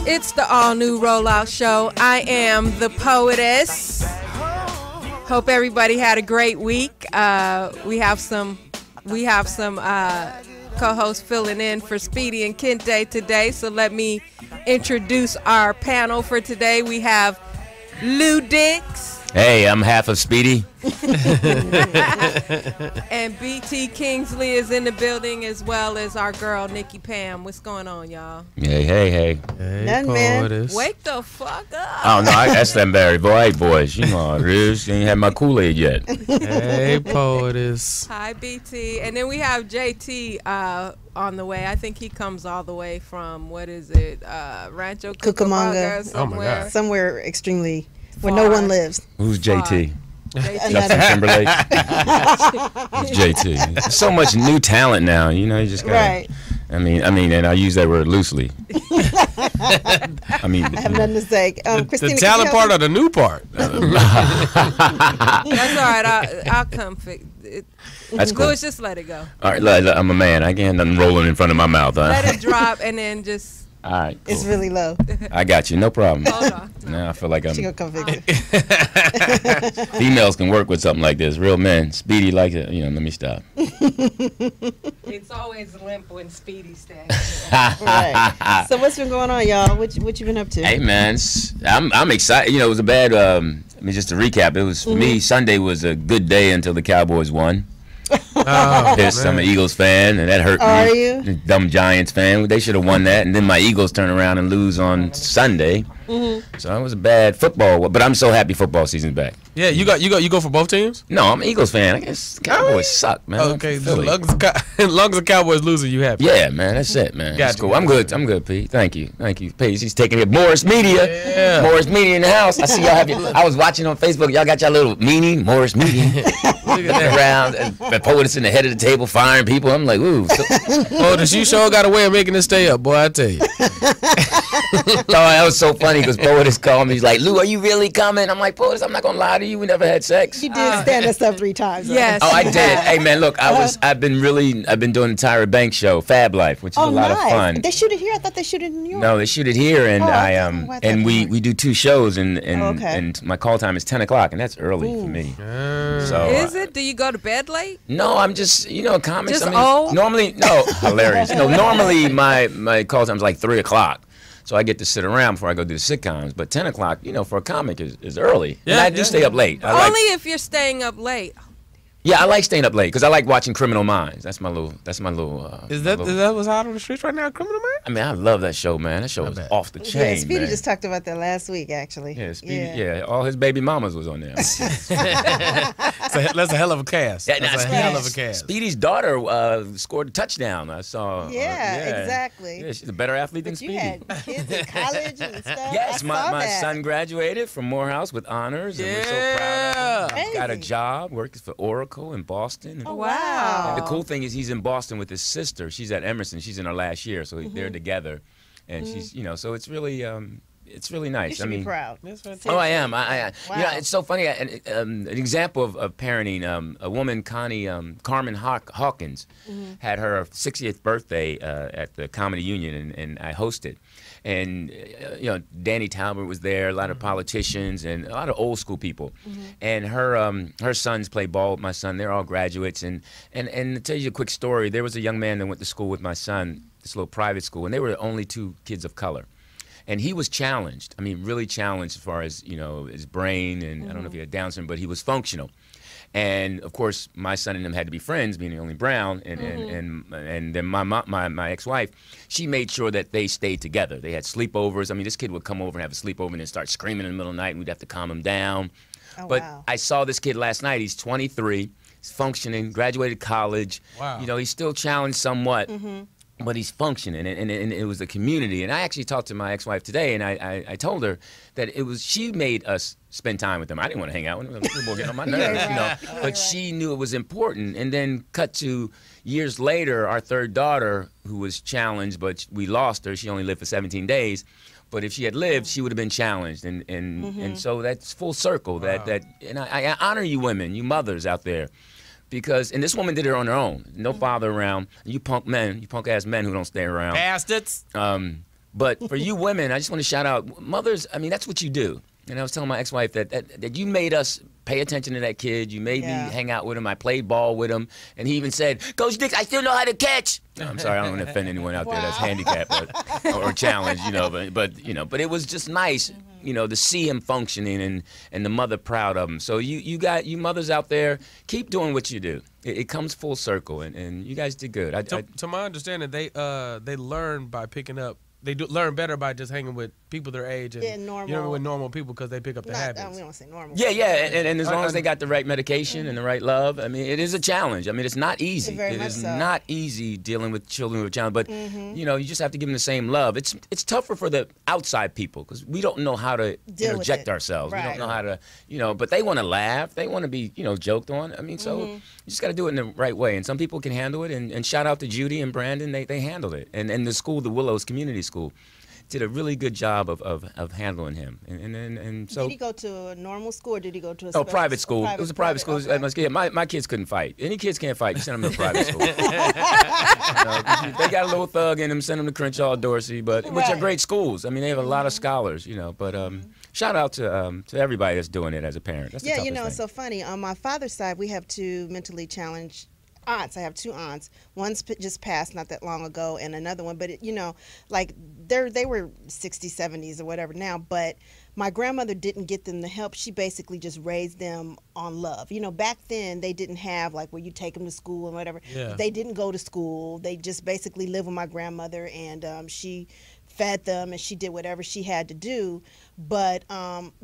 It's the all-new Rollout Show. I am the Poetess. Hope everybody had a great week. We have some co-hosts filling in for Speedy and Kente today. So let me introduce our panel for today. We have Lew Dix. Hey, I'm half of Speedy. And BT Kingsley is in the building, as well as our girl Nikki Pam. What's going on, y'all? Hey. None, man. Wake the fuck up. Oh, no, that's them Barry White boys. You know, Riz, you ain't had my Kool-Aid yet. Hey, Poetess. Hi, BT. And then we have JT on the way. I think he comes all the way from, what is it, Rancho Cucamonga? Oh, my God. Somewhere extremely where no one lives. Who's JT? JT. Timberlake. It's JT. So much new talent now. You know, you just gotta. Right. I mean, and I use that word loosely. I mean, I have nothing to say. Christina, The talent part or the new part? That's all right. I'll come fix it. That's cool. Louis, just let it go. all right, I'm a man. I can't have nothing rolling in front of my mouth. Huh? Let it drop and then just All right, cool. It's really low. I got you. No problem. hold on. Now I feel like She I'm. gonna come fix it. Females can work with something like this. Real men, Speedy like it. You know, let me stop. It's always limp when Speedy stands. Right. So what's been going on, y'all? What you been up to? Hey man, I'm excited. You know, it was a bad. I mean, just to recap, it was for me. Sunday was a good day until the Cowboys won. Oh, Pissed. I'm an Eagles fan, and that hurt me. Are you? Dumb Giants fan. They should have won that, and then my Eagles turn around and lose on Sunday. So it was a bad football. But I'm so happy football season's back. Yeah, you go for both teams? No, I'm an Eagles fan. I guess Cowboys suck, man. Okay, Philly. as long as the Cowboys losing, you happy? Yeah, man, that's it, man. That's Gotcha. cool. I'm good, Pete. Thank you, Pete. He's taking it. Morris Media. Yeah. Morris Media in the house. I see y'all have I was watching on Facebook. Y'all got y'all little meanie, Morris Media. Look at that. Around, and the Poetess in the head of the table firing people. I'm like, ooh. Oh, the shoe show got a way of making it stay up, boy, I tell you. Oh, that was so funny because Poetess called me. He's like, Lou, are you really coming? I'm like, Poetess, I'm not gonna lie to you. We never had sex. You did stand us up 3 times. Right? Yes. Oh, I did. Hey, man, look, I've been doing the Tyra Banks show, Fab Life, which is a lot of fun. They shoot it here. I thought they shoot it in New York. No, they shoot it here, and and we do 2 shows, and okay. and my call time is 10 o'clock, and that's early for me. So Is it? Do you go to bed late? No, I'm just comics. Just old? Normally, no, hilarious. No, normally my call time is like 3 o'clock. So I get to sit around before I go do the sitcoms. But 10 o'clock, for a comic is early. Yeah, and I do stay up late. Only if you're staying up late. Yeah, I like staying up late because I like watching Criminal Minds. That's my little. Is that what's hot on the streets right now, Criminal Man? I mean, I love that show, man. That show is off the chain, Yeah, Speedy man. just talked about that last week, actually. Yeah, Speedy. Yeah, all his baby mamas was on there. That's a hell of a cast. Yeah, That's a hell of a cast. Speedy's daughter scored a touchdown. I saw. Yeah, exactly. Yeah, she's a better athlete than But you Speedy. had kids in college and stuff. Yes, I saw my that. son graduated from Morehouse with honors, and we're so proud of him. He's got a Amazing. job, works for Oracle in Boston. And Oh, wow. the cool thing is he's in Boston with his sister. She's at Emerson. She's in her last year, so they're together, and she's so it's really nice. You should be proud. That's fantastic. Oh, I am. Wow. It's so funny. An example of parenting. A woman, Carmen Hawkins, had her 60th birthday at the Comedy Union, and I hosted. And Danny Talbot was there, a lot of politicians, and a lot of old school people. And her sons play ball with my son. They're all graduates. And to tell you a quick story, there was a young man that went to school with my son, this little private school, and they were the only 2 kids of color. And he was challenged. I mean, really challenged as far as his brain, and I don't know if he had Down syndrome, but he was functional. And of course, my son and him had to be friends, being the only brown. And then my ex-wife, she made sure that they stayed together. They had sleepovers. I mean, this kid would come over and have a sleepover and then start screaming in the middle of the night, and we'd have to calm him down. Oh, But wow. I saw this kid last night. He's 23. He's functioning, graduated college. Wow. He's still challenged somewhat. But he's functioning, and it was the community. And I actually talked to my ex-wife today, and I told her that she made us spend time with them. I didn't want to hang out with them. People were getting on my nerves, But she knew it was important. And then cut to years later, our 3rd daughter, who was challenged, but we lost her. She only lived for 17 days. But if she had lived, she would have been challenged. And so that's full circle. Wow. And I honor you women, you mothers out there. And this woman did it on her own. No father around. You punk ass men who don't stay around. Bastards. But for you women, I just want to shout out mothers. I mean, that's what you do. And I was telling my ex-wife that you made us pay attention to that kid. You made me hang out with him. I played ball with him. And he even said, Coach Dix, I still know how to catch. No, I'm sorry, I don't want to offend anyone out there that's handicapped or challenged, but it was just nice, to see him functioning and the mother proud of him. So you mothers out there, keep doing what you do. It comes full circle, and you guys did good. To my understanding, they learn by picking up. They learn better by just hanging with people their age and with normal people because they pick up the habits. We don't say normal. Yeah, and as long as they got the right medication and the right love, I mean, it is a challenge. I mean, it's not easy. It is not easy dealing with children with challenge, but you just have to give them the same love. It's tougher for the outside people because we don't know how to interject ourselves. Right. We don't know how to, but they want to laugh. They want to be, joked on. I mean, so you just got to do it in the right way. And some people can handle it. And shout out to Judy and Brandon. They handled it. And the school, the Willows Community School, did a really good job of handling him. And so. Did he go to a normal school or did he go to a private school? It was a private school. Okay. My kids couldn't fight. Any kids can't fight. You send them to private school. They got a little thug in them. Send them to Crenshaw, Dorsey, which are great schools. I mean, they have a lot of scholars. But shout out to everybody that's doing it as a parent. That's the toughest thing. It's so funny. On my father's side, we have two mentally challenged aunts. I have two aunts. One's just passed not that long ago, and another one. But they were 60s, 70s, or whatever now. But my grandmother didn't get them the help. She basically just raised them on love. Back then they didn't have where you take them to school and whatever. Yeah. They didn't go to school. They just basically lived with my grandmother, and she fed them and she did whatever she had to do. But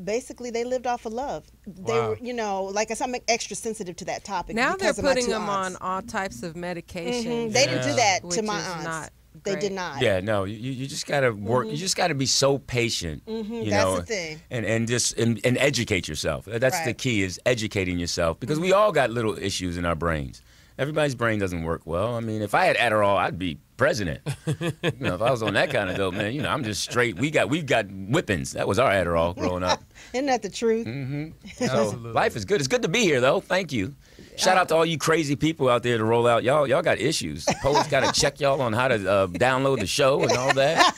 basically they lived off of love. They were, like I said, I'm extra sensitive to that topic. Now they're putting them on all types of medication. They didn't do that to my aunts. They did not. Yeah, no, you just gotta work. You just gotta be so patient. That's the thing. And just educate yourself. That's the key, is educating yourself, because we all got little issues in our brains. Everybody's brain doesn't work well. I mean, if I had Adderall, I'd be president. If I was on that kind of dope, man, I'm just straight. We got whippings. That was our Adderall growing up. Isn't that the truth? So life is good. It's good to be here, though. Thank you. Shout out to all you crazy people out there to roll out. Y'all got issues. Poets got to check y'all on how to download the show and all that.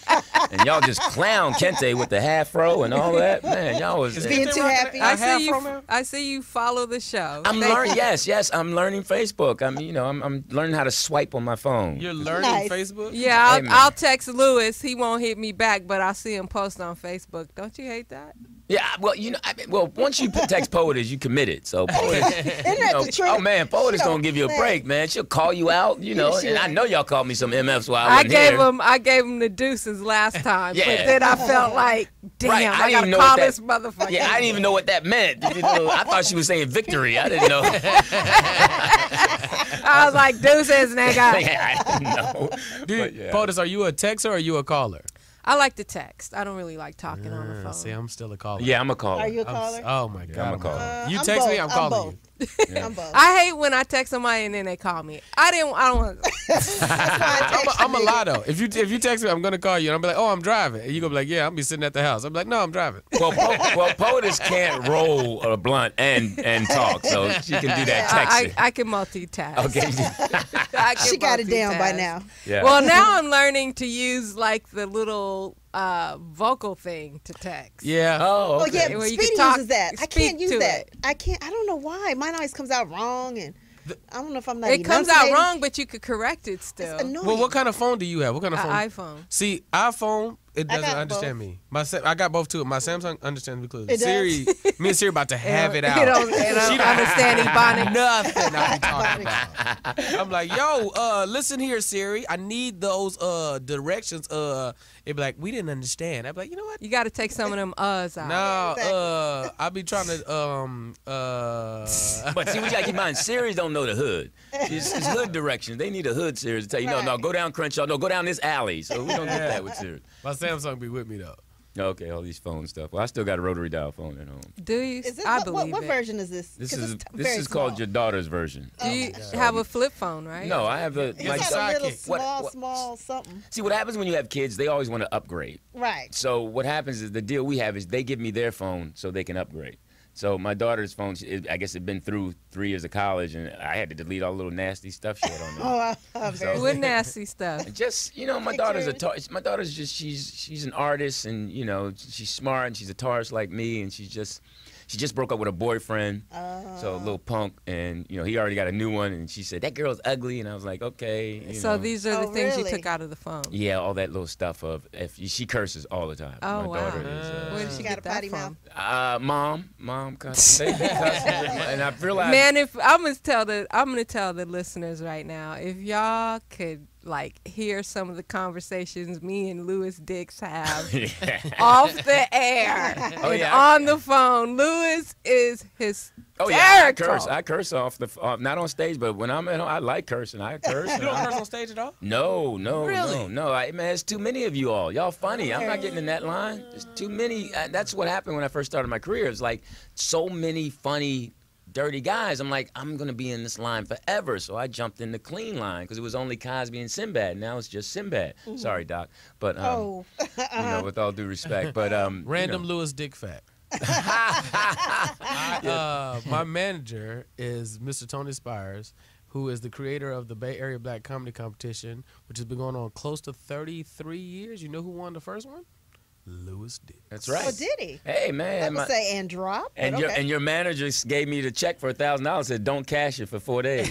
And y'all just clown Kente with the half-fro and all that. Man, y'all was being too happy. I see you follow the show. I'm learning. Yes, I'm learning Facebook. I'm learning how to swipe on my phone. You're learning Facebook? Yeah, I'll text Lewis. He won't hit me back, but I'll see him post on Facebook. Don't you hate that? Yeah, well, once you text Poetess, you committed. So Poetess, oh man, Poetess gonna give you a break, man. She'll call you out, and I know y'all called me some MFs while I wasn't here. I gave him the deuces last time, but then I felt like, damn, I gotta call this motherfucker. Yeah, I didn't even know what that meant. I thought she was saying victory. I didn't know. I was like, deuces, nigga. I didn't know. Poetess, are you a texter or are you a caller? I like to text. I don't really like talking on the phone. See, I'm still a caller. Yeah, I'm a caller. Are you a caller? Oh my God, I'm a caller. You text me, I'm calling you. I'm both. I hate when I text somebody and then they call me. I don't want. I'm a lie though. If you text me, I'm gonna call you, and I'm like, oh, I'm driving, and you gonna be like, yeah, I'm be sitting at the house. I'm like, no, I'm driving. Well, Poetess can't roll a blunt and talk, so she can do that texting. I can multitask. Okay. She got it down by now. Yeah. Well, now I'm learning to use the little vocal thing to text. Yeah. Oh, okay. Yeah. Speedy uses that. I can't use that. I don't know why. Mine always comes out wrong, and I don't know if I'm not. It comes out wrong, but you could correct it still. It's annoying. Well, what kind of phone do you have? What kind of phone? iPhone. See, iPhone, it doesn't understand me. I got both too. My Samsung understands me clearly. Siri, me and Siri about to have it out. She don't understand Ebonics. Nothing I be talking about. I'm like, yo, listen here, Siri. I need those directions. It'd be like, we didn't understand. I'd be like, you know what? You got to take some of them out. No, I be trying to But see, we got to keep in mind, Siri don't know the hood. It's hood directions. They need a hood Siri to tell you, no, go down Crenshaw. No, go down this alley. So we don't get that with Siri. My Samsung be with me though. Okay, all these phone stuff. Well, I still got a rotary dial phone at home. Do you? I believe what version is this? This is called your daughter's version. Do you have a flip phone, right? No, I have It's my got a little sidekick. small something. See, what happens when you have kids, they always want to upgrade. Right. So what happens is the deal we have is they give me their phone so they can upgrade. So my daughter's phone, I guess it'd been through 3 years of college, and I had to delete all the little nasty stuff she had on there. Very What nasty stuff? Just my daughter's just she's an artist, and she's smart, and she's a Taurus like me, and she just broke up with a boyfriend, so a little punk, and he already got a new one, and she said that girl's ugly, and I was like, okay. So these are the things you really? took out of the phone. Yeah, all that little stuff of she curses all the time. Oh, My wow. daughter is. Where did she got get a that potty from? Mom cusses, and I realized. Man, if I'm gonna tell the listeners right now, if y'all could hear some of the conversations me and Lew Dix have off the air and on the phone. Lewis is hysterical. Oh yeah, I curse off not on stage, but when I'm at home, I like cursing. I curse. You don't curse on stage at all? No, Really? no. Man, there's too many of you all. Y'all funny. I'm not getting in that line. There's too many. That's what happened when I first started my career. It's like so many funny, dirty guys. I'm like, I'm going to be in this line forever. So I jumped in the clean line because it was only Cosby and Sinbad. Now it's just Sinbad. Sorry, Doc. But, with all due respect. But Random Lew Dix fact. My manager is Mr. Tony Spires, who is the creator of the Bay Area Black Comedy Competition, which has been going on close to 33 years. You know who won the first one? Lew Dix. That's right. Oh, did he? Hey, man. I would say and drop. And your manager gave me the check for $1,000. Said don't cash it for 4 days.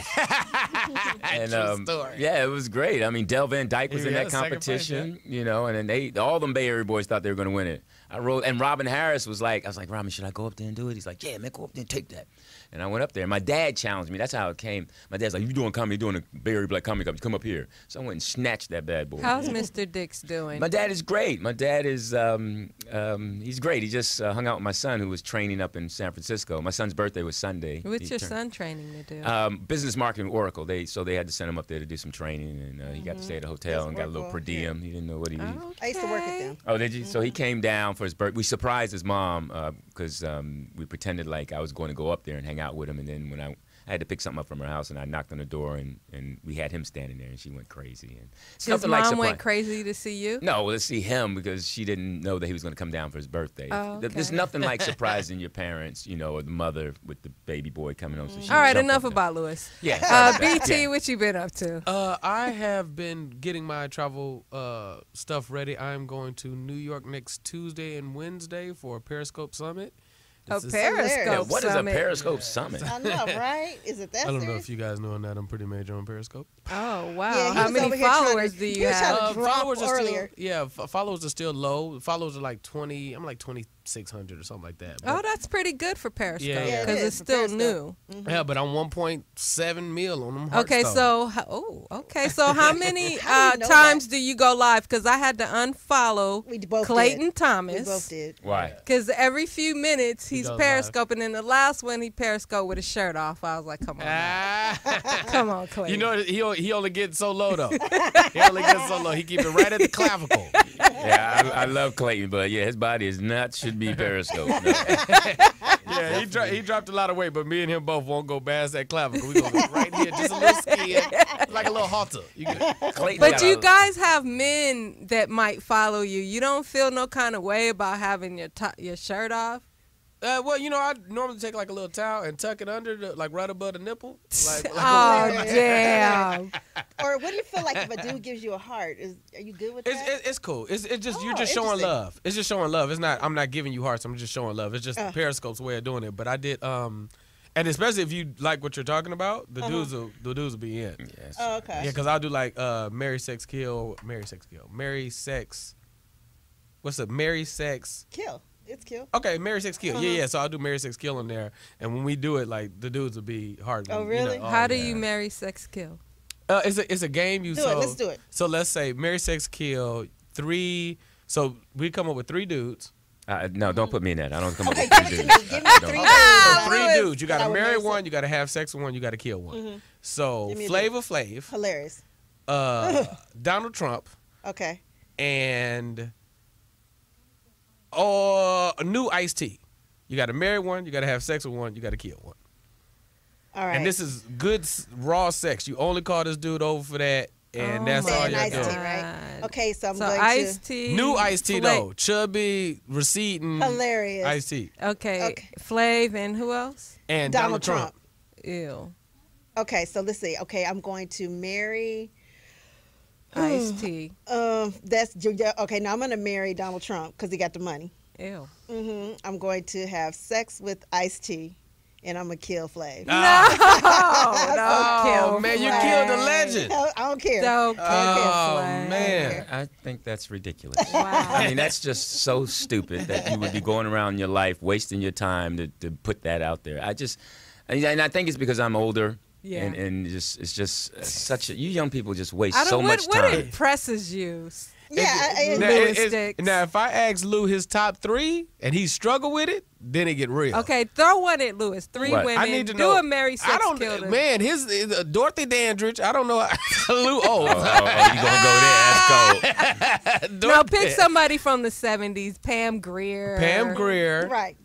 And True story. yeah, it was great. I mean, Del Van Dyke was in Yeah, that second place, competition, and then all them Bay Area boys thought they were going to win it. And Robin Harris was like, I was like, Robin, should I go up there and do it? He's like, yeah, man, go up there and take that. And I went up there. My dad challenged me. That's how it came. My dad's like, you doing comedy, doing a Bay Area Black Comedy Company, come up here. So I went and snatched that bad boy. How's Mr. Dix doing? My dad is great. My dad is, he's great. He just hung out with my son who was training up in San Francisco. My son's birthday was Sunday. What's your son training to do? Business marketing Oracle. So they had to send him up there to do some training, and he got to stay at a hotel and got a little per diem. He didn't know what he was. I used to work with them. Oh, did you? So he came down for his birthday. We surprised his mom because we pretended like I was going to go up there and hang out with him, and then when I had to pick something up from her house, and I knocked on the door, and we had him standing there, and she went crazy. And His mom went crazy to see you? No, to see him because she didn't know that he was going to come down for his birthday. Oh, okay. There's nothing like surprising your parents, or the mother with the baby boy coming home. So she All right, jumped enough up about Lewis. there. Yeah. BT, Yeah. what you been up to? I have been getting my travel stuff ready. I am going to New York next Tuesday and Wednesday for a Periscope Summit. Periscope Yeah, what is a Summit. Periscope Summit? I know, right? Is it that I don't know serious? if you guys know that I'm pretty major on Periscope. Oh, wow. Yeah, he How was many over here trying followers to- do he you was trying have? to drop Followers are earlier. still followers are still low. Followers are like 20. I'm like 2,600 or something like that. Oh, But, that's pretty good for Periscope Yeah, yeah. because it it's is for still Periscope. new. yeah, but I'm 1.7 mil on them. Okay, Hearthstone. so how many How do you know times that? do you go live? Because I had to unfollow We both Clayton did. Thomas. We both did. Why? Because every few minutes he's goes periscoping, and the last one he periscoped with his shirt off. I was like, come on, now. Come on, Clayton. You know he only gets so low though. He only gets so low. He keep it right at the clavicle. Yeah, I love Clayton, but yeah, his body is not should be Periscope. No. Yeah, he dropped a lot of weight, but me and him both won't go past that clavicle. We gonna go right here, just a little skin, like a little halter. You good? Clayton But got you a- guys have men that might follow you. You don't feel no kind of way about having your shirt off? Well, I normally take like a little towel and tuck it under, like right above the nipple. Like Oh, damn. Or what do you feel like if a dude gives you a heart? Are you good with that? It's cool. It's just you're Oh, just showing interesting. love. It's just showing love. It's not. I'm not giving you hearts. I'm just showing love. It's just Periscope's way of doing it. But I did. And especially if you like what you're talking about, the dudes will be in. Yes. Oh, okay. Yeah, because I'll do like Marry, Sex, Kill. What's up? Marry, Sex. Kill. It's kill. Okay, Marry, Sex, Kill. Yeah. So I'll do Marry, Sex, Kill in there. And when we do it, like the dudes will be hard. Oh, really? How do yeah. you marry, sex, kill? It's a game. Do it. Let's do it. So let's say Marry, Sex, Kill 3. So we come up with 3 dudes. No, don't put me in that. I don't come Okay, up with give it three to dudes. me. Give me 3 So dudes. 3 dudes. You got I to would marry marry one. sex. You got to have sex with one. You got to kill one. So Give me a Flavor Flav, Hilarious. Donald Trump, Okay. and a new Ice-T. You got to marry one. You got to have sex with one. You got to kill one. All right. And this is good raw sex. You only call this dude over for that, and Oh that's my all And you're Ice-T, doing. right? Okay, so I'm So going iced tea. New iced tea, Fla- though. Chubby, receding. Hilarious. Iced tea. Okay. Flav and who else? And Donald Trump. Ew. Okay, so let's see. Okay, I'm going to marry. Iced tea. Okay. Now I'm going to marry Donald Trump because he got the money. Ew. I'm going to have sex with Ice-T, and I'm gonna kill Flav. Oh, man, you killed the legend. I don't care. Don't kill Oh, Flav. man. I think that's ridiculous. Wow. I mean, that's just so stupid that you would be going around your life wasting your time to put that out there. And I think it's because I'm older. Yeah. And it's just such a, you young people just waste I don't, so what, much what time. impresses you? Yeah, Louis Dix. Now, if I ask Lew his top 3 and he struggle with it, then it get real. Okay, throw one at Lewis. 3 What? women. I need to Do know. a Mary Sex Killer. Man, his Dorothy Dandridge. I don't know. Lew. Oh, you gonna go there? That's cold. No, pick somebody from the 70s. Pam Grier. Pam Grier. right.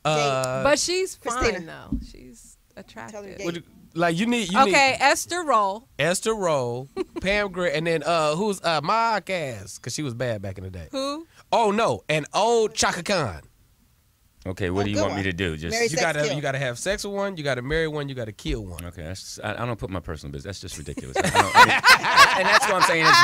But she's Christina. fine though. She's attractive. Jade. Like you need Esther Roll. Esther Roll, Pam Grier, and then who's Ma Cass, because she was bad back in the day. Who? Oh no, and old Chaka Khan. Okay, what do you good want me one. to do? Just Mary You Sex kill. gotta have sex with one, you gotta marry one, you gotta kill one. okay. I don't put my personal business. That's just ridiculous. And that's what I'm saying. Is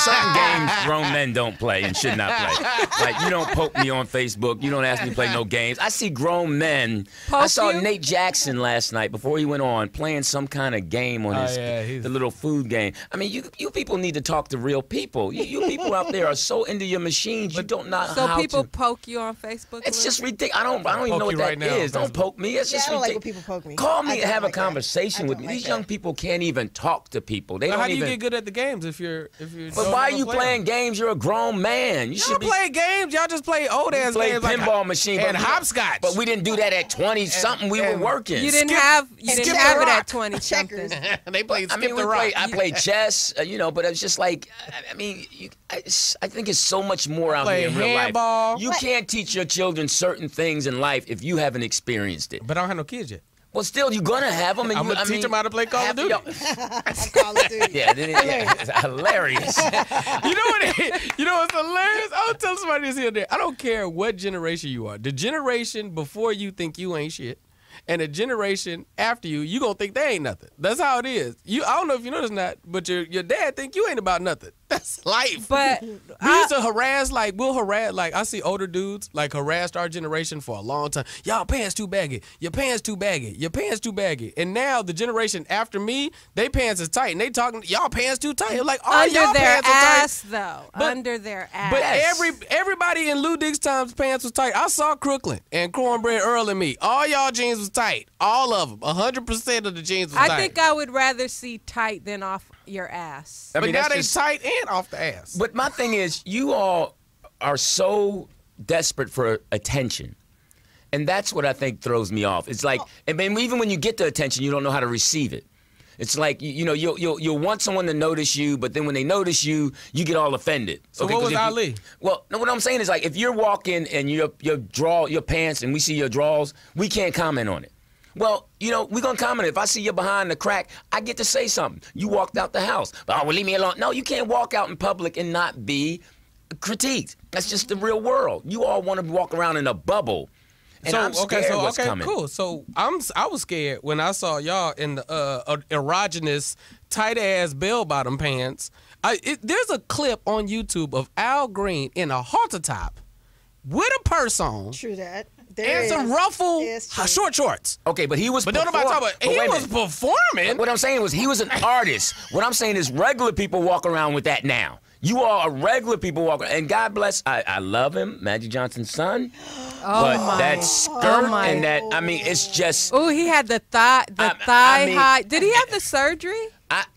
certain games grown men don't play and should not play. Like you don't poke me on Facebook. You don't ask me to play no games. I see grown men. I Poke saw you? Nate Jackson last night before he went on playing some kind of game on the little food game. I mean, you people need to talk to real people. You people out there are so into your machines. You don't know So how people to. poke you on Facebook? It's Lou? just ridiculous. I don't even know what you that right now is. on Don't Facebook. poke me. It's Yeah, just I don't like when ridiculous. people poke me. Call I me and don't have like a that. conversation I with don't me. like These young that. people can't even talk to people. They But don't how do you even. get good at the games if you're? But why are you playing games? You're a grown man. You Y'all should be play games. Y'all just play old ass play games pinball like machine and but we- hopscotch. But we didn't do that at 20 something. We were working. You didn't Skip- have skip it the at rock. 20 Checkers. something. they play I skip mean, the rock. I played chess, but it's just like, I mean, I think it's so much more out Play here in real handball. life. You can't teach your children certain things in life if you haven't experienced it. But I don't have no kids yet. Well, still, you're gonna have them. And I'm gonna teach them how to play Call of Duty. Call of Duty. Yeah, it's hilarious. You know what? You know what's hilarious? I was telling somebody this the other day. I don't care what generation you are. The generation before you think you ain't shit, and the generation after you gonna think they ain't nothing. That's how it is. I don't know if you know this or not, but your dad think you ain't about nothing. That's life. But we used to harass, I see older dudes, harassed our generation for a long time. Y'all pants too baggy. Your pants too baggy. Your pants too baggy. And now the generation after me, they pants is tight. And they talking, y'all pants too tight. Like, oh, under y'all their pants are tight. ass, though. Under their ass. But everybody in Lew Dix time's pants was tight. I saw Crooklyn and Cornbread Earl and me. All y'all jeans was tight. All of them. 100% of the jeans was tight. I think I would rather see tight than off your ass. I But mean, now that's they just- tight and off the ass. But my thing is, you all are so desperate for attention. And that's what I think throws me off. It's like, I mean, even when you get the attention, you don't know how to receive it. It's like, you'll want someone to notice you, but then when they notice you, you get all offended. So what 'cause was if you- Ali? Well, no, what I'm saying is, like, if you're walking and your pants and we see your drawers, we can't comment on it. Well, we're going to comment. If I see you behind the crack, I get to say something. You walked out the house. Oh, well, leave me alone. No, you can't walk out in public and not be critiqued. That's just the real world. You all want to walk around in a bubble. And I'm scared what's coming. Cool. So I was scared when I saw y'all in the erogenous, tight-ass bell-bottom pants. There's a clip on YouTube of Al Green in a halter top with a purse on. True that. And some ruffle short shorts. Okay, but he was. But don't nobody talk about. He was performing. What I'm saying was he was an artist. What I'm saying is regular people walk around with that now. You all are regular people walk around, and God bless. I love him, Magic Johnson's son. But that skirt and that, I mean, it's just. Oh, he had the thigh high. Did he have the surgery?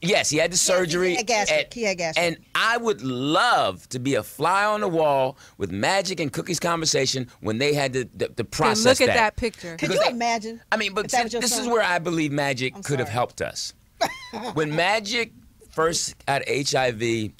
Yes, he had the surgery. He had gastric. And I would love to be a fly on the wall with Magic and Cookie's conversation when they had the process. Look at that picture. Could you imagine? I mean, but this is where I believe Magic could have helped us. When Magic first got HIV,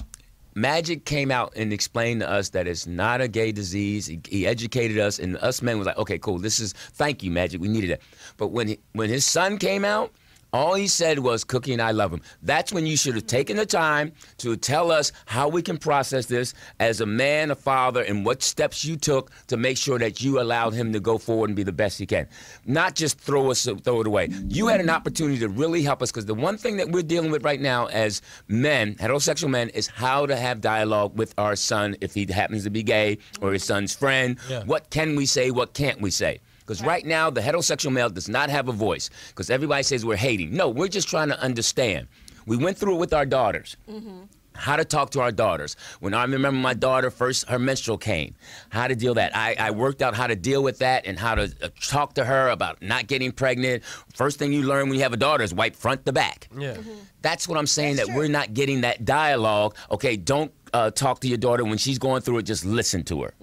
Magic came out and explained to us that it's not a gay disease. He educated us, and us men was like, okay, cool. Thank you, Magic. We needed that. But when his son came out, All he said was, Cookie and I love him. That's when you should have taken the time to tell us how we can process this as a man, a father, and what steps you took to make sure that you allowed him to go forward and be the best he can. Not just throw it away. You had an opportunity to really help us, because the one thing that we're dealing with right now as men, heterosexual men, is how to have dialogue with our son if he happens to be gay or his son's friend. Yeah. What can we say? What can't we say? Because right now, the heterosexual male does not have a voice, because everybody says we're hating. No, we're just trying to understand. We went through it with our daughters. How to talk to our daughters. When I remember my daughter first, her menstrual came, how to deal with that. I worked out how to deal with that and how to talk to her about not getting pregnant. First thing you learn when you have a daughter is wipe front to back. Yeah. That's what I'm saying, that we're not getting that dialogue. Okay, don't talk to your daughter when she's going through it, just listen to her.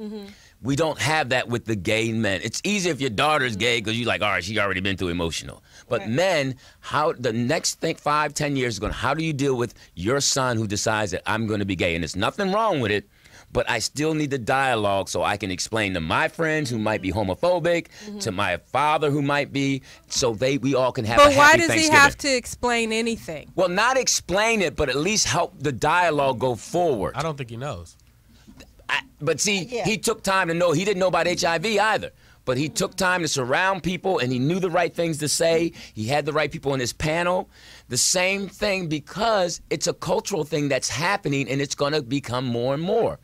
We don't have that with the gay men. It's easy if your daughter's gay because you're like, all right, she already been through emotional. But men, how the next 5, 10 years is going, how do you deal with your son who decides that I'm going to be gay? And there's nothing wrong with it, but I still need the dialogue so I can explain to my friends who might be homophobic, to my father who might be, so we all can have a happy Thanksgiving. But why does he have to explain anything? Well, not explain it, but at least help the dialogue go forward. I don't think he knows. But see, he took time to know. He didn't know about HIV either. But he took time to surround people, and he knew the right things to say. He had the right people in his panel. The same thing, because it's a cultural thing that's happening, and it's going to become more and more.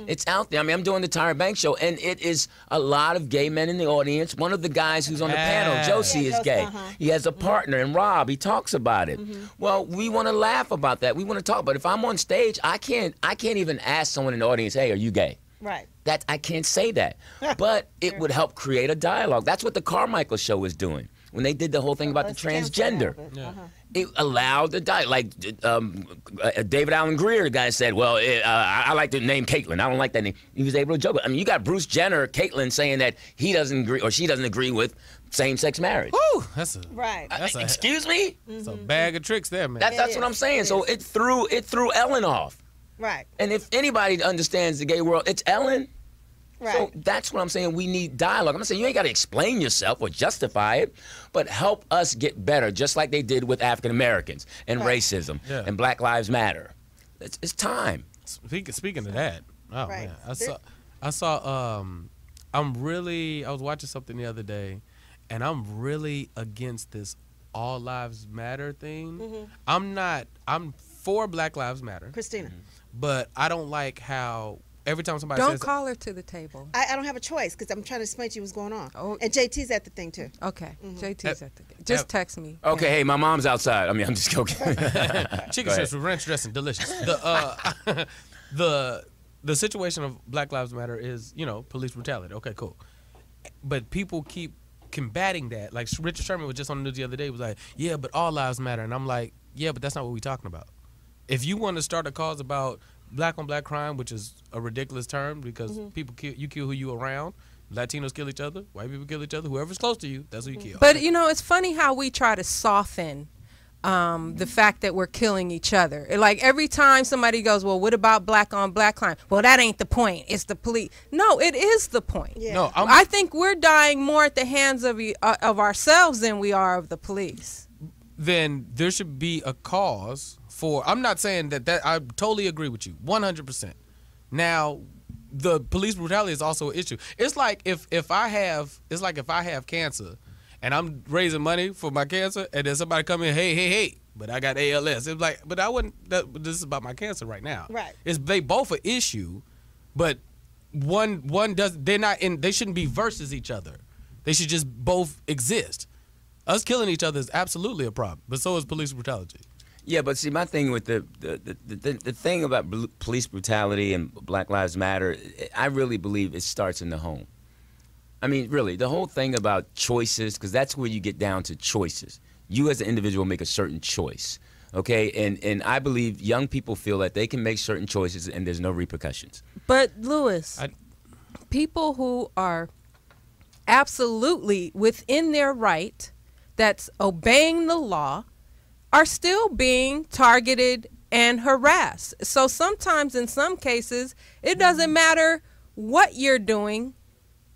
It's out there. I mean, I'm doing the Tyra Banks show, and it is a lot of gay men in the audience. One of the guys who's on the panel, Josie, is gay. He has a partner, and Rob, he talks about it. Well, we want to laugh about that. We want to talk. But if I'm on stage, I can't even ask someone in the audience, hey, are you gay? Right. That I can't say that. But it would help create a dialogue. That's what the Carmichael show was doing when they did the whole thing about the transgender. It allowed the dialogue. Like David Allen Greer, the guy said, well, I like the name Caitlyn. I don't like that name. He was able to joke. I mean, you got Bruce Jenner, Caitlyn, saying that he doesn't agree or she doesn't agree with same-sex marriage. Woo, that's a excuse me? It's a bag of tricks there, man. That's what I'm saying. So it threw Ellen off. Right. And if anybody understands the gay world, it's Ellen. Right. So that's what I'm saying. We need dialogue. I'm not saying you ain't got to explain yourself or justify it, but help us get better, just like they did with African Americans and racism and Black Lives Matter. It's time. Speaking of that, oh man, I was watching something the other day, and I'm really against this All Lives Matter thing. I'm for Black Lives Matter. Christina. But I don't like how every time somebody says... Don't call her to the table. I don't have a choice because I'm trying to explain to you what's going on. Oh. And JT's at the thing, too. Okay. JT's at the thing. Just text me. Okay, hey, my mom's outside. I mean, I'm just joking. Chicken strips with ranch dressing, delicious. The situation of Black Lives Matter is, police brutality. Okay, cool. But people keep combating that. Like Richard Sherman was just on the news the other day, was like, yeah, but all lives matter. And I'm like, yeah, but that's not what we're talking about. If you want to start a cause about black on black crime, which is a ridiculous term because people you kill who you around. Latinos kill each other. White people kill each other. Whoever's close to you, that's who you kill. But, it's funny how we try to soften the fact that we're killing each other. Like every time somebody goes, well, what about black on black crime? Well, that ain't the point. It's the police. No, it is the point. Yeah. No, I think we're dying more at the hands of ourselves than we are of the police. Then there should be a cause for, I'm not saying that I totally agree with you, 100%. Now, the police brutality is also an issue. It's like if I have cancer and I'm raising money for my cancer and then somebody come in, hey, but I got ALS. It's like, but I wouldn't, this is about my cancer right now. Right. They both an issue, but one does, they shouldn't be versus each other. They should just both exist. Us killing each other is absolutely a problem, but so is police brutality. Yeah, but see, my thing with the thing about police brutality and Black Lives Matter, I really believe it starts in the home. I mean, really, the whole thing about choices, because that's where you get down to choices. You as an individual make a certain choice, okay? And I believe young people feel that they can make certain choices and there's no repercussions. But, Lewis, people who are absolutely within their right, that's obeying the law, are still being targeted and harassed. So sometimes in some cases, it doesn't matter what you're doing.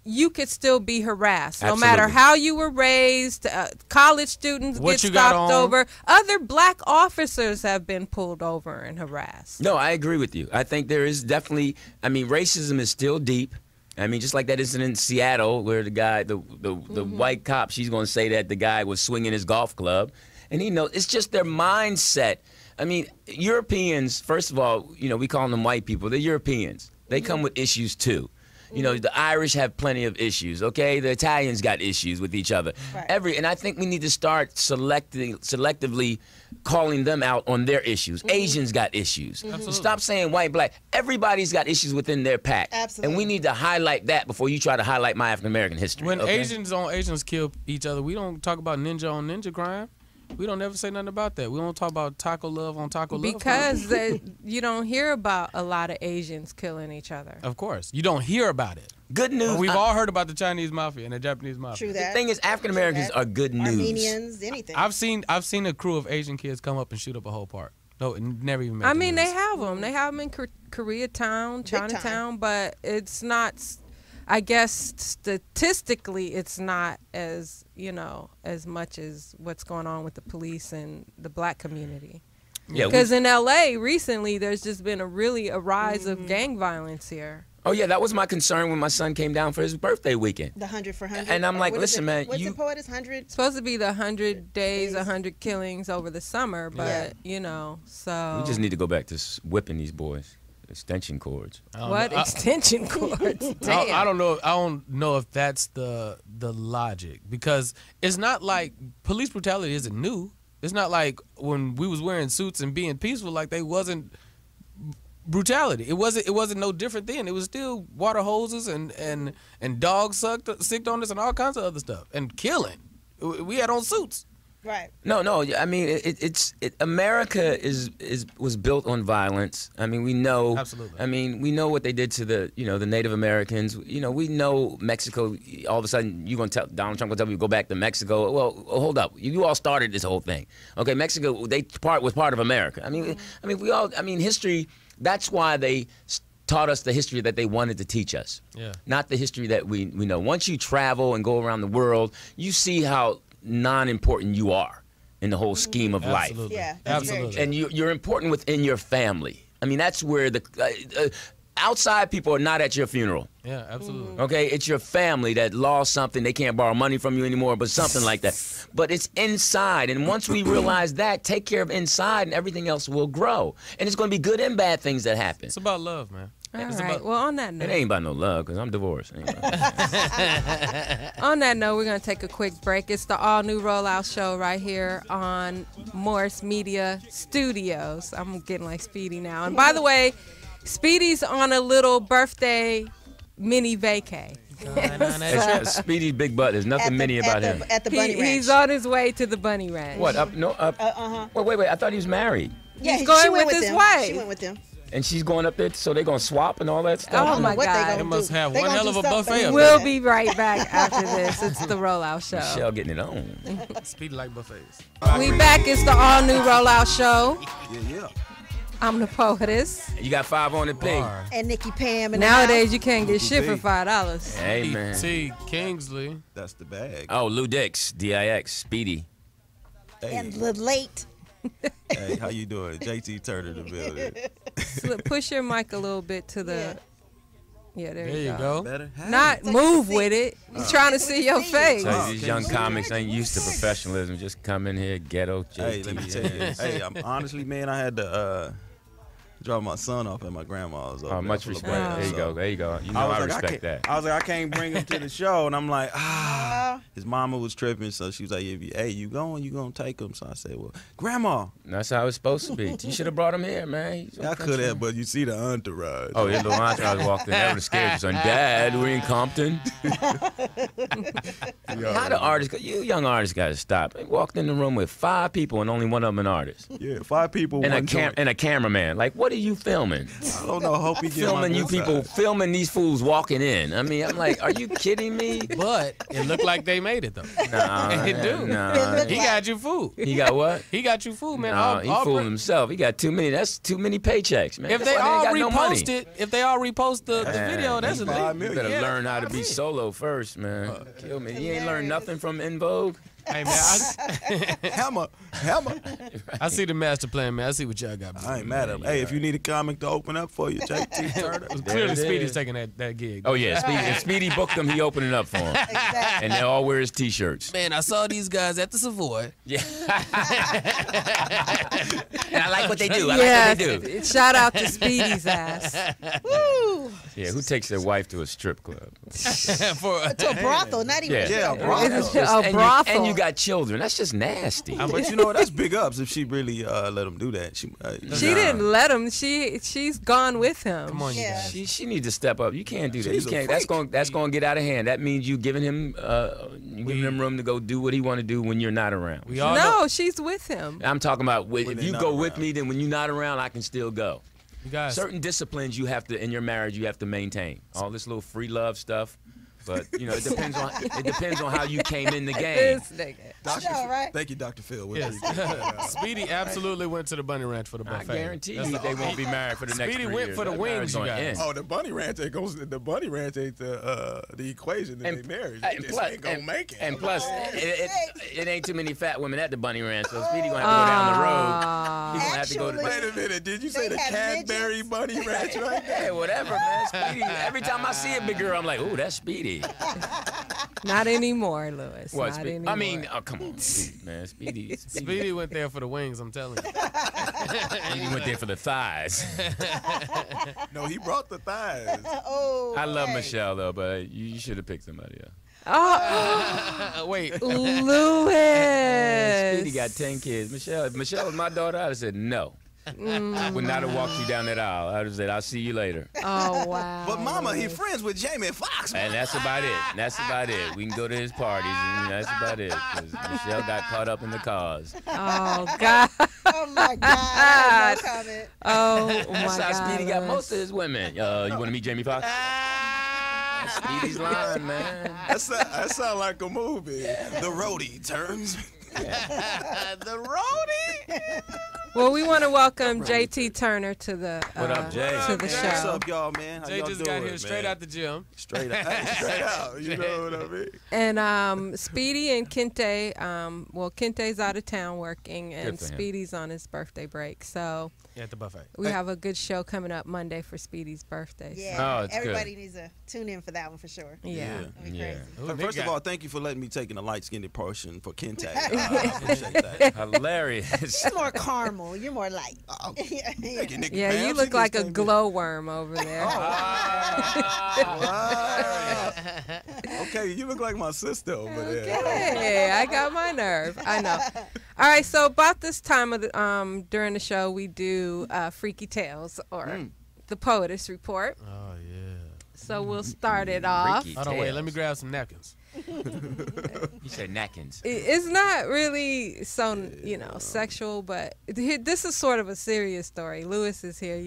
you could still be harassed, no Absolutely. matter how you were raised. College students What get you got stopped on. over. Other black officers have been pulled over and harassed. No, I agree with you. I think there is definitely, I mean, racism is still deep. I mean, just like that incident in Seattle where the guy, the white cop, she's going to say that the guy was swinging his golf club. And he knows, it's just their mindset. I mean, Europeans, first of all, you know, we call them white people. They're Europeans. They come with issues too. You know, the Irish have plenty of issues, okay? The Italians got issues with each other. Right. And I think we need to start selectively calling them out on their issues. Asians got issues. Stop saying white, black. Everybody's got issues within their pack. Absolutely. And we need to highlight that before you try to highlight my African American history. When okay? Asians kill each other, we don't talk about ninja on ninja crime. We don't ever say nothing about that. We don't talk about taco love on taco love. Because you don't hear about a lot of Asians killing each other. Of course. You don't hear about it. Good news. We've all heard about the Chinese mafia and the Japanese mafia. True The that. thing is, African Americans are good news. Armenians, anything. I've seen a crew of Asian kids come up and shoot up a whole park. No, it never even made I the mean, news. they have them. They have them in Koreatown, time. Chinatown, but it's not. I guess statistically, it's not as as much as what's going on with the police and the black community. Yeah, Because in LA recently, there's just been a rise of gang violence here. Oh, yeah, that was my concern when my son came down for his birthday weekend. The 100 for 100. And I'm like, What is listen, it? man, What's you- the Poetess 100? It's supposed to be the 100 days, 100 killings over the summer, but so We just need to go back to whipping these boys. Extension cords. what extension cords? Damn. I don't know. I don't know if that's the logic, because it's not like police brutality isn't new. It's not like when we was wearing suits and being peaceful, like they wasn't brutality. It wasn't no different then. It was still water hoses and dogs sicked on us and all kinds of other stuff and killing. We had on suits. Right. No. I mean, America was built on violence. I mean, we know. Absolutely. I mean, we know what they did to the Native Americans. You know, we know Mexico. All of a sudden, you gonna tell Donald Trump gonna tell you go back to Mexico? Well, hold up. You all started this whole thing. Okay, Mexico. Was part of America. I mean, we all. I mean, history. That's why they taught us the history that they wanted to teach us. Yeah. Not the history that we know. Once you travel and go around the world, you see how non-important you are in the whole scheme of life. Absolutely. Yeah, that's very Absolutely. true. And you're important within your family. I mean, that's where the outside people are not at your funeral. Yeah, absolutely. Okay, it's your family that lost something. They can't borrow money from you anymore, but something like that. But it's inside, and once we realize that, take care of inside, and everything else will grow. And it's going to be good and bad things that happen. It's about love, man. All It's right. about- Well, on that It note, ain't about no love, because I'm divorced. Ain't about we're going to take a quick break. It's the all-new Rollout Show right here on Morris Media Studios. I'm getting like Speedy now. And by the way, Speedy's on a little birthday mini vacay. It's Speedy's big butt. There's nothing mini about him. At the Bunny Ranch. He's on his way to the Bunny Ranch. What, up? No, up. Wait. I thought he was married. Yeah, He's going she went with his them. wife. She went with them. And she's going up there, so they're going to swap and all that stuff? Oh, I don't know my what God. they gonna They must do. have They one gonna hell do of a something. buffet up We'll be right back after this. It's the Rollout Show. Michelle getting it on. Speed like buffets. We back. It's the all-new Rollout Show. Yeah. I'm the Poetess. You got 5 on the pig. Bar. And Nikki Pam. And Nowadays, you can't get shit for $5. Hey, man. T. Kingsley. That's the bag. Oh, Lew Dix, DIX, Speedy. and the late. Hey, how you doing? JT Turner in the building. Push your mic a little bit to the. Yeah, there, There you go. Better? Hey. Not Take move a seat. with it. You trying to see your face. Tell you, Oh, these okay. young comics ain't used to professionalism. Just come in here, ghetto, JT. Hey, let me tell you. Hey, honestly, man, I had to drop my son off at my grandma's. Oh, much respect. There you go. There you go. You know I respect that. I was like, I can't bring him to the show, and I'm like, his mama was tripping, so she was like, hey, you going to take him? So I said, well, grandma. That's how it's supposed to be. You should have brought him here, man. I could have, but you see the entourage. Oh, yeah, the entourage walked in. That would have scared your son. Dad, we in Compton. How the artists, you young artists got to stop. They walked in the room with 5 people and only one of them an artist. Yeah, 5 people, And one joint. a cameraman. Like, what are you filming? I don't know. Hope you get Filming my you good people, side. filming these fools walking in. I mean, I'm like, are you kidding me? But it looked like they made it though. Nah, It do. nah. He got you food. He got what? He got you food, man. No, he fooled himself. He got too many. That's too many paychecks, man. If That's they why all ain't got no money. repost it, if they all repost the video, that's you illegal. better, you better learn how to be solo first, man. Kill me. You ain't learned nothing from In Vogue. Hey man, Hammer. I see the master plan, man. I see what y'all got. I ain't mad at him. Hey, if you need a comic to open up for you, JT Turner. Clearly, it Speedy's is. taking that gig. Oh yeah, Speedy. If Speedy booked them, he opened it up for them, Exactly. and they all wear his T-shirts. Man, I saw these guys at the Savoy. Yeah. And I like what they do. I Yes. like what they do. Shout out to Speedy's ass. Woo. Yeah, who takes their wife to a strip club? To a brothel, not even. Yeah, a brothel. It's a brothel. And you got children. That's just nasty. But you know what? That's big ups if she really let him do that. She didn't let him. She's gone with him. Come on, you Yeah. guys. She needs to step up. You can't do that. She's You a can't. freak. That's going to get out of hand. That means you giving him room to go do what he want to do when you're not around. We all know. No, she's with him. I'm talking about if they're you not go with around. me, then when you're not around, I can still go. You guys. Certain disciplines you have to in your marriage you have to maintain. All this little free love stuff, but you know it depends on how you came in the game. This nigga. Dr. know, right? Thank you, Dr. Phil. We Yes. appreciate that. Speedy absolutely went to the Bunny Ranch for the I buffet. guarantee That's you the- they won't be married for the next Speedy 3 went years. for the That wings, marriage you gonna guys. end. Oh, the bunny ranch ain't goes. The bunny ranch ain't the equation that they marriage. They just ain't gonna make it. And plus, it ain't too many fat women at the Bunny Ranch, so Speedy gonna have to go down the road. He's gonna have to go to. Actually- Wait a minute, did you say They the have Cadbury midgets. bunny ranch right there? Hey, whatever, man. Speedy. Every time I see a big girl, I'm like, ooh, that's Speedy. Not anymore, Lewis. What? Not Speedy? anymore. I mean, oh come on, Speedy, man. Speedy. Speedy went there for the wings, I'm telling you. Speedy went there for the thighs. No, he brought the thighs. Oh. I love hey. Michelle though, but you should have picked somebody else. Oh, Wait. Lewis. Speedy got 10 kids. If Michelle was my daughter, I'd have said no. I would not have walked you down that aisle. I'd have said, I'll see you later. Oh, wow. But Mama, he friends with Jamie Foxx. And that's about it. That's about it. We can go to his parties, and that's about it. 'Cause Michelle got caught up in the cause. Oh, God. Oh my God. I have no comment. Oh, my That's God. how Speedy got Lewis. most of his women. You want to meet Jamie Foxx? Speedy's lying, man. That sound like a movie. The roadie turns. The roadie. Well, we want to welcome JT Turner to the What up, Jay? to the What's show. up, y'all, man? How Jay y'all just doing, got here straight man? out the gym. Straight out. Hey, straight out. You know what I mean? And Speedy and Kente, well, Kente's out of town working, and Good for him. Speedy's on his birthday break. So At the buffet. we have a good show coming up Monday for Speedy's birthday. So, Yeah. Oh, it's good. Everybody needs to tune in for that one for sure. yeah. That'd be Yeah. crazy. Ooh, Nick First of got- all, thank you for letting me take in a light-skinned portion for Kente. I appreciate that. Hilarious. It's more caramel. You're more light. Oh, Yeah. thank you, Nick. Yeah, you look like a glowworm over there. Wow. Okay, you look like my sister over there. Hey, I got my nerve. I know. All right, so about this time of the during the show, we do Freaky Tales or the Poetess Report. Oh, yeah. So we'll start it off. Freaky Hold on, wait. tales. Let me grab some napkins. You said napkins. It's not really so, sexual, but this is sort of a serious story. Lewis is here.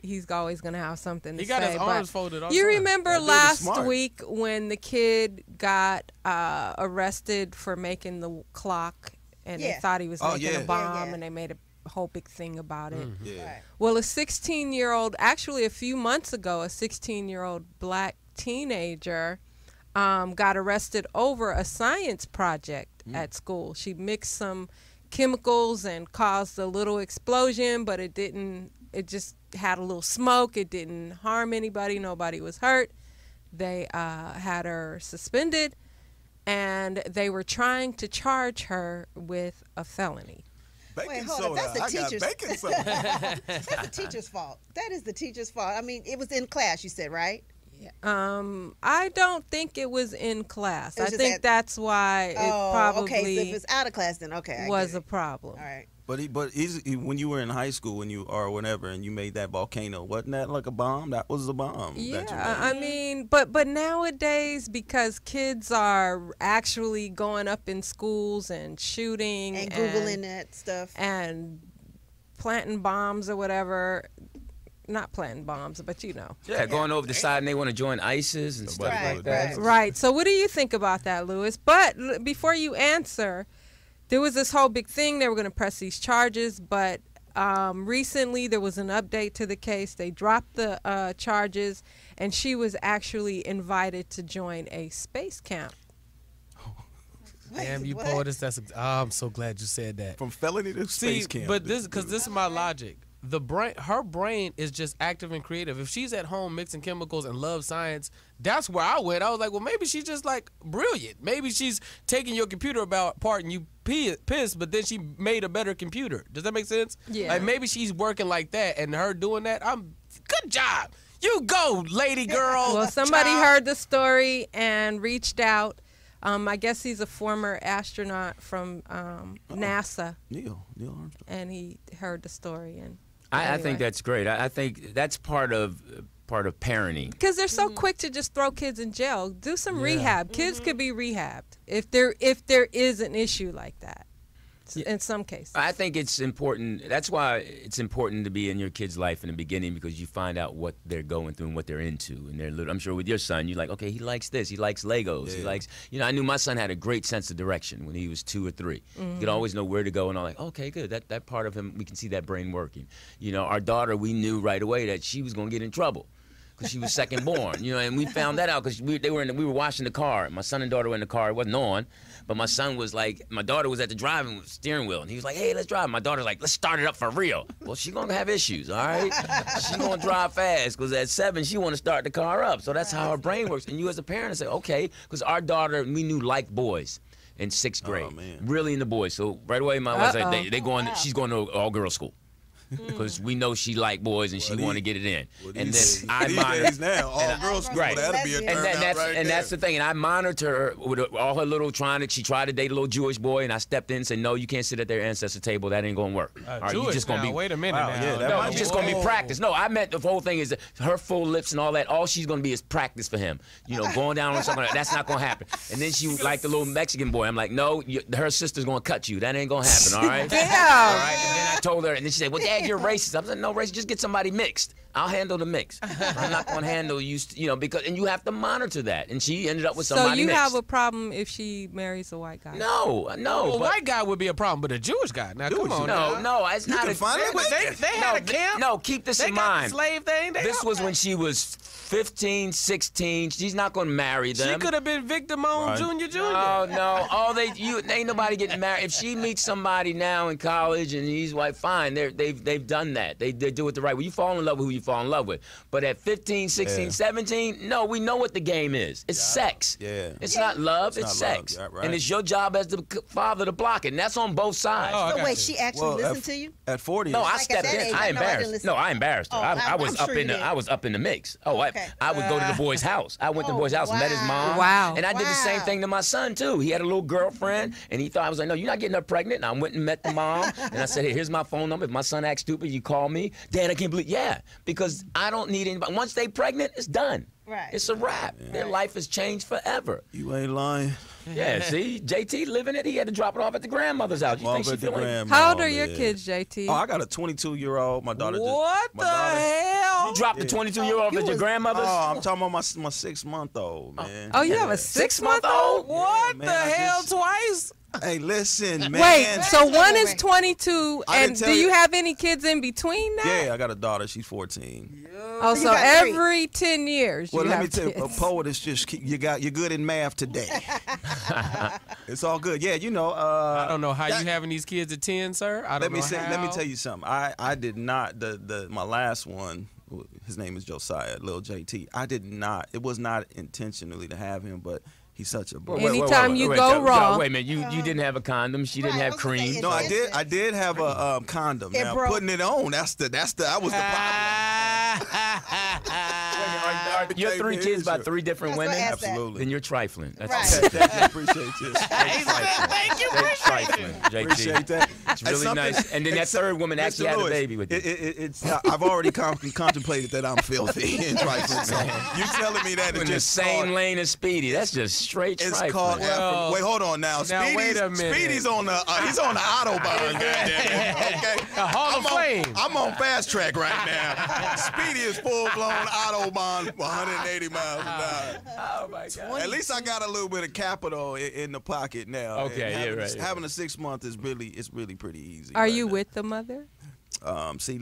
He's always going to have something to He got say. his but arms folded all the you time. remember That dude is last smart. week when the kid got arrested for making the clock, and they Yeah. thought he was Oh, making yeah. a bomb, Yeah, yeah. and they made a whole big thing about it. Yeah. Right. Well, a 16-year-old, actually a few months ago, a 16-year-old black teenager got arrested over a science project at school. She mixed some chemicals and caused a little explosion, but it just had a little smoke. It didn't harm anybody. Nobody was hurt. They had her suspended, and they were trying to charge her with a felony. Baking Wait, hold soda. up. That's the I got teacher's. baking soda. That's the teacher's fault. That is the teacher's fault. I mean, it was in class. You said, right? I don't think it was in class. It was I just think at- that's why it probably okay. So if it's out of class, then okay. I was get a problem. it. All right. But when you were in high school, or whenever, and you made that volcano, wasn't that like a bomb? That was a bomb. that you Yeah, made. I mean, but nowadays, because kids are actually going up in schools and shooting And Googling that stuff. and planting bombs or whatever, not planting bombs, but you know. Yeah, going over the side and they want to join ISIS and stuff Right, like that. right. Right. So what do you think about that, Lewis? But before you answer, there was this whole big thing. They were going to press these charges, but recently there was an update to the case. They dropped the charges, and she was actually invited to join a space camp. Damn, you What? poetess. I'm so glad you said that. From felony to space camp. But this is my logic. Her brain is just active and creative. If she's at home mixing chemicals and loves science, that's where I went. I was like, well, maybe she's just like brilliant. Maybe she's taking your computer apart and you piss, but then she made a better computer. Does that make sense? Yeah. Like maybe she's working like that, and her doing that. Good job. You go, lady girl. Well, somebody child. heard the story and reached out. I guess he's a former astronaut from NASA, Neil Armstrong. and he heard the story. And I anyway. think that's great. I think that's part of parenting. Because they're so quick to just throw kids in jail. Do some rehab. Kids could be rehabbed if there is an issue like that. In some cases. I think it's important. That's why it's important to be in your kid's life in the beginning, because you find out what they're going through and what they're into. And I'm sure with your son, you're like, okay, he likes this. He likes Legos. Yeah. He likes, I knew my son had a great sense of direction when he was 2 or 3. He could always know where to go, and I'm like, okay, good. That part of him, we can see that brain working. Our daughter, we knew right away that she was going to get in trouble, because she was second born, and we found that out because we were washing the car. My son and daughter were in the car. It wasn't on, but my son was like, my daughter was at the driving steering wheel, and he was like, hey, let's drive. My daughter's like, let's start it up for real. Well, she's going to have issues, all right? She's going to drive fast, because at 7, she want to start the car up. So that's how her brain works. And you as a parent say, okay, because our daughter, we knew liked boys in 6th grade. Oh, man. Really into boys. So right away, my wife said, she's going to all-girls school. Because we know she like boys and she want to get it in. And then I monitor. Now, all girls school, Right. that'll be a turnout That's the thing. And I monitor her with all her little she tried to date a little Jewish boy, and I stepped in and said, no, you can't sit at their ancestor table. That ain't going to work. All right, you Jewish just gonna now. be. Wait a minute Wow, now. yeah, that No, might it's be- just going to be practice. No, I meant the whole thing is that her full lips and all that, all she's going to be is practice for him. Going down on something like that. That's not going to happen. And then she liked the little Mexican boy. I'm like, no, her sister's going to cut you. That ain't going to happen, all right? Damn. All right, and then I told her, and then she said, well, Dad, you're racist. I said, no, racist, just get somebody mixed. I'll handle the mix. I'm not going to handle you, because, and you have to monitor that. And she ended up with So somebody you mixed. have a problem if she marries a white guy? No. A but- white guy would be a problem, but a Jewish guy. Now, come on. now. No, it's not. can finally make it. They had a camp. No, keep this They in got mind. the slave thing. This was when she was 15, 16. She's not going to marry them. She could have been Victor Moan Right. Jr. No. Ain't nobody getting married. If she meets somebody now in college and he's white, fine. They've done that. They do it the right way. You fall in love with who you fall in love with. But at 15, 16, Yeah. 17, no, we know what the game is. It's sex. Yeah. It's not love. It's not sex. love. Yeah, right. And it's your job as the father to block it. And that's on both sides. Oh, I But got wait, you. she actually listened to you? At 40. No, I Like at stepped that in. age, I I know I didn't embarrassed. listen. No, I embarrassed her. Oh, I was I'm up sure in you the. did. I was up in the mix. Oh, Okay. I would go to the boy's house. I went to the boy's house, met his mom. Wow. And I did the same Wow. thing to my son too. He had a little girlfriend, and he thought I was like, no, you're not getting her pregnant. And I went and met the mom, and I said, hey, here's my phone number. If my son acts stupid, you call me. Dad, I can't believe. Yeah, because I don't need anybody. Once they pregnant, it's done. Right. It's a wrap. Their life has changed forever. You ain't lying. Yeah, see, JT living it. He had to drop it off at the grandmother's house. You think she feeling? How old are your kids, JT? Oh, I got a 22-year-old. My daughter What my the daughter- hell? You dropped the 22-year-old at your grandmother's? Oh, I'm talking about my 6-month-old, man. Oh, you have a 6-month-old? What man, the I hell? just- Twice? Hey, listen, man. Wait, so Wait, one wait, is wait. 22, I and didn't do tell you you- have any kids in between that? Yeah, I got a daughter. She's 14. Oh, You so got 3. every 10 years Well, you let me have tell you, a kids. poet is just you're good in math today. It's all good. Yeah, I don't know how you having these kids at 10, sir. I don't know how. Let me tell you something. I did not my last one. His name is Josiah, Lil JT. I did not. It was not intentionally to have him, but he's such a bro. Anytime you go raw. Wait a minute, you didn't have a condom. She didn't Right, I have was gonna say, cream. No, I did. I did have a condom. It Now broke. putting it on, that's the. I was the Your 3 kids by 3 different That's what women? I asked that. Absolutely. Then you're trifling. That's Right. Thank you. Appreciate this. Thank you, trifling. appreciate JT. Appreciate that. It's really nice. And then that third woman actually had a baby with you. I've already contemplated that I'm filthy and trifling. So you telling me that in the same lane as Speedy? That's just straight trifling. It's called. Wait, hold on now. Wait a minute. Speedy's on the. He's on the autobahn. Goddamn. Okay. Hall of Fame. I'm on fast track right now. Speedy is full blown autobahn, 180 miles an hour. Oh my God. At least I got a little bit of capital in the pocket now. Okay, Having a 6 month is really pretty easy. Are you with the mother? See,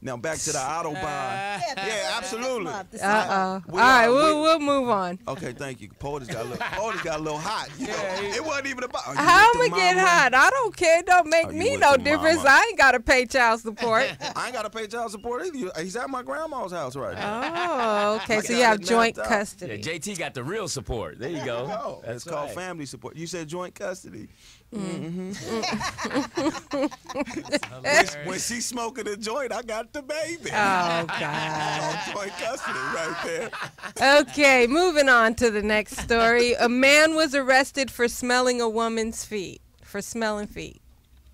now back to the autobahn. Yeah, absolutely. All right, we'll move on. Okay, thank you. Poetess got a little hot. You know, it wasn't even about. How am I get hot? I don't care. It don't make me no difference. I ain't got to pay child support. I ain't got to pay child support either. He's at my grandma's house right now. Oh, okay. So you have joint custody. Yeah, JT got the real support. There you go. It's called family support. You said joint custody. Mm-hmm. When she's smoking a joint, I got the baby. Oh, God. Joint custody right there. Okay, moving on to the next story. A man was arrested for smelling a woman's feet. For smelling feet.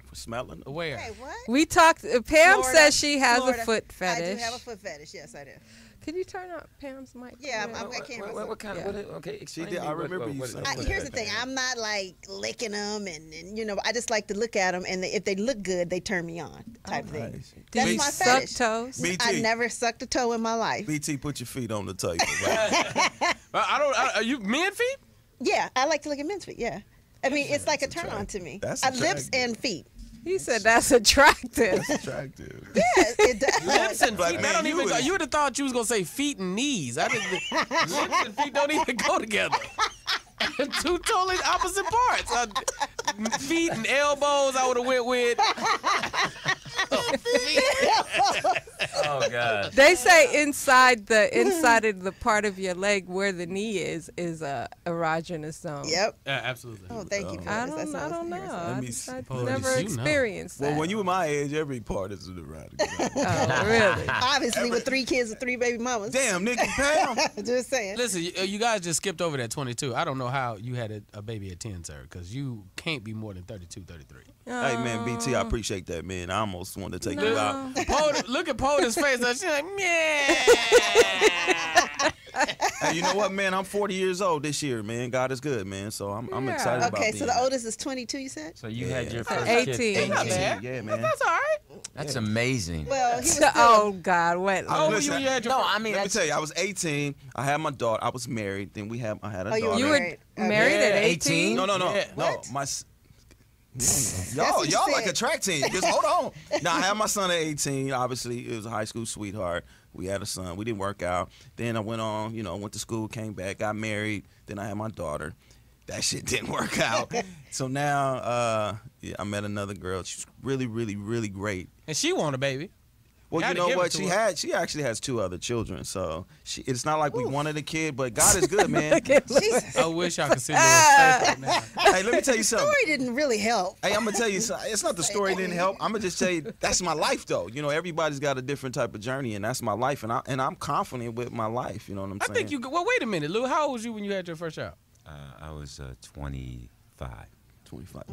For smelling? Where? Wait, what? We talked. Pam Florida, says she has Florida. a foot I fetish. do have a foot fetish. Yes, I do. Can you turn up Pam's mic? Yeah, I can't. What kind of? Okay, explain. She did. I remember you saying. Here's the thing. I'm not like licking them, and you know, I just like to look at them, and if they look good, they turn me on. Type thing. Nice. That's you my suck fetish. toes? BT. I never sucked a toe in my life. BT, put your feet on the table. Right? Are you men feet? Yeah, I like to look at men's feet. Yeah, I mean, it's like a turn on to me. That's Lips attractive. and feet. He said that's attractive. That's attractive. Yeah, it does. Lips and Like, feet. man, You would have thought you was gonna say feet and knees. I didn't. Lips and feet don't even go together. Two totally opposite parts. Feet and elbows, I would have went with. Oh God. They say inside of the part of your leg where the knee is a erogenous zone. Yep. Absolutely. Oh, thank you. I Poetess. That's don't know. awesome. I've never experienced that. Well, when you were my age, every part is an erotic. Oh, really? Obviously, with 3 kids and 3 baby mamas. Damn, Nikki Pam. Just saying. Listen, you guys just skipped over that 22. I don't know how you had a baby at 10, sir, because you can't be more than 32, 33. Hey, man, BT, I appreciate that, man. I almost wanted to take you out. Look at Poetess' face. She's like, yeah. Hey, you know what, man? I'm 40 years old this year, man. God is good, man. So I'm excited about Okay, being so the oldest is 22, you said? So you had your first 18. kid. Not bad. Yeah, man. That's all right. That's amazing. Well, he was still, Oh God, what? How old were you listen, when you had your No, first? I mean Let me that's tell you, I was 18. I had my daughter. I was married. Then I had a daughter. you were You were married. married Yeah, at 18? 18? No. Yeah. No, What? my what you y'all like said. a track team. Just hold on. Now I had my son at 18. Obviously, it was a high school sweetheart. We had a son. We didn't work out. Then I went on, went to school, came back, got married. Then I had my daughter. That shit didn't work out. So now, I met another girl. She's really, really, really great. And she want a baby. Well, you Gotta know give what? it to her. She actually has 2 other children. So it's not like we wanted a kid, but God is good, man. Jesus. I wish I could see Lou's face right now. Hey, let me tell you something. Story didn't really help. Hey, I'm gonna tell you something. It's not the story didn't help. I'm gonna just tell you that's my life, though. Everybody's got a different type of journey, and that's my life, and I'm confident with my life. You know what I'm I saying? think well, wait a minute, Lou. How old was you when you had your first child? I was 25. 25.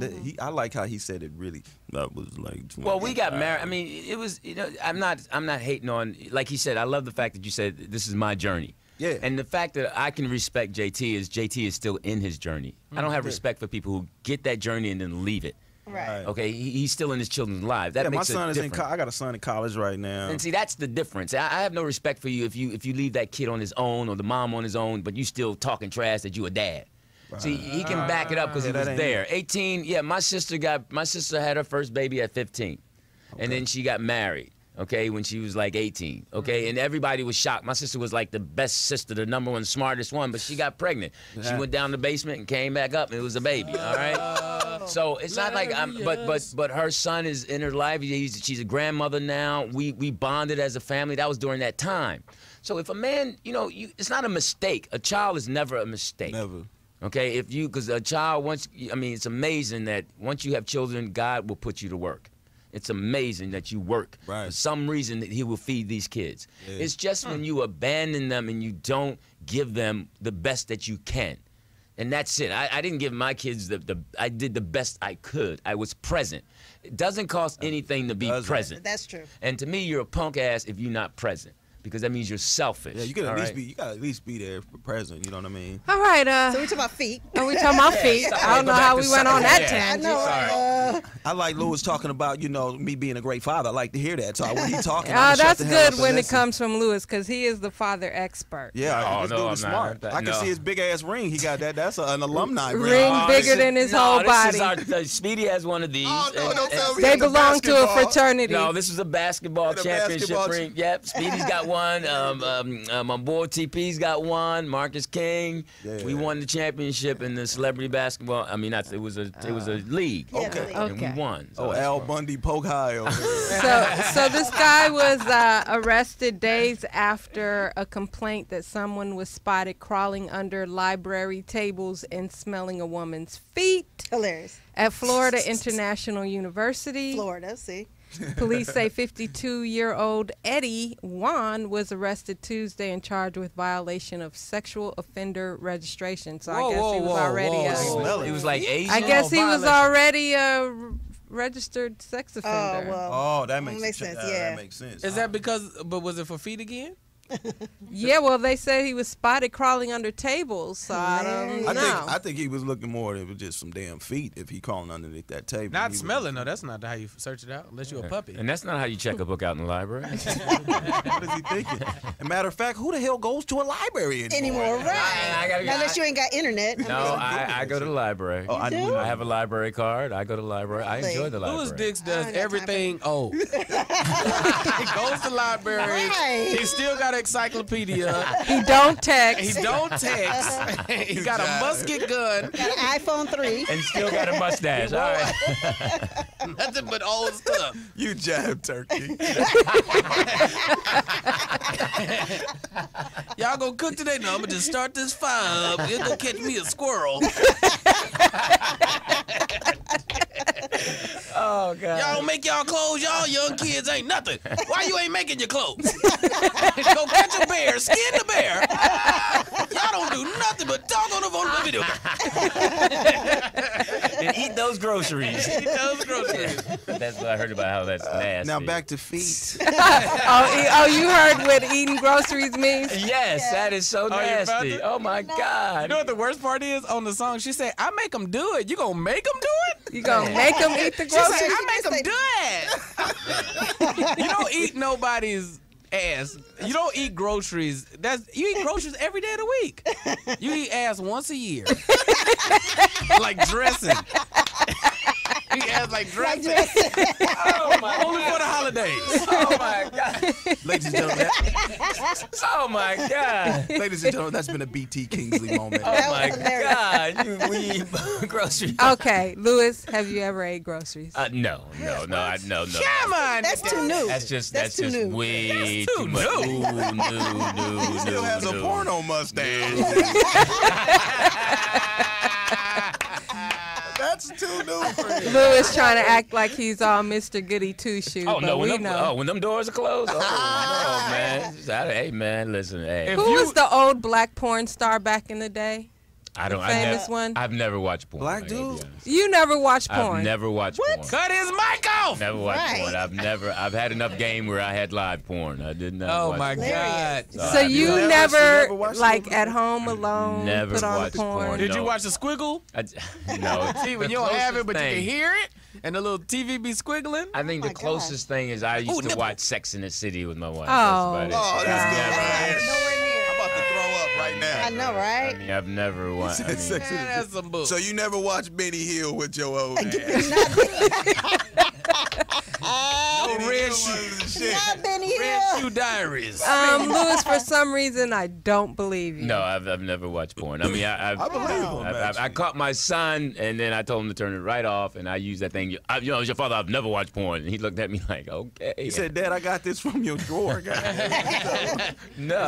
I like how he said it. Really, that was like. 25. Well, we got married. I mean, it was. I'm not hating on. Like he said, I love the fact that you said this is my journey. Yeah. And the fact that I can respect JT is still in his journey. I don't have respect for people who get that journey and then leave it. Right. Okay, he's still in his children's lives. That Yeah, my makes son it is different. I got a son in college right now. And see, that's the difference. I have no respect for you if you leave that kid on his own or the mom on his own, but you still talking trash that you a dad. See, he can back it up because he was that ain't there. 18, yeah, my sister had her first baby at 15. And then she got married, okay, when she was like 18, okay? And everybody was shocked. My sister was like the best sister, the number 1 smartest one, but she got pregnant. She went down the basement and came back up, and it was a baby, all right? So it's not like but her son is in her life. She's a grandmother now. We bonded as a family. That was during that time. So if a man, it's not a mistake. A child is never a mistake. Never. Okay, because a child it's amazing that once you have children, God will put you to work. It's amazing that you work. Right. For some reason that he will feed these kids. Yeah. It's just when you abandon them and you don't give them the best that you can. And that's it. I didn't give my kids I did the best I could. I was present. It doesn't cost anything to be present. That's true. And to me, you're a punk ass if you're not present. Because that means you're selfish. Yeah, you can at least be there for present. You know what I mean? All right. So we talking about feet. Oh, we talking about feet. I don't know how we went on that tangent. I like Lewis talking about me being a great father. I like to hear that. So when he talking, that's good when it comes from Lewis because he is the father expert. Yeah, this dude is smart. I can see his big ass ring. He got that. That's an alumni ring bigger than his whole body. Speedy has one of these. Oh, no, don't tell me they belong to a fraternity. No, this is a basketball championship ring. Yep, Speedy's got one. My boy TP's got one. Marcus King. Yeah. We won the championship in the celebrity basketball. I mean, it was a league. Okay. And we won. So Al Bundy poke high over so this guy was arrested days after a complaint that someone was spotted crawling under library tables and smelling a woman's feet. Hilarious. At Florida International University. Florida, see. Police say 52-year-old Eddie Juan was arrested Tuesday and charged with violation of sexual offender registration. So I guess he was already he was like Asian. I guess he was already a registered sex offender. That makes sense. Yeah, that makes sense. Is that but was it for feet again? Yeah, well, they said he was spotted crawling under tables, so I don't know. I think he was looking more than just some damn feet if he crawling underneath that table. Not smelling, no, that's not how you search it out, unless you're a puppy. And that's not how you check a book out in the library. What is he thinking? As a matter of fact, who the hell goes to a library anymore? Right. Unless you ain't got internet. No, I go to the library. Oh, I do? I have a library card. I go to the library. I enjoy the library. Lewis Dix does everything old. He goes to the library. Right. He still got an encyclopedia. He don't text. He He got a musket gun. Got an iPhone 3. And still got a mustache. All right. Nothing but old stuff. You jab turkey. Y'all gonna cook today? No, I'm gonna just start this fire up. You're gonna catch me a squirrel. Oh, God. Y'all don't make y'all clothes. Y'all young kids ain't nothing. Why you ain't making your clothes? Go catch a bear, skin the bear. Y'all don't do nothing but talk on the phone with video. And eat those groceries. That's what I heard about how that's nasty. Now back to feet. You heard what eating groceries means? Yes, that is so nasty. Oh, my God. You know what the worst part is on the song? She said, I make them do it. You gonna make them do it? You gonna make them eat the groceries? She said, I make them do it. You don't eat nobody's ass. You don't eat groceries. You eat groceries every day of the week. You eat ass once a year. Like dressing. You eat ass like dressing. Oh my! Only for the holidays. Oh my God. Ladies and gentlemen. Oh my God. Ladies and gentlemen, that's been a BT Kingsley moment. Oh my God. We eat groceries. Okay, Lewis, have you ever ate groceries? No. Come on. That's too new. That's just too new. way That's too much. He still has a porno mustache. That's too new for him. Lewis trying to act like he's all Mr. Goody Two-Shoes, Oh no! but When them doors are closed. Oh no, man! Hey man, listen. Hey, Who was the old black porn star back in the day? one. I've never watched porn. Black dude? You never watched porn? I've never watched porn. Cut his mic off. Never watched porn. I've had enough game where I had live porn. I did not. Oh watch my porn. God. So you never watched like it? at home alone Never put on watched porn? porn. Did you No. watch the squiggle? No. See, when The you don't have it, closest but you can thing- hear it, and the little TV be squiggling. I think the my God. closest thing is I used to nipple. watch Sex in the City with my wife. Oh. That's about Oh, it. that's I've good. never- I'm about to throw up right now. I know, right? I mean, I've never watched. Sex in the That's some bull. So you never watched Benny Hill with your old ass? No red shoe. Not Benny Red Hill. shoe diaries. Lewis, for some reason, I don't believe you. No, I've never watched porn. I mean, I believe him, I actually. caught my son, and then I told him to turn it right off, and I used that thing. As your father, I've never watched porn. And he looked at me like, okay. He said, Dad, I got this from your drawer. no,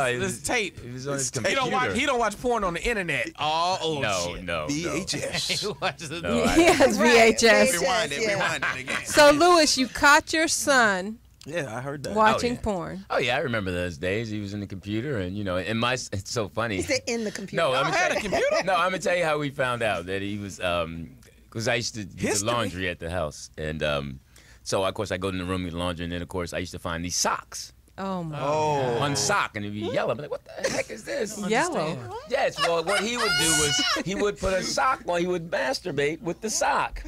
it This was, tape. it was on his He computer. don't watch porn on the internet. Oh, shit. No. VHS. He watches it. No, He has Right, VHS. Rewind it, yeah. rewind it again. So, Lewis, you caught your son Yeah, I heard that. Watching yeah. porn. Oh yeah, I remember those days. He was in the computer, and it's so funny. He said in the computer. No, I'm had a computer. No, I'm gonna tell you how we found out that he was because I used to do the History. laundry at the house, and so of course I go in the room, do the laundry, and then of course I used to find these socks. Oh my. One sock, and it'd be yellow. I'm like, what the heck is this? Yellow. Yes, well, what he would do was he would put a sock on, he would masturbate with the sock.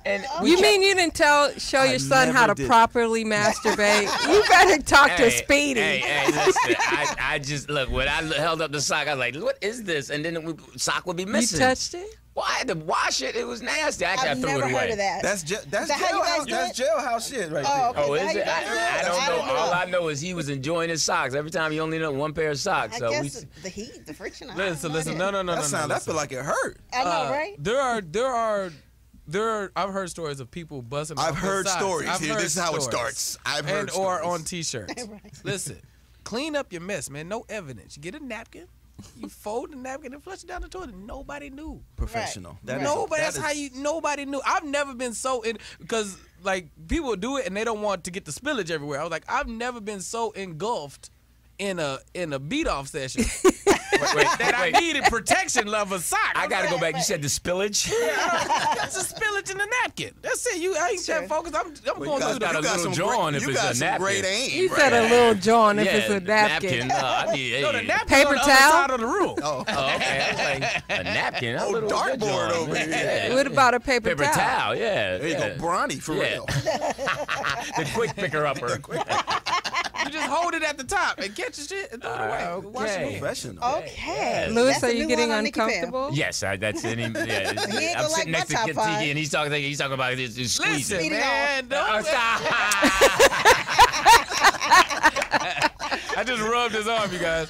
And You mean you didn't show your son how to never did. properly masturbate? You better talk to Speedy. Hey, listen, I just, look, when I held up the sock, I was like, what is this? And then the sock would be You missing. touched it? Well, I had to wash it. It was nasty. Actually, I've I threw never it away. heard of that. That's that how you guys jailhouse. do That's it? jailhouse shit right Oh, there. okay. Oh, Is is that it? how you guys do I it? don't know. All I know is he was enjoying his socks. Every time he only knew one pair of socks. I So guess the heat, the friction. Listen. No. That sound. I feel like it hurt. I know, right? There are. I've heard stories of people busting. I've off their heard socks. stories. I've Here, heard this is how it stories. starts. I've heard or stories. on T-shirts. Right. Listen, clean up your mess, man. No evidence. You get a napkin, you fold the napkin and flush it down the toilet. Nobody knew. Professional. Right. That is- Nobody. that That's is- how you. Nobody knew. I've never been so in because like people do it and they don't want to get the spillage everywhere. I was like, I've never been so engulfed in a beat off session that I needed protection of a sock. I got to go back. You said the spillage? That's a spillage in the napkin. That's it. I ain't that focused. I'm going got through got a the. little John if you it's got a some napkin. great aim. You right said a there. little John if Yeah, it's a napkin. I need, No, the hey. napkin Paper on the towel? other side of the room. Oh. Oh, okay. I was like, a napkin? A little dartboard good John. over here. Yeah. What about a paper Paper towel? towel, yeah. There you yeah. go, Bronny, for Yeah. real. The quick picker-upper. You just hold it at the top and catch the shit and throw it away. Okay. Wash it in. Professional. Okay. Louis, That's are a you new getting one on Nikki Bell. uncomfortable? Yes, that's it. ain't I'm gonna sitting like next to my top Tiki, five. and he's talking about this squeezing. Listen, Speedy man. Oh, Don't stop. I just rubbed his arm, you guys.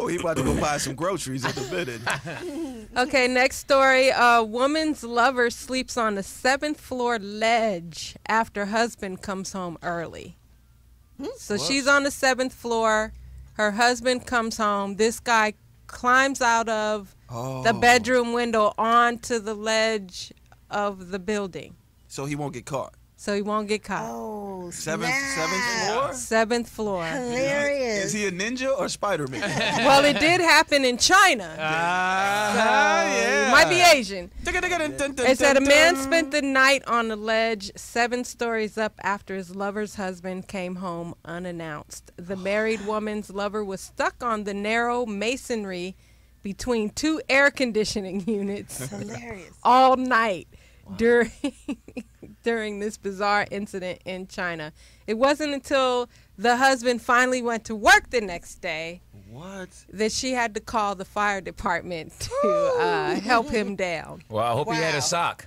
Ooh, he about to go buy some groceries at the bidding. Okay, next story. A woman's lover sleeps on the 7th floor ledge after husband comes home early. So she's on the 7th floor. Her husband comes home. This guy climbs out of the bedroom window onto the ledge of the building. So he won't get caught. So he won't get caught. Oh, Seventh snap. floor? 7th floor. Hilarious. Is he a ninja or Spider-Man? Well, it did happen in China. Yeah. Might be Asian. It It said a man spent the night on the ledge 7 stories up after his lover's husband came home unannounced. The married woman's lover was stuck on the narrow masonry between 2 air conditioning units Hilarious. all night during this bizarre incident in China. It wasn't until the husband finally went to work the next day What? that she had to call the fire department to help him down. Well, I hope he had Wow. a sock.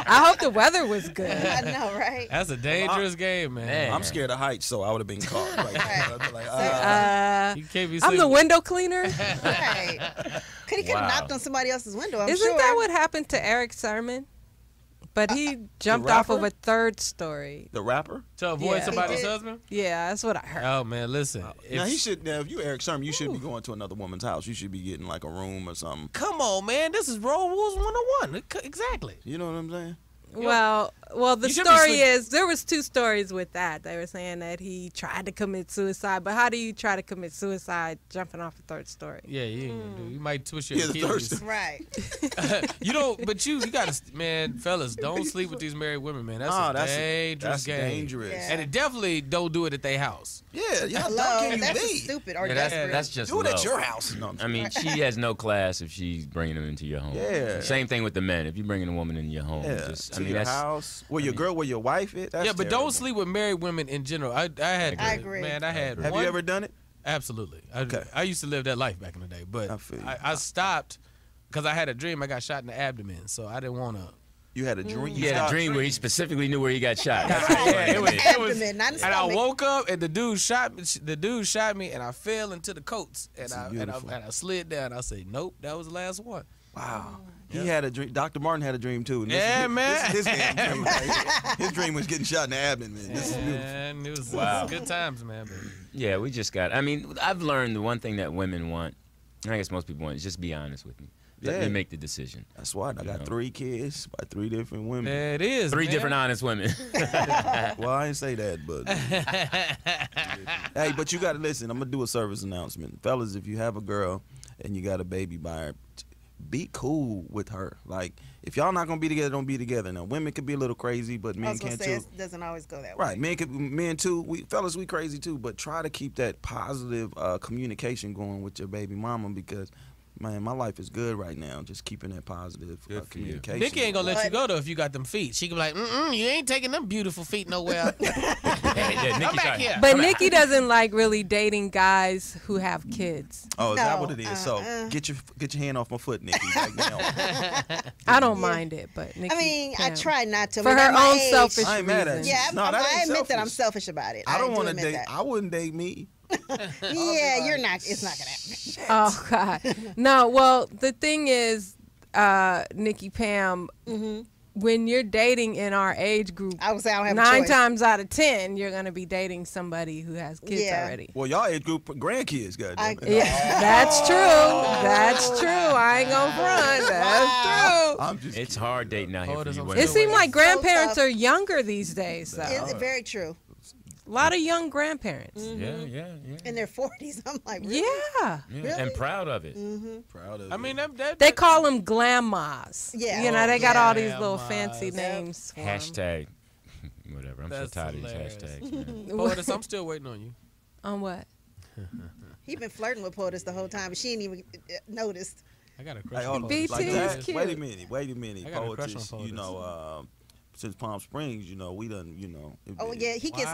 I hope the weather was good. I know, right? That's a dangerous game, man. Man. I'm scared of heights, so I would have been caught. Like, I'd be like, You can't be I'm the sleeping. window cleaner. Right. He could have Wow. knocked on somebody else's window, I'm Isn't sure. that what happened to Eric Sermon? But he jumped off of rapper? a 3rd story. the rapper? To avoid Yeah. somebody's He did. husband? Yeah, that's what I heard. Oh, man, listen. Now he should. Now, if you Eric Sermon, you should be going to another woman's house. You should be getting like a room or something. Come on, man. This is Road Rules 101. Exactly. You know what I'm saying? Well, the You should be story sleeping. is there was 2 stories with that. They were saying that he tried to commit suicide, but how do you try to commit suicide jumping off a 3rd story? Yeah, you ain't gonna do. You might twist your Yeah, the Achilles. thirst. Right. You don't, but you gotta, man, fellas, don't sleep with these married women, man. That's Nah, a dangerous that's game. dangerous. Yeah. And it definitely don't do it at their house. Yeah, y'all Hello. dumb can you That's just be? stupid or Yeah, desperate. that's just Do it low. at your house. No, I mean, she has no class if she's bringing them into your home. Yeah. Same thing with the men. If you're bringing a woman in your home, yeah, just, to your house. Where your girl, where your wife is. That's Yeah, but terrible. don't sleep with married women in general. I had, I agree. man, I had. Have one, you ever done it? Absolutely. Okay. I used to live that life back in the day, but I feel you. I stopped because I had a dream. I got shot in the abdomen, so I didn't want to. You had a dream. He had a dream where he specifically knew where he got shot. Yeah, it was. Abdomen, not in the And I stomach. woke up and the dude shot me. The dude shot me, and I fell into the coats, and I beautiful. slid down. I said, "Nope, that was the last one." Wow. He had a dream. Dr. Martin had a dream too. And this Yeah, is, man. This is his damn dream. Right here. His dream was getting shot in the abdomen. Man. This is beautiful. And it was Wow. good times, man. But Yeah, we just got. I mean, I've learned the one thing that women want I guess most people want to just be honest with me. Let me make the decision. That's why I got 3 kids by 3 different women. There it is. 3 different honest women. Well, I didn't say that, but hey, but you got to listen. I'm gonna do a service announcement, fellas. If you have a girl and you got a baby by her, be cool with her. Like, if y'all not gonna be together, don't be together. Now, women could be a little crazy, but men can too. It doesn't always go that way. Right, men too. Fellas, we crazy too. But try to keep that positive communication going with your baby mama, because man, my life is good right now. Just keeping that positive communication. Nikki ain't gonna let you go though if you got them feet. She can be like, you ain't taking them beautiful feet nowhere. Come back here. But Nikki doesn't like really dating guys who have kids. Oh, is that what it is? So get your hand off my foot, Nikki. Right now. I don't mind it, but Nikki, I mean, I try not to. For her own selfish I ain't mad at reasons. you. Yeah, No, I admit that I'm selfish about it. I don't want to admit date. that. I wouldn't date me. Yeah, you're not. It's not gonna happen. Oh God, no. Well, the thing is, Nikki Pam, when you're dating in our age group, I would say I don't have 9 a choice. times out of 10, you're gonna be dating somebody who has kids already. Well, y'all age group grandkids, goddamn. Yeah, that's true. That's true. I ain't gonna front. That's true. It's hard dating out here for you women. It seems like grandparents tough. are younger these days. So. It's very true. A lot of young grandparents. Yeah. In their 40s, I'm like, really? Yeah. Really? And proud of it. Proud of I mean, that They call them glammas. Yeah. You know, they got all these Glammas. little fancy names for 'em. Hashtag. Whatever. I'm That's so tired of these hilarious. hashtags, man. Poetess, I'm still waiting on you. On what? He been flirting with Poetess the whole time, but she ain't even noticed. I got a crush Hey, on hold on. BT Like is that? cute. Wait a minute. I got a crush on Poetess, Poetess. you know, since Palm Springs, you know, we done, you know. Oh yeah, he gets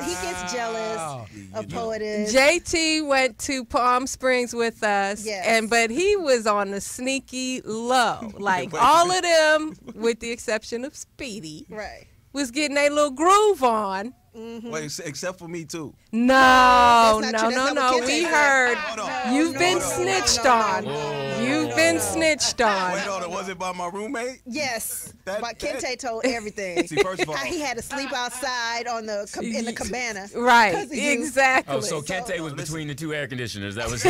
jealous Wow. of Poetess. JT went to Palm Springs with us, Yes. but he was on the sneaky low. Like all of them, with the exception of Speedy, Right. was getting a little groove on. Wait, except for me too. No, not no, true. no, That's not no. what We Kente heard Hold on. you've been no, snitched no, on. no, You've been snitched on. Wait, hold on. Was it by my roommate? Yes, That- but that- Kente told everything. See, first of all, How he had to sleep outside on the in the cabana. Right, 'cause of you. exactly. Oh, so Kente was between the 2 air conditioners. That was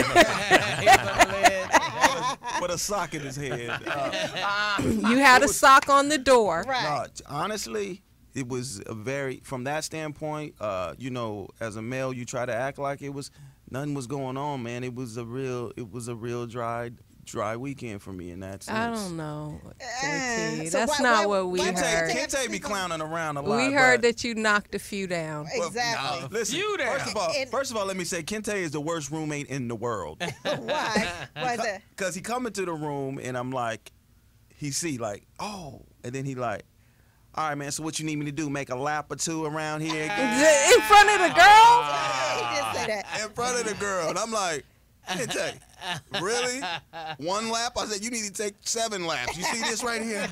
with a sock in his head. You had a sock on the door. Right. No, honestly, it was a very, from that standpoint, you know, as a male, you try to act like nothing was going on, man. It was a real dry weekend for me in that sense. I don't know, JT. so That's why- not why- what we why heard. Kente be clowning around a lot. We heard but- that you knocked a few down. Exactly. Listen, You there. first of all, let me say Kente is the worst roommate in the world. Why? Why is that? Because he come into the room and I'm like, he see like, oh, and then he like, all right, man, so what you need me to do? Make a lap or two around here? In front of the girls? He did say that. In front of the girl. And I'm like, Kente, really? 1 lap? I said, you need to take 7 laps. You see this right here?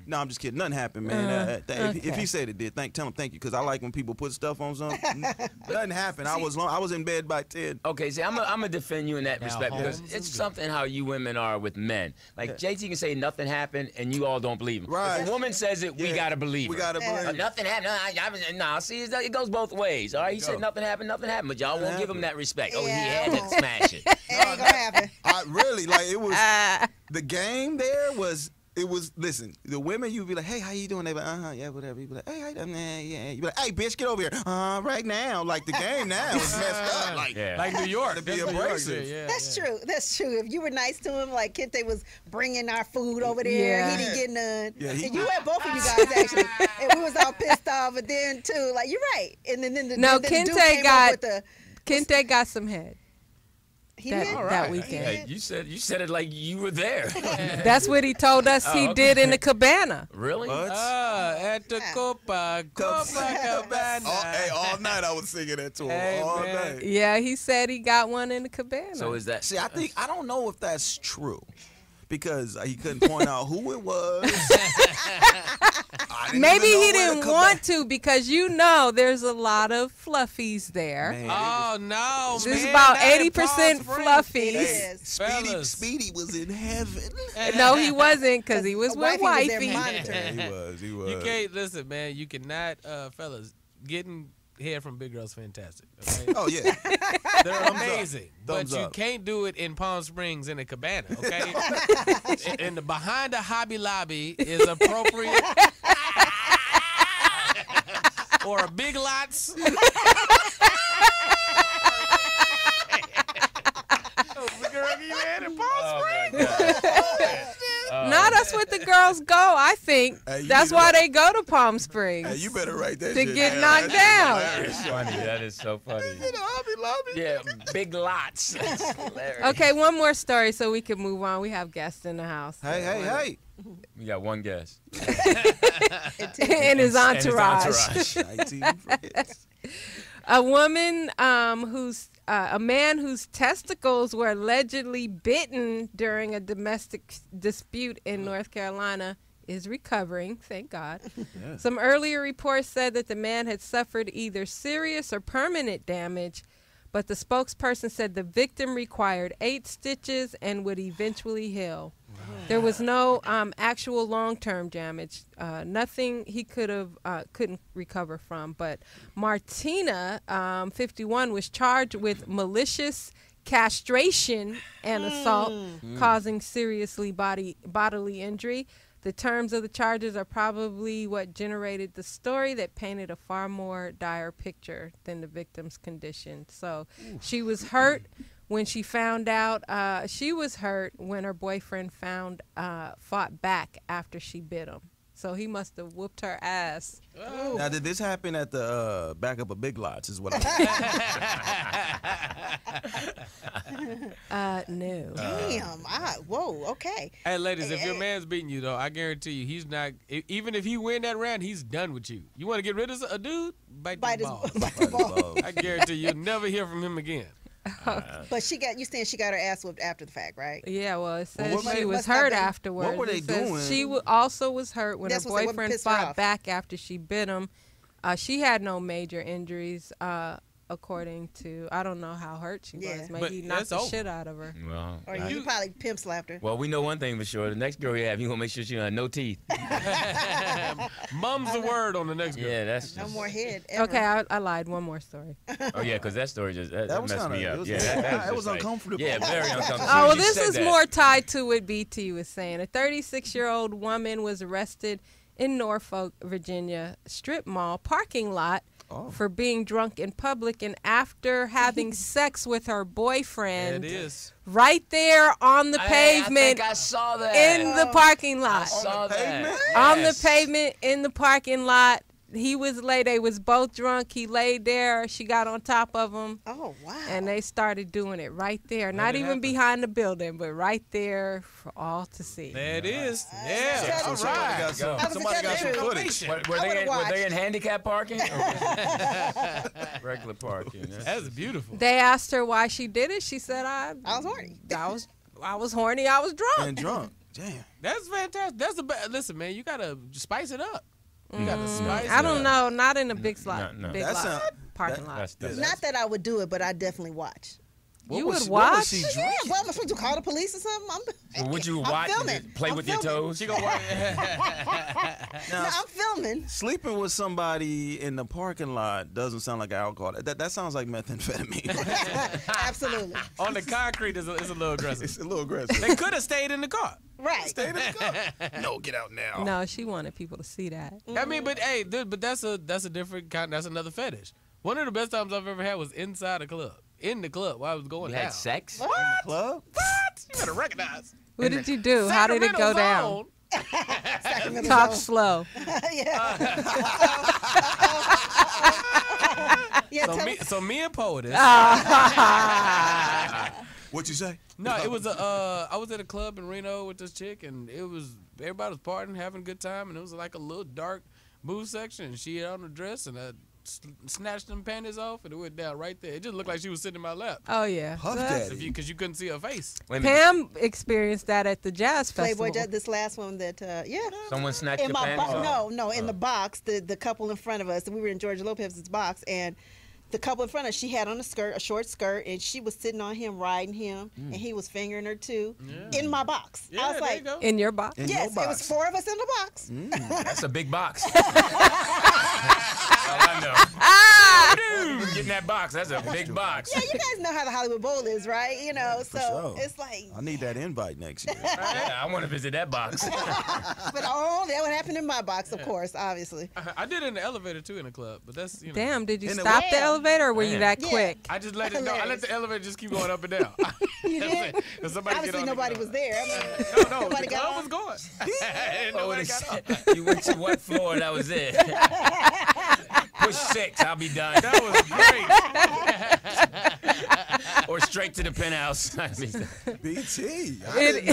No, I'm just kidding. Nothing happened, man. If he said it did, tell him thank you, because I like when people put stuff on something. Nothing happened. I was in bed by 10. Okay, see, I'm gonna defend you in that respect, because Holmes it's is something how you women are with men. Like JT can say nothing happened, and you all don't believe him. Right. If a woman says it, we Yeah, gotta believe her. we gotta believe it. Nothing happened. Nah, see, it goes both ways. All right, he said nothing happened, but y'all won't give him that respect. Oh, he Yeah. had to smash it. It ain't gonna happen. I really, like, it was, the game there was, listen, the women, you'd be like, hey, how you doing? They be like, yeah, whatever. You'd be like, hey, how you doing? Yeah. You'd be like, hey, bitch, get over here. Right now. Like, the game now is messed up. Like, Yeah. Like New York. To be That's New York, abrasive. yeah, That's yeah. true. That's true. If you were nice to him, like Kente was bringing our food over there, Yeah. he didn't get none. Yeah, And you had both of you guys actually, and we was all pissed off. But then too, like you're right. And then the No, then the dude Kente came up got with the Kente got some head he that, did? that weekend. Hey, you said it like you were there. That's what he told us he okay. did in the cabana. Really? What? At the Copacabana. Hey, all night I was singing that to him. Hey, all man. night. Yeah, he said he got one in the cabana. So is that? See, I don't know if that's true, because he couldn't point out who it was. I didn't Maybe even know he where didn't the want to, because you know there's a lot of fluffies there. Man, Oh, no, This is man. about not in 80% Palm Springs. fluffies. Yes. Fellas. Speedy was in heaven. No, he wasn't, because he was with Wifey was there wifey. monitoring. Yeah, he was. You can't, listen, man, you cannot, fellas, getting head from big girls fantastic. Okay? Oh yeah. They're amazing, but Thumbs you up. can't do it in Palm Springs in a cabana, okay? And the behind the Hobby Lobby is appropriate, or a Big Lots. Now that's what the girls go. I think Hey, you that's need why to- they go to Palm Springs. Hey, you better write that To shit get down. knocked That down. shit's That's funny. That is so funny. Yeah, big lots. That's hilarious. Okay, one more story so we can move on. We have guests in the house. Hey. We got one guest. And his entourage. 19 friends. A woman a man whose testicles were allegedly bitten during a domestic dispute in North Carolina is recovering, thank God. Yeah. Some earlier reports said that the man had suffered either serious or permanent damage, but the spokesperson said the victim required 8 stitches and would eventually heal. There was no actual long-term damage, nothing he couldn't recover from. But Martina, 51, was charged with malicious castration and assault, causing seriously bodily injury. The terms of the charges are probably what generated the story that painted a far more dire picture than the victim's condition. So she was hurt when she found out. She was hurt when her boyfriend fought back after she bit him. So he must have whooped her ass. Now, did this happen at the back up of Big Lots? Is what I'm. No. Damn. Whoa. Okay. Hey, ladies, if your man's beating you, though, I guarantee you he's not. Even if he win that round, he's done with you. You want to get rid of a dude? Bite his balls. Bite his balls. I guarantee you'll never hear from him again. But you saying she got her ass whooped after the fact, right? Yeah, well, it says what she made- was must have hurt been- afterwards. What were they It says doing? She also was hurt when That's her what boyfriend pissed her fought off. back after she bit him. She had no major injuries, according to, I don't know how hurt she Yeah. was. But Maybe he knocked that's the over. shit out of her. Well, Or you probably pimp slapped her. well, we know one thing for sure. The next girl you have, you gonna make sure she don't have no teeth. Mum's the word on the next girl. Yeah, that's No just. more head. Ever. Okay, I lied. One more story. Oh yeah, because that story just that was messed kinda- me it up. was- Yeah, it that was just like- uncomfortable. Yeah, very uncomfortable. Oh, well, You this said is that. more tied to what BT was saying. A 36-year-old woman was arrested in Norfolk, Virginia, strip mall parking lot for being drunk in public and after having sex with her boyfriend It is. right there on the I pavement think I saw that. in the parking lot. I saw that. pavement? On the Yes. pavement in the parking lot. He was laid. They was both drunk. He laid there. She got on top of him. Oh wow. And they started doing it right there. Not it even happen? behind the building, but right there for all to see. There it is. So Yeah. So All somebody right. got some, I was somebody got some gonna footage. Were I they would've were they in watched. handicap parking? Regular parking. That's beautiful. They asked her why she did it. She said, "I was horny. I was horny. I was drunk." And drunk. Damn. That's fantastic. That's the best. Listen, man, you gotta spice it up. You gotta spice it I don't up. know. Not in a big slot. No. Big That lot. sound- Parking that- lot. That's Not that I would do it, but I definitely watch. You was would she- what was watch? she Yeah, drinking? what am I supposed to call the police or something? So would you I'm watch filming. and play I'm with your filming. toes? She gonna watch. Now, No, I'm filming. sleeping with somebody in the parking lot doesn't sound like alcohol. That sounds like methamphetamine. Absolutely. On the concrete is a little aggressive. It's a little aggressive. They could have stayed in the car. Right. Stay in the car. No, get out now. No, she wanted people to see that. I mean, but hey, but that's a different kind. That's another fetish. One of the best times I've ever had was inside a club. In the club while I was going You down. had sex? Club? What? You better recognize. What did you do? How did it go down? Sacramento Talk zone. slow. Yeah. Yeah, So me and Poetess. What you say? No, it was I was at a club in Reno with this chick, and everybody was partying, having a good time, and it was like a little dark booth section. And she had on a dress, and I snatched them panties off, and it went down right there. It just looked like she was sitting in my lap. Oh yeah. Puff That's- Daddy. Because you couldn't see her face. Wait a minute. Pam experienced that at the jazz festival. Playboy, this last one that, yeah. Someone snatched In your my panties box, off? in the box, the couple in front of us, and we were in Georgia Lopez's box, and the couple in front of us, she had on a short skirt, and she was sitting on him, riding him, and he was fingering her too, in my box. Yeah, I was there you like, go. In your box. In yes, your it was box. 4 of us in the box. That's a big box. I know. Get in that box. That's a big box. Yeah, you guys know how the Hollywood Bowl is, right? You know, so sure. it's like. I need that invite next year. Yeah, I want to visit that box. But that would happen in my box, of course, obviously. I did it in the elevator too in the club, but that's Damn, did you In the stop the Yeah. elevator or were you that Yeah. quick? I just let it. No, I let the elevator just keep going up and down. You did? Somebody get Obviously, on nobody the was there. I mean, No, nobody the got club on. was going. Oh, Nobody got on. you went to what floor? That was it. Push 6, I'll be done. That was great. Or straight to the penthouse. BT. It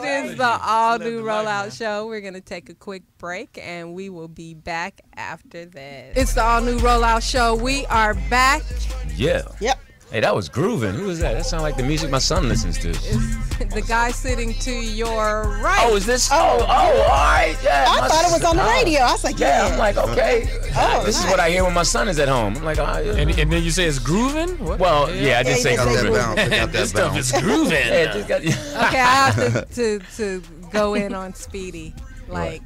is the all new Live the life, rollout man. show. We're going to take a quick break and we will be back after this. It's the all new rollout show. We are back. Yeah. Yep. Hey, that was grooving. Who was that? That sounded like the music my son listens to. The guy sitting to your right. Oh, is this? Oh, all right. Yeah. I thought it was on the radio. I was like, Yeah, yeah. I'm like, okay. Oh, This is nice. what I hear when my son is at home. I'm like, oh, yeah. And then you say it's grooving? What? Well, yeah, I did Yeah, say you did say grooving. grooving. Pick up that This stuff bounce. is grooving. Yeah, it just got, Okay, I have to go in on Speedy. Like,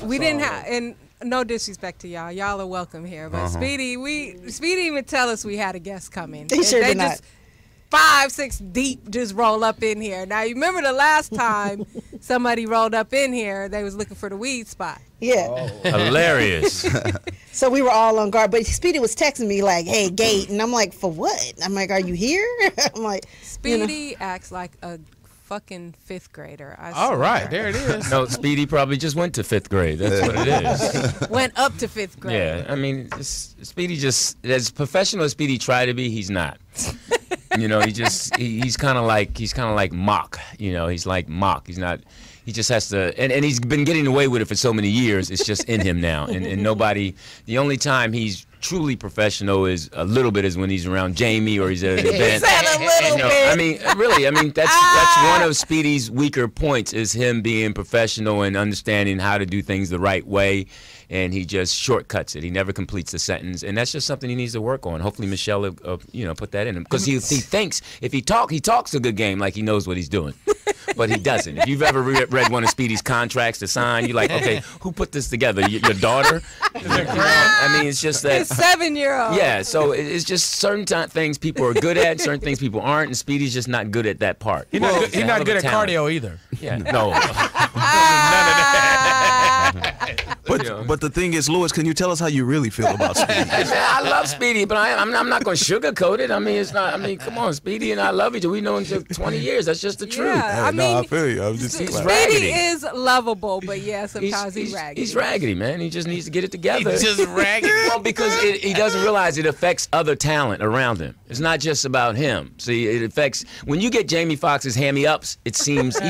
we didn't have, and no disrespect to y'all. Y'all are welcome here. But Speedy even tell us we had a guest coming. He sure they did not. just 5, 6 deep just roll up in here. Now, you remember the last time somebody rolled up in here, they was looking for the weed spot. Yeah. hilarious. So we were all on guard. But Speedy was texting me like, hey, Gate. And I'm like, for what? I'm like, are you here? I'm like, Speedy acts like a fucking 5th grader. I All swear. right, there it is. No, Speedy probably just went to 5th grade. That's what it is. Went up to 5th grade. Yeah, I mean, Speedy just, as professional as Speedy tried to be, he's not. You know, he's kind of like mock. You know, he's like mock. He's not. He just has to, and he's been getting away with it for so many years. It's just in him now, and nobody. The only time he's truly professional is a little bit is when he's around Jamie or he's at an event. said a little bit. I mean, really. I mean, that's one of Speedy's weaker points is him being professional and understanding how to do things the right way. And he just shortcuts it. He never completes the sentence, and that's just something he needs to work on. Hopefully, Michelle will, put that in him because he thinks if he talks a good game like he knows what he's doing, but he doesn't. If you've ever read one of Speedy's contracts to sign, you're like, okay, who put this together? Your daughter? I mean, it's just that. His 7-year-old. Yeah, so it's just certain things people are good at, certain things people aren't, and Speedy's just not good at that part. He's He's a hell not of good a at talent. cardio either. Yeah, no. But the thing is, Lewis, can you tell us how you really feel about Speedy? I love Speedy, but I'm not going to sugarcoat it. I mean, it's not. I mean, come on, Speedy and I love each other. We know him for 20 years. That's just the truth. Yeah, I mean, I feel you. I was just He's Speedy raggedy. is lovable, but yeah, sometimes he's raggedy. He's raggedy, man. He just needs to get it together. He's just raggedy. Well, because he doesn't realize it affects other talent around him. It's not just about him. See, it affects when you get Jamie Foxx's hammy ups. It seems easy.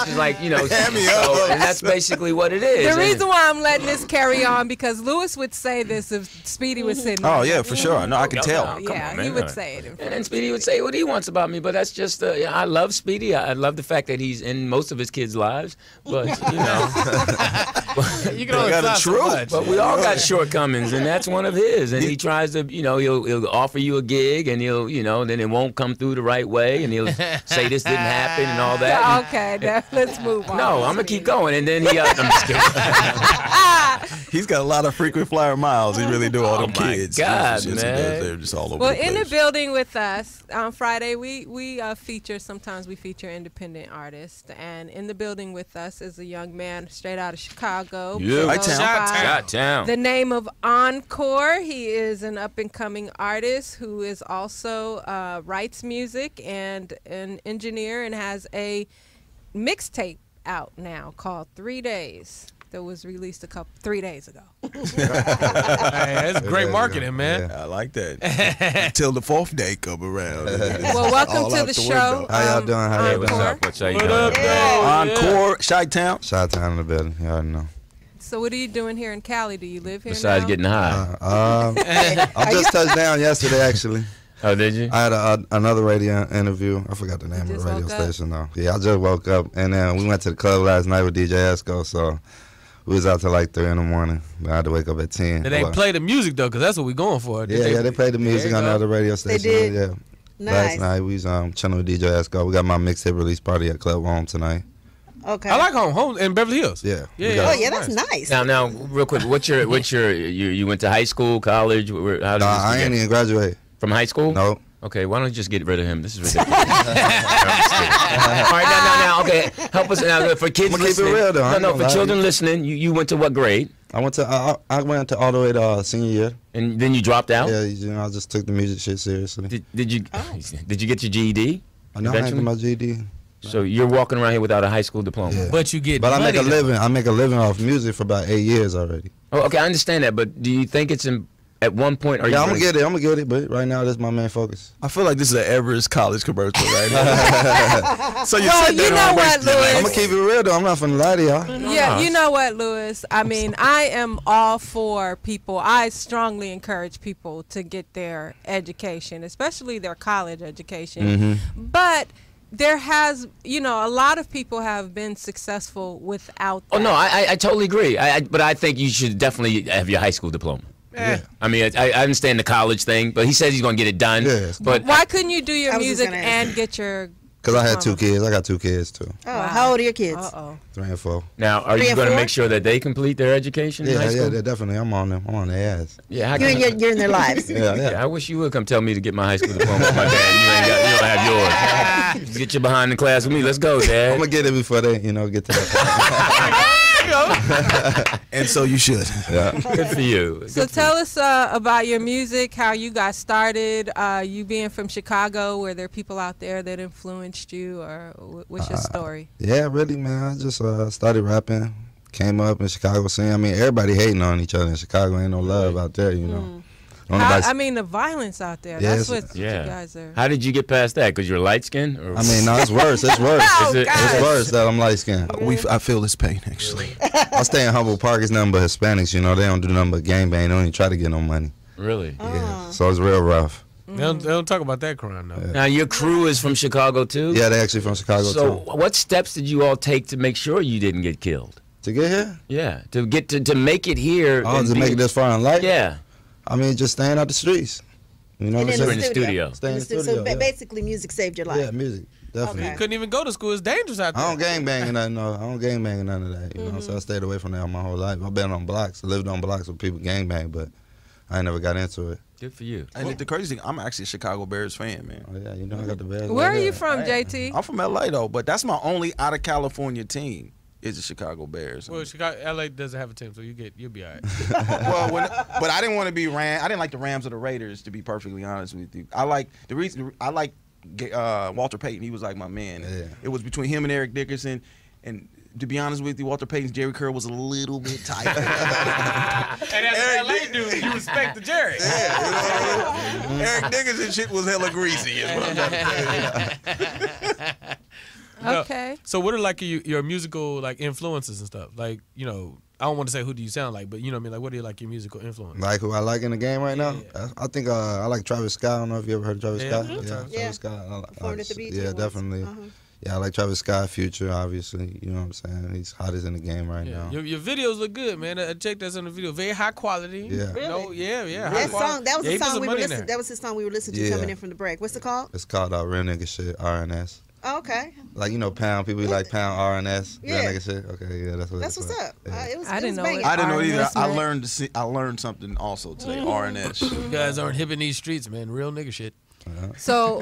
It's like Hammy so, ups. and that's basically what it is. The reason why I'm letting this carry on because Lewis would say this if Speedy was sitting. Oh right yeah, there. for sure. No, I can tell. Come Yeah, on, man. he would say it. In front And then Speedy would say what he wants about me, but that's just I love Speedy. I love the fact that he's in most of his kids' lives, but You can only got fly a so truth. much. But we all got shortcomings, and that's one of his. And he tries to, he'll offer you a gig, and then it won't come through the right way, and he'll say this didn't happen and all that. Okay, now let's move on. No, I'm gonna keep going, and then I'm just kidding. He's got a lot of frequent flyer miles. He really do all them Oh, my kids. God, Yes, he does. man. They're just all over Well, the in the place. building with us on Friday, we feature. Sometimes we feature independent artists, and in the building with us is a young man straight out of Chicago. Yeah. Goes Chi-town. by Chi-town. The name of Oncore. He is an up and coming artist who is also writes music and an engineer and has a mixtape out now called 3 Days that was released 3 days ago. Hey, that's great marketing, man. I like that. Until the 4th day come around. Well, welcome All to out the the show. window. How y'all doing? How Hey, y'all what's doing? up? What's how you What doing? up, though? Encore, Chi-town. Chi-town in the building. You already know. So what are you doing here in Cali? Do you live here Besides now? getting high. I just touched down yesterday, actually. Oh, did you? I had another radio interview. I forgot the name of just the radio woke up? station, though. Yeah, I just woke up, and then we went to the club last night with DJ Esco, so we was out till like 3 in the morning. I had to wake up at 10. They ain't play the music, though, because that's what we going for. Yeah, they played the music on the other radio station. did? Yeah. Nice. Last night we was chilling with DJ Esco. We got my mixtape release party at Club Home tonight. Okay. I like home. Home in Beverly Hills. Yeah. Oh yeah, that's nice. Now, real quick, what's your you went to high school, college? How did I ain't even graduate. From high school? Nope. Okay, why don't you just get rid of him? This is ridiculous. All right, now, okay, help us now for kids I'm gonna listening. keep it real, though. No, for children listening, you went to what grade? I went all the way to senior year. And then you dropped out? Yeah, I just took the music shit seriously. Did you get your GED? I know I had my GED. So you're walking around here without a high school diploma. Yeah. But you get But money, I make a living. I make a living off music for about 8 years already. Oh, okay, I understand that, but do you think it's at one point? I'm gonna get it. But right now, that's my main focus. I feel like this is an Everest College commercial right now. So you know what, Louis? I'm gonna keep it real though. I'm not finna lie to y'all. Yeah, you know what, Louis? I mean, I am all for people. I strongly encourage people to get their education, especially their college education. But there has, a lot of people have been successful without that. Oh, no, I totally agree. But I think you should definitely have your high school diploma. Yeah. I mean, I understand the college thing, but he says he's going to get it done. Yeah. But why couldn't you do your I was just music gonna and get your Because I had 2 kids. I got 2 kids too. Oh, how old are your kids? 3 and 4. Now, are 3 you and going to 4? make sure that they complete their education in high Yeah, school? yeah, definitely. I'm on them. I'm on their ass. Yeah, You're in their lives. Yeah. I wish you would come tell me to get my high school diploma with my dad. You don't have yours. Get you behind the class with me. Let's go, Dad. I'm gonna get it before they, get to that. And so you should. Yeah. Good for you. So tell us about your music, how you got started, you being from Chicago. Were there people out there that influenced you, or what's your story? Yeah, really, man. I just started rapping. Came up in Chicago scene. I mean, everybody hating on each other in Chicago. Ain't no love out there, I mean, the violence out there. Yeah, That's what you guys are. How did you get past that? Because you're light skinned? I mean, no, it's worse. It's worse. Oh, It's worse that I'm light skinned. I feel this pain actually. I stay in Humboldt Park. It's nothing but Hispanics. They don't do nothing but gangbang. They don't even try to get no money. Really? Yeah. So it's real rough. They don't talk about that crime though. Now, your crew is from Chicago, too? Yeah, they actually from Chicago So too. what steps did you all take to make sure you didn't get killed? To get here? Yeah, to get to make it here. Oh, and to make it this far in life? Yeah. I mean, just staying out the streets. You know And what I'm in We're saying? in the studio. Stay in the So studio. Yeah. basically, music saved your life. Yeah, music. Definitely. Okay. You couldn't even go to school. It's dangerous out there. I don't gangbang and nothing. No, I don't gangbang and none of that. You know, so I stayed away from that my whole life. I've been on blocks. I lived on blocks with people gangbang, but I ain't never got into it. Good for you. And the crazy thing, I'm actually a Chicago Bears fan, man. Oh yeah, I got the Bears. Where right are you there. from, JT? I'm from LA though, but that's my only out of California team is the Chicago Bears. Well, Chicago, LA doesn't have a team, so you'll be all right. But I didn't want to be I didn't like the Rams or the Raiders, to be perfectly honest with you. I like Walter Payton. He was like my man. Yeah. It was between him and Eric Dickerson, and to be honest with you, Walter Payton's Jerry Curl was a little bit tight. And as an LA dude, you respect the Jerry. Eric Dickerson shit was hella greasy. Is what I'm trying to tell you. Okay. So what are like your musical like influences and stuff? Like, I don't want to say who do you sound like, but you know what I mean? Like, what are like your musical influences? Like who I like in the game right now? Yeah. I think I like Travis Scott. I don't know if you ever heard of Travis Scott. Yeah. Travis Scott. Performed at the BET Yeah, Awards. definitely. Yeah, I like Travis Scott, Future, obviously. You know what I'm saying? He's hottest in the game right now. Your videos look good, man. I checked that on the video. Very high quality. Yeah. Really? No, yeah. High That quality. song, that was Yeah, the he put song some we were money in listening. there. That was the song we were listening to Yeah. coming in from the break. What's it called? It's called Real Nigga Shit, RNS. Oh, okay. Like, pound, people be like pound RNS. Yeah. Real Nigga Shit. Okay, yeah, that's what That's it's what's called. up. Yeah. It was. I didn't know banging. it. I didn't know either. RNS, man. I learned something also today. RNS. You guys aren't hip in these streets, man. Real nigga shit. So,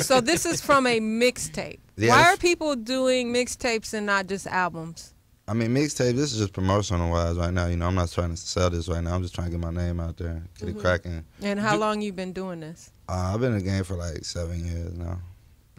so this is from a mixtape. Yeah, Why this- are people doing mixtapes and not just albums? I mean, mixtape, this is just promotional wise right now. I'm not trying to sell this right now. I'm just trying to get my name out there, get it cracking. And how long you been doing this? I've been in the game for like 7 years now.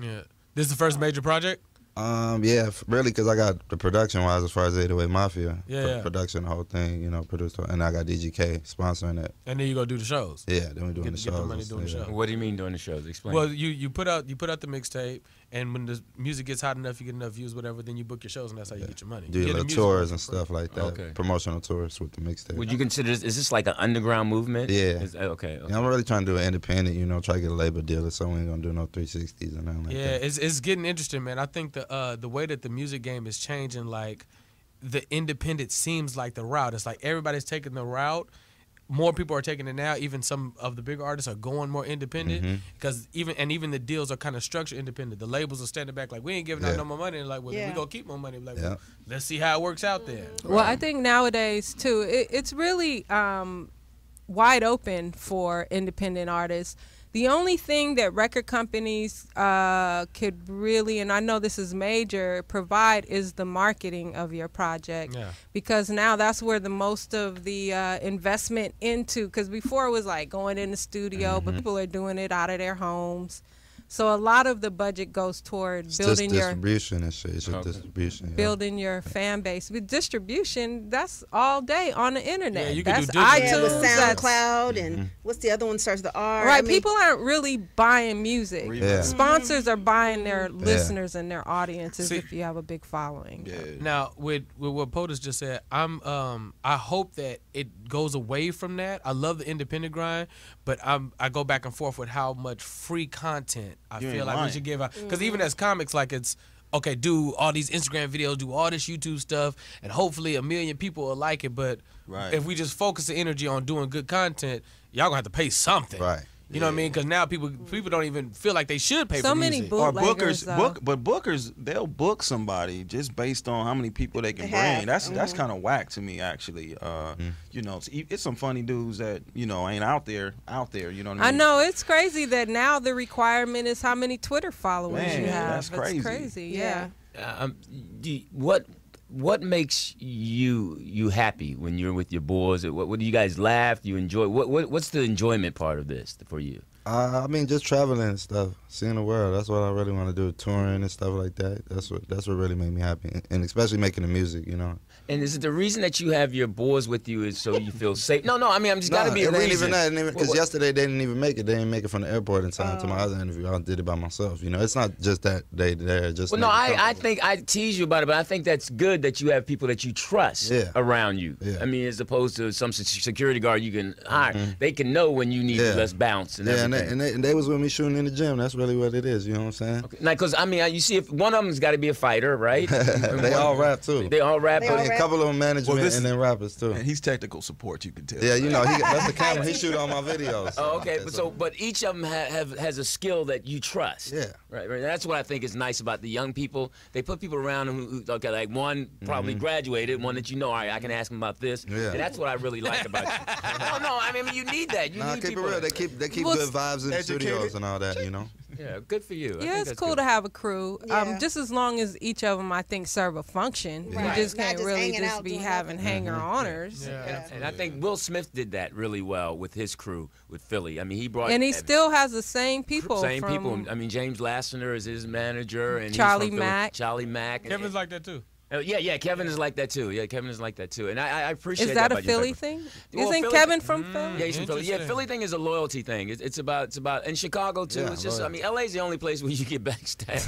Yeah. This is the first major project? Yeah, really, because I got the production wise as far as 808 Mafia. Yeah. Production, the whole thing, produced, and I got DGK sponsoring it. And then you go do the shows. Yeah, then we doing Get- the get the shows. money doing the yeah. shows. What do you mean doing the shows? Explain. Well, you put out the mixtape, and when the music gets hot enough, you get enough views, whatever. Then you book your shows, and that's how you get your money. Do You your get the little music tours for and free. stuff like that. Okay. Promotional tours with the mixtape. Would you consider is this like an underground movement? Yeah. Okay. Yeah, I'm really trying to do an independent, try to get a label deal, so we ain't gonna do no 360s and nothing like Yeah, that. it's getting interesting, man. I think the way that the music game is changing, like the independent seems like the route. It's like everybody's taking the route more people are taking it now. Even some of the bigger artists are going more independent because even the deals are kind of structured independent. The labels are standing back like, we ain't giving out no more money. And like, well, we gonna keep more money. Like, well, let's see how it works out there. Well, I think nowadays too, it's really wide open for independent artists. The only thing that record companies could really, and I know this is major, provide is the marketing of your project. Yeah. Because now that's where the most of the investment into, because before it was like going in the studio, but people are doing it out of their homes. So a lot of the budget goes toward building your distribution and shit. It's just distribution. Building your fan base. With distribution, that's all day on the internet. Yeah, you that's can do iTunes, with SoundCloud and what's the other one starts with the R. Right, people aren't really buying music. Yeah. Sponsors are buying their listeners and their audiences if you have a big following. Yeah. Now, with what Poetess just said, I hope that it goes away from that. I love the independent grind, but I go back and forth with how much free content I feel like we should give out. Because even as comics, like it's, okay, do all these Instagram videos, do all this YouTube stuff, and hopefully 1 million people will like it. But if we just focus the energy on doing good content, y'all gonna have to pay something. Right. You know what I mean? Because now people don't even feel like they should pay for music. Or bookers, but bookers, they'll book somebody just based on how many people they can bring. That's kind of whack to me, actually. You know, it's some funny dudes that ain't out there. You know what I mean? I know, it's crazy that now the requirement is how many Twitter followers you have. That's crazy. It's crazy, yeah. What makes you happy when you're with your boys? What do you guys laugh? Do you enjoy? What's the enjoyment part of this for you? I mean, just traveling and stuff, seeing the world. That's what I really want to do, touring and stuff like that. That's what really made me happy, and especially making the music, And is it the reason that you have your boys with you is so you feel safe? No, I mean, I'm just got to be a reason. It ain't even that, because yesterday they didn't even make it. They didn't make it from the airport in time to my other interview. I did it by myself. It's not just that they there. Just well, no, I think I tease you about it, but I think that's good that you have people that you trust around you. Yeah. I mean, as opposed to some security guard you can hire. They can know when you need less bounce and everything. And they was with me shooting in the gym. That's really what it is. You know what I'm saying? Okay. Like, because I mean, you see, if one of them's got to be a fighter, right? They all rap too. They all rap. A couple of them management and then rappers too. And he's technical support. You can tell. Yeah, that's the camera. He shoot all my videos. Oh, okay. But each of them has a skill that you trust. Yeah. Right. That's what I think is nice about the young people. They put people around them who like one probably graduated, one that all right, I can ask them about this. Yeah. And that's what I really like about you. No, I mean, you need that. You need keep people. It real. They keep good vibes in the studios and all that. Yeah, good for you. Yeah, it's cool to have a crew. Just as long as each of them, I think, serve a function. You just can't really just be having hanger-oners. Yeah. And I think Will Smith did that really well with his crew with Philly. I mean, he brought... And he still has the same people. Same people. I mean, James Lassiter is his manager. And Charlie Mack. Charlie Mack. Kevin's like that too. Yeah, Kevin is like that too. And I appreciate that. Is that about a Philly thing? Well, Isn't Kevin from Philly? Yeah, he's from Philly. Yeah, Philly thing is a loyalty thing. It's about and Chicago too. Yeah, it's just I mean, LA's the only place where you get backstabbed.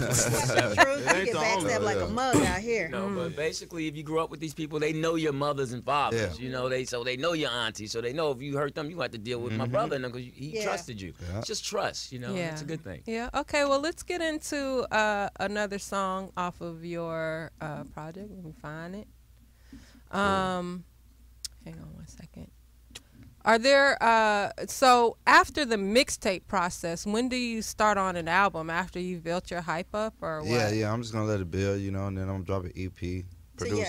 True, you get backstabbed like a mug out here. No, but basically, if you grew up with these people, they know your mothers and fathers. Yeah. So they know your aunties, so they know if you hurt them, you have to deal with my brother because he trusted you. Yeah. It's just trust, It's a good thing. Yeah. Okay. Well, let's get into another song off of your project. Let me find it. Hang on one second. Are there so after the mixtape process, when do you start on an album? After you've built your hype up, or what? Yeah, I'm just gonna let it build, and then I'm gonna drop an EP. See,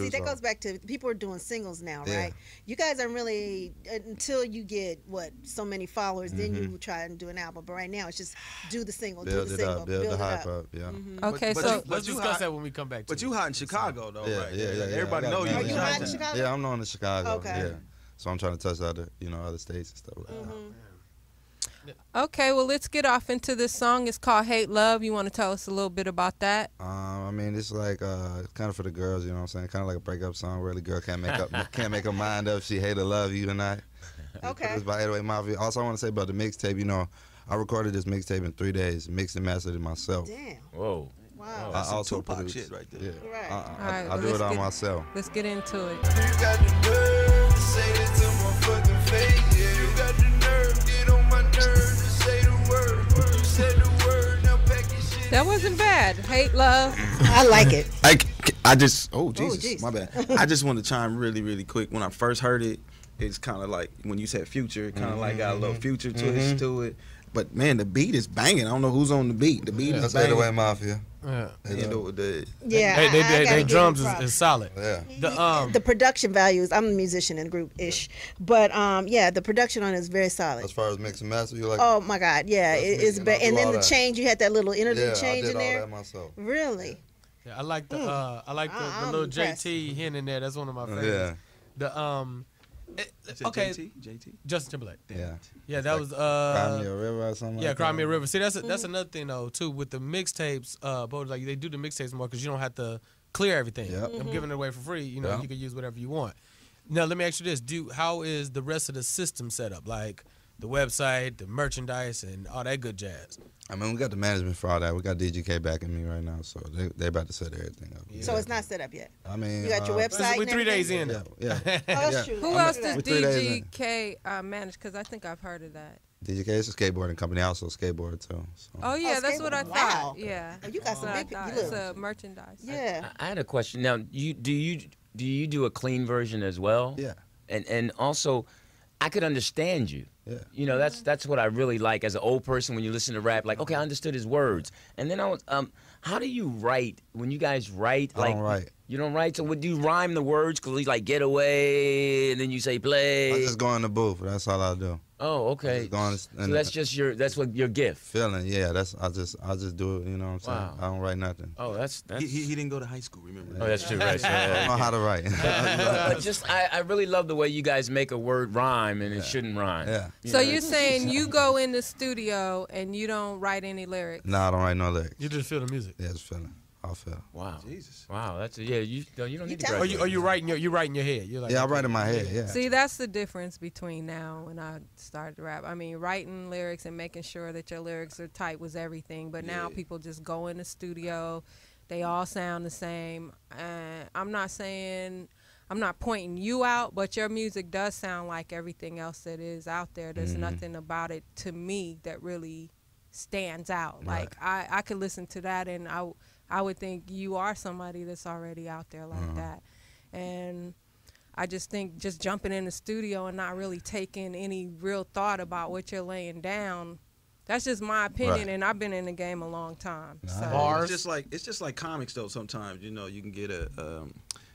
that goes back to people are doing singles now, right? You guys aren't really until you get so many followers, then you try and do an album. But right now, it's just do the single, build the hype up. Yeah. Okay, let's discuss that when we come back. But you hot in Chicago though, right? Yeah. Everybody know you. Are you hot in Chicago? Yeah, I'm known in Chicago. Okay. Yeah. So I'm trying to touch other states and stuff like that. Okay, well, let's get off into this song. It's called Hate Love. You want to tell us a little bit about that? I mean, it's like kind of for the girls, you know what I'm saying? Kind of like a breakup song where the girl can't make her mind up if she hate or love you or not. Okay. It's by 808 Mafia. Also, I want to say about the mixtape, I recorded this mixtape in 3 days, mixed and mastered it myself. Damn. Whoa. Wow. I also Tupac produced shit right there. Yeah. Right. All right, I do it all myself. Let's get into it. You got the nerve to say that to my fucking face. Yeah. You got the nerve, get on my nerves to say the word. You said the word, now pack your shit. That wasn't bad. Hate Love. I like it. I just, Jesus, my bad. I just want to chime really, really quick. When I first heard it, it's kind of like when you said Future, it kind of like got a little Future twist to it. But man, the beat is banging. I don't know who's on the beat. The beat is That's banging. the way Mafia. Yeah. Yeah, They drums is solid. Yeah. The production values. I'm a musician in the group ish, but yeah, the production on it is very solid. As far as mix and master, you like? Oh my God, yeah, That's it's me, and and I then do the all that. change. You had that little interlude Yeah, change I did in there. all that myself. Really? Yeah, I like the I'm little impressed. JT hint in there. That's one of my favorites. Yeah. The Is it okay, JT? Justin Timberlake. Yeah. Yeah, that was Cry Me a River or something. yeah, like Cry that. Me a River. See, that's another thing though too with the mixtapes. But like they do the mixtapes more because you don't have to clear everything. Yep. I'm giving it away for free. You know, Yeah. you can use whatever you want. Now let me ask you this: how is the rest of the system set up? Like the website, the merchandise, and all that good jazz. I mean, we got the management for all that. We got DGK backing me right now, so they about to set everything up. Yeah. So it's not set up yet. I mean, You got your website. We're and 3 days everything? in. Yeah, yeah. Oh, that's Yeah. true. Who That's else true. does We're 3 days in. DGK manage? Because I think I've heard of that. DGK is a skateboarding company. I also skateboard too. So. Oh yeah, that's what I skateboarding. thought. Wow. Yeah. Oh, you got some That's what I big thought. people. It's Look. a merchandise. Yeah. I had a question. Now, do you do a clean version as well? Yeah. And also, I could understand you. Yeah. You know, that's what I really like as an old person when you listen to rap. Like, okay, I understood his words. And then I was, how do you write when you guys write? I Like, don't write. You don't write. So would you rhyme the words? Cause he's like get away, and then you say play. I just go in the booth. That's all I do. Oh, I okay. just go in So that's just that's what your gift. feeling. Yeah, I just do it. You know what I'm saying? Wow. I don't write nothing. Oh, that's. He didn't go to high school, remember? Oh, that's true. Right. So, I don't know how to write. but just I really love the way you guys make a word rhyme and it shouldn't rhyme. Yeah. You So know? you're saying you go in the studio and you don't write any lyrics? No, I don't write no lyrics. You just feel the music. Yeah, just feeling. I'll feel. Wow. Jesus. Wow. That's you don't need to tell Or graduate. you write in your head. You're like, Yeah, I write in my head. Yeah. See, that's the difference between now and I started to rap. I mean, writing lyrics and making sure that your lyrics are tight was everything. But now people just go in the studio. They all sound the same. I'm not pointing you out, but your music does sound like everything else that is out there. There's nothing about it to me that really stands out. Right. Like I could listen to that and I would think you are somebody that's already out there like that. And I just think just jumping in the studio and not really taking any real thought about what you're laying down, that's just my opinion, Right. and I've been in the game a long time. Nah. So. Bars. It's just like comics though. Sometimes you know you can get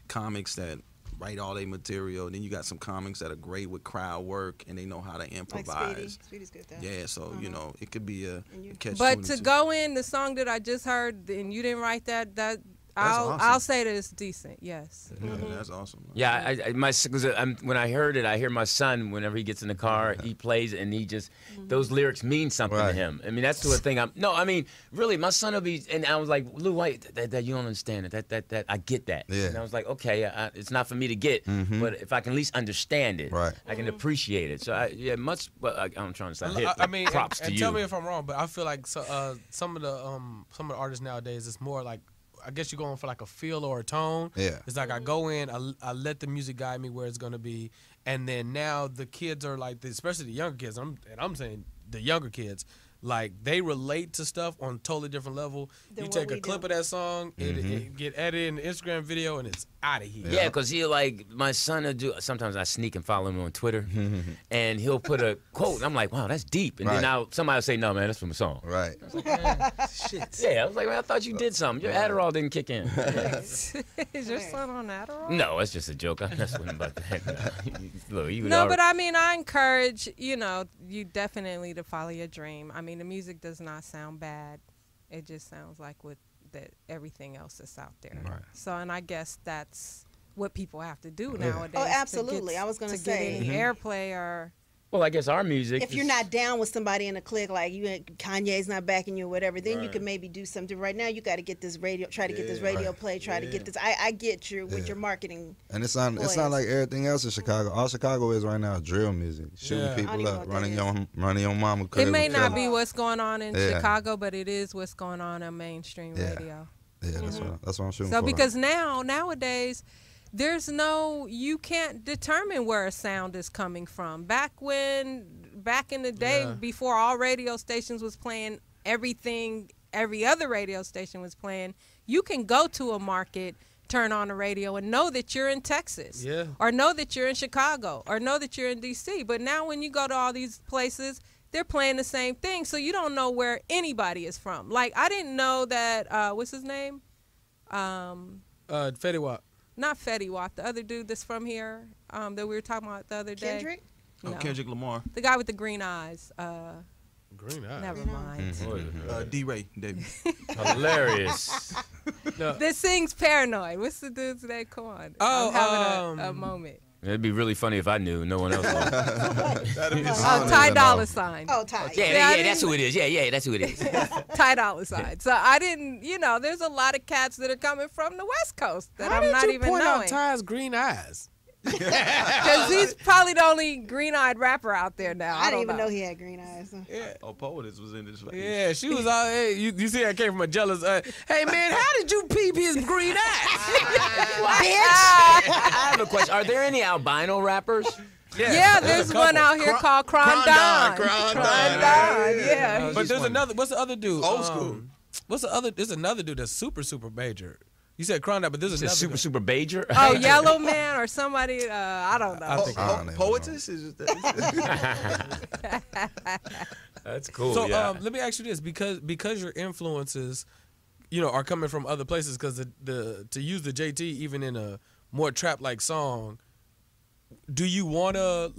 comics that write all their material, and then you got some comics that are great with crowd work and they know how to Like improvise. Speedy. Speedy's good at that. Yeah, so you know it could be a And you- catch. But to 22. go in the song that I just heard and you didn't write that awesome. I'll say that it's decent. Yes. Yeah, that's awesome. Yeah, when I heard it, I hear my son whenever he gets in the car, he plays it, and he just those lyrics mean something to Right. him. I mean, that's the thing. I mean, really, my son will be, and I was like, Lou, wait, that you don't understand it. That I get that. Yeah. And I was like, okay, it's not for me to get, but if I can at least understand it, Right. I can appreciate it. So I'm trying to sound hip. I mean, props and to you. tell me if I'm wrong, but I feel like some of the artists nowadays, it's more like, I guess you're going for like a feel or a tone. Yeah. It's like I go in, I let the music guide me where it's gonna be, and then now the kids are like, especially the younger kids. I'm saying the younger kids, like they relate to stuff on a totally different level. Than You what take we a clip do. of that song, it get edited in the Instagram video, and it's out of here. Yeah, because he'll like, my son will do, sometimes I sneak and follow him on Twitter, and he'll put a quote, and I'm like, wow, that's deep. And then Right. somebody will say, no, man, that's from a song. Right. Shit. Yeah, I was like, man, I thought you did something. Your Adderall didn't kick in. Is your son on Adderall? No, it's just a joke. I'm messing with him about that. Look, you would No, already- but I mean, I encourage, you definitely to follow your dream. I mean, the music does not sound bad. It just sounds like everything else that's out there. Right. So, and I guess that's what people have to do nowadays. Oh, to absolutely. get- I was gonna to say. get any airplay or. Well, I guess our music. If you're is- not down with somebody in a clique, like Kanye's not backing you or whatever, then you can maybe do something. Right now, you got to get this radio, try to get this radio play, try to get this. I get you with your marketing. And it's not Boys. like everything else in Chicago. All Chicago is right now is drill music, shooting Yeah. I don't people even up, know what running your mama crazy. It may with not killers. be what's going on in Yeah. Chicago, but it is what's going on mainstream Yeah. radio. Yeah, that's what I'm shooting So for. because nowadays, you can't determine where a sound is coming from. Back in the day, Yeah. before all radio stations was playing everything, every other radio station was playing, you can go to a market, turn on the radio and know that you're in Texas, Yeah. or know that you're in Chicago, or know that you're in D.C. But now when you go to all these places, they're playing the same thing, so you don't know where anybody is from. Like, I didn't know that, what's his name? Fetty Wap. Not Fetty Wap, the other dude that's from here that we were talking about the other day. Kendrick? No. Kendrick Lamar. The guy with the green eyes. Green eyes. Never mind. D-Ray, David. Hilarious. No. That sings Paranoid. What's the dude's name? Come on. Oh, I'm having a moment. It'd be really funny if I knew. No one else would. That'd be Oh, Ty Dolla Sign. Oh, Ty. Yeah, that's who it is. Yeah, that's who it is. Ty Dolla Sign. So I didn't, there's a lot of cats that are coming from the West Coast that How I'm did not you even point knowing. out Ty's green eyes? Because he's probably the only green-eyed rapper out there now. I didn't even know he had green eyes. Oh, Poetess was in this. Yeah, she was all. Hey, you see, I came from a jealous. Hey man, how did you peep his green eyes? I have a question. Are there any albino rappers? Yeah, there's one out here called Crime Don. Crime Don. Yeah. But there's another. What's the other dude? Old school. What's the other? There's another dude that's super major. You said Cronda, but there's Is another it guy. super Bajer? Oh, Yellow Man or somebody. I don't know. I think I don't even Poetess is just That's cool. So yeah. let me ask you this, because your influences, are coming from other places. Because to use the JT even in a more trap like song, do you wanna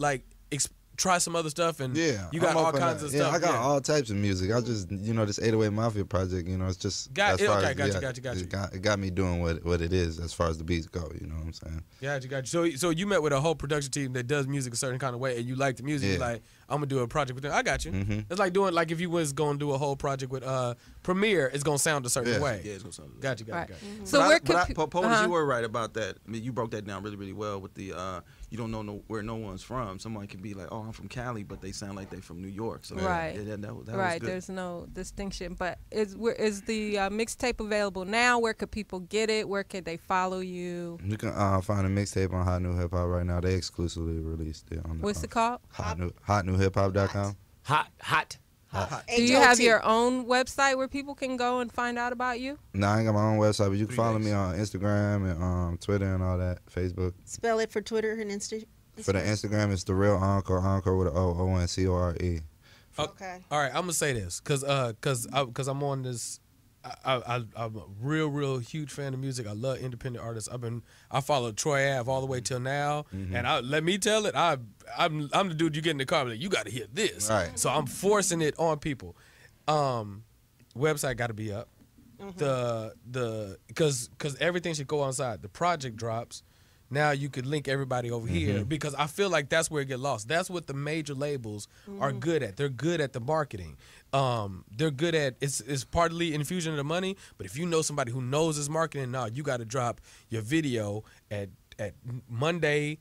try some other stuff? And Yeah, you got I'm all open kinds to- of yeah, stuff. I got all types of music. I just, this 808 Mafia project, it's just Got as it. far Okay, as- got you. It got me doing what it is as far as the beats go. You know what I'm saying? Got you. So you met with a whole production team that does music a certain kind of way, and you like the music. You're Yeah. like, I'm gonna do a project with them. I got you. Mhm. It's like doing if you was gonna do a whole project with Premiere, it's gonna sound a certain Yeah. way. Yeah, it's gonna sound good. Got you. Right. Got you. So where could Poetess, you were right about that. I mean, you broke that down really, really well with the you don't know where no one's from. Someone can be like, oh, I'm from Cali, but they sound like they're from New York. So Right. that was Right, good. there's no distinction. But is the mixtape available now? Where could people get it? Where could they follow you? You can find a mixtape on Hot New Hip Hop right now. They exclusively released it on the What's it called? hotnewhiphop.com. Hot. Do you have your own website where people can go and find out about you? No, I ain't got my own website, but you can Pretty follow nice. me on Instagram and Twitter and all that, Facebook. Spell it for Twitter and Insta. For the Instagram, it's the real Encore, Encore with an O-O-N-C-O-R-E. Okay. All right, I'm gonna say this because I'm on this. I'm a real huge fan of music. I love independent artists. I followed Troy Ave all the way till now, and let me tell it. I'm the dude you get in the car like, you got to hear this. Right. So I'm forcing it on people. Website got to be up. Because everything should go outside. The project drops. Now you could link everybody over here because I feel like that's where it get lost. That's what the major labels are good at. They're good at the marketing. They're good at it's partly infusion of the money, but if you know somebody who knows this marketing, you got to drop your video at Monday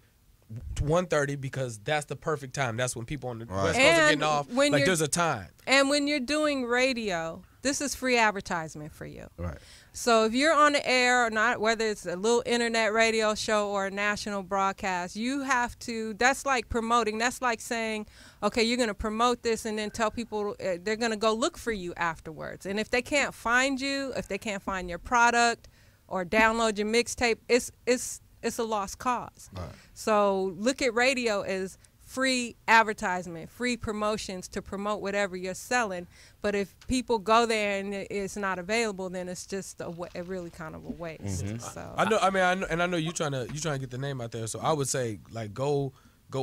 1:30 because that's the perfect time. That's when people on the West Coast are And getting off. when Like you're- there's a time. And when you're doing radio, this is free advertisement for you. Right. So if you're on the air or not, whether it's a little internet radio show or a national broadcast, you have to, that's like promoting. That's like saying, okay, you're going to promote this and then tell people they're going to go look for you afterwards. And if they can't find you, if they can't find your product or download your mixtape, it's a lost cause. Right. So look at radio as free advertisement, free promotions to promote whatever you're selling. But if people go there and it's not available, then it's just a really kind of a waste. So I know you trying to get the name out there. So I would say go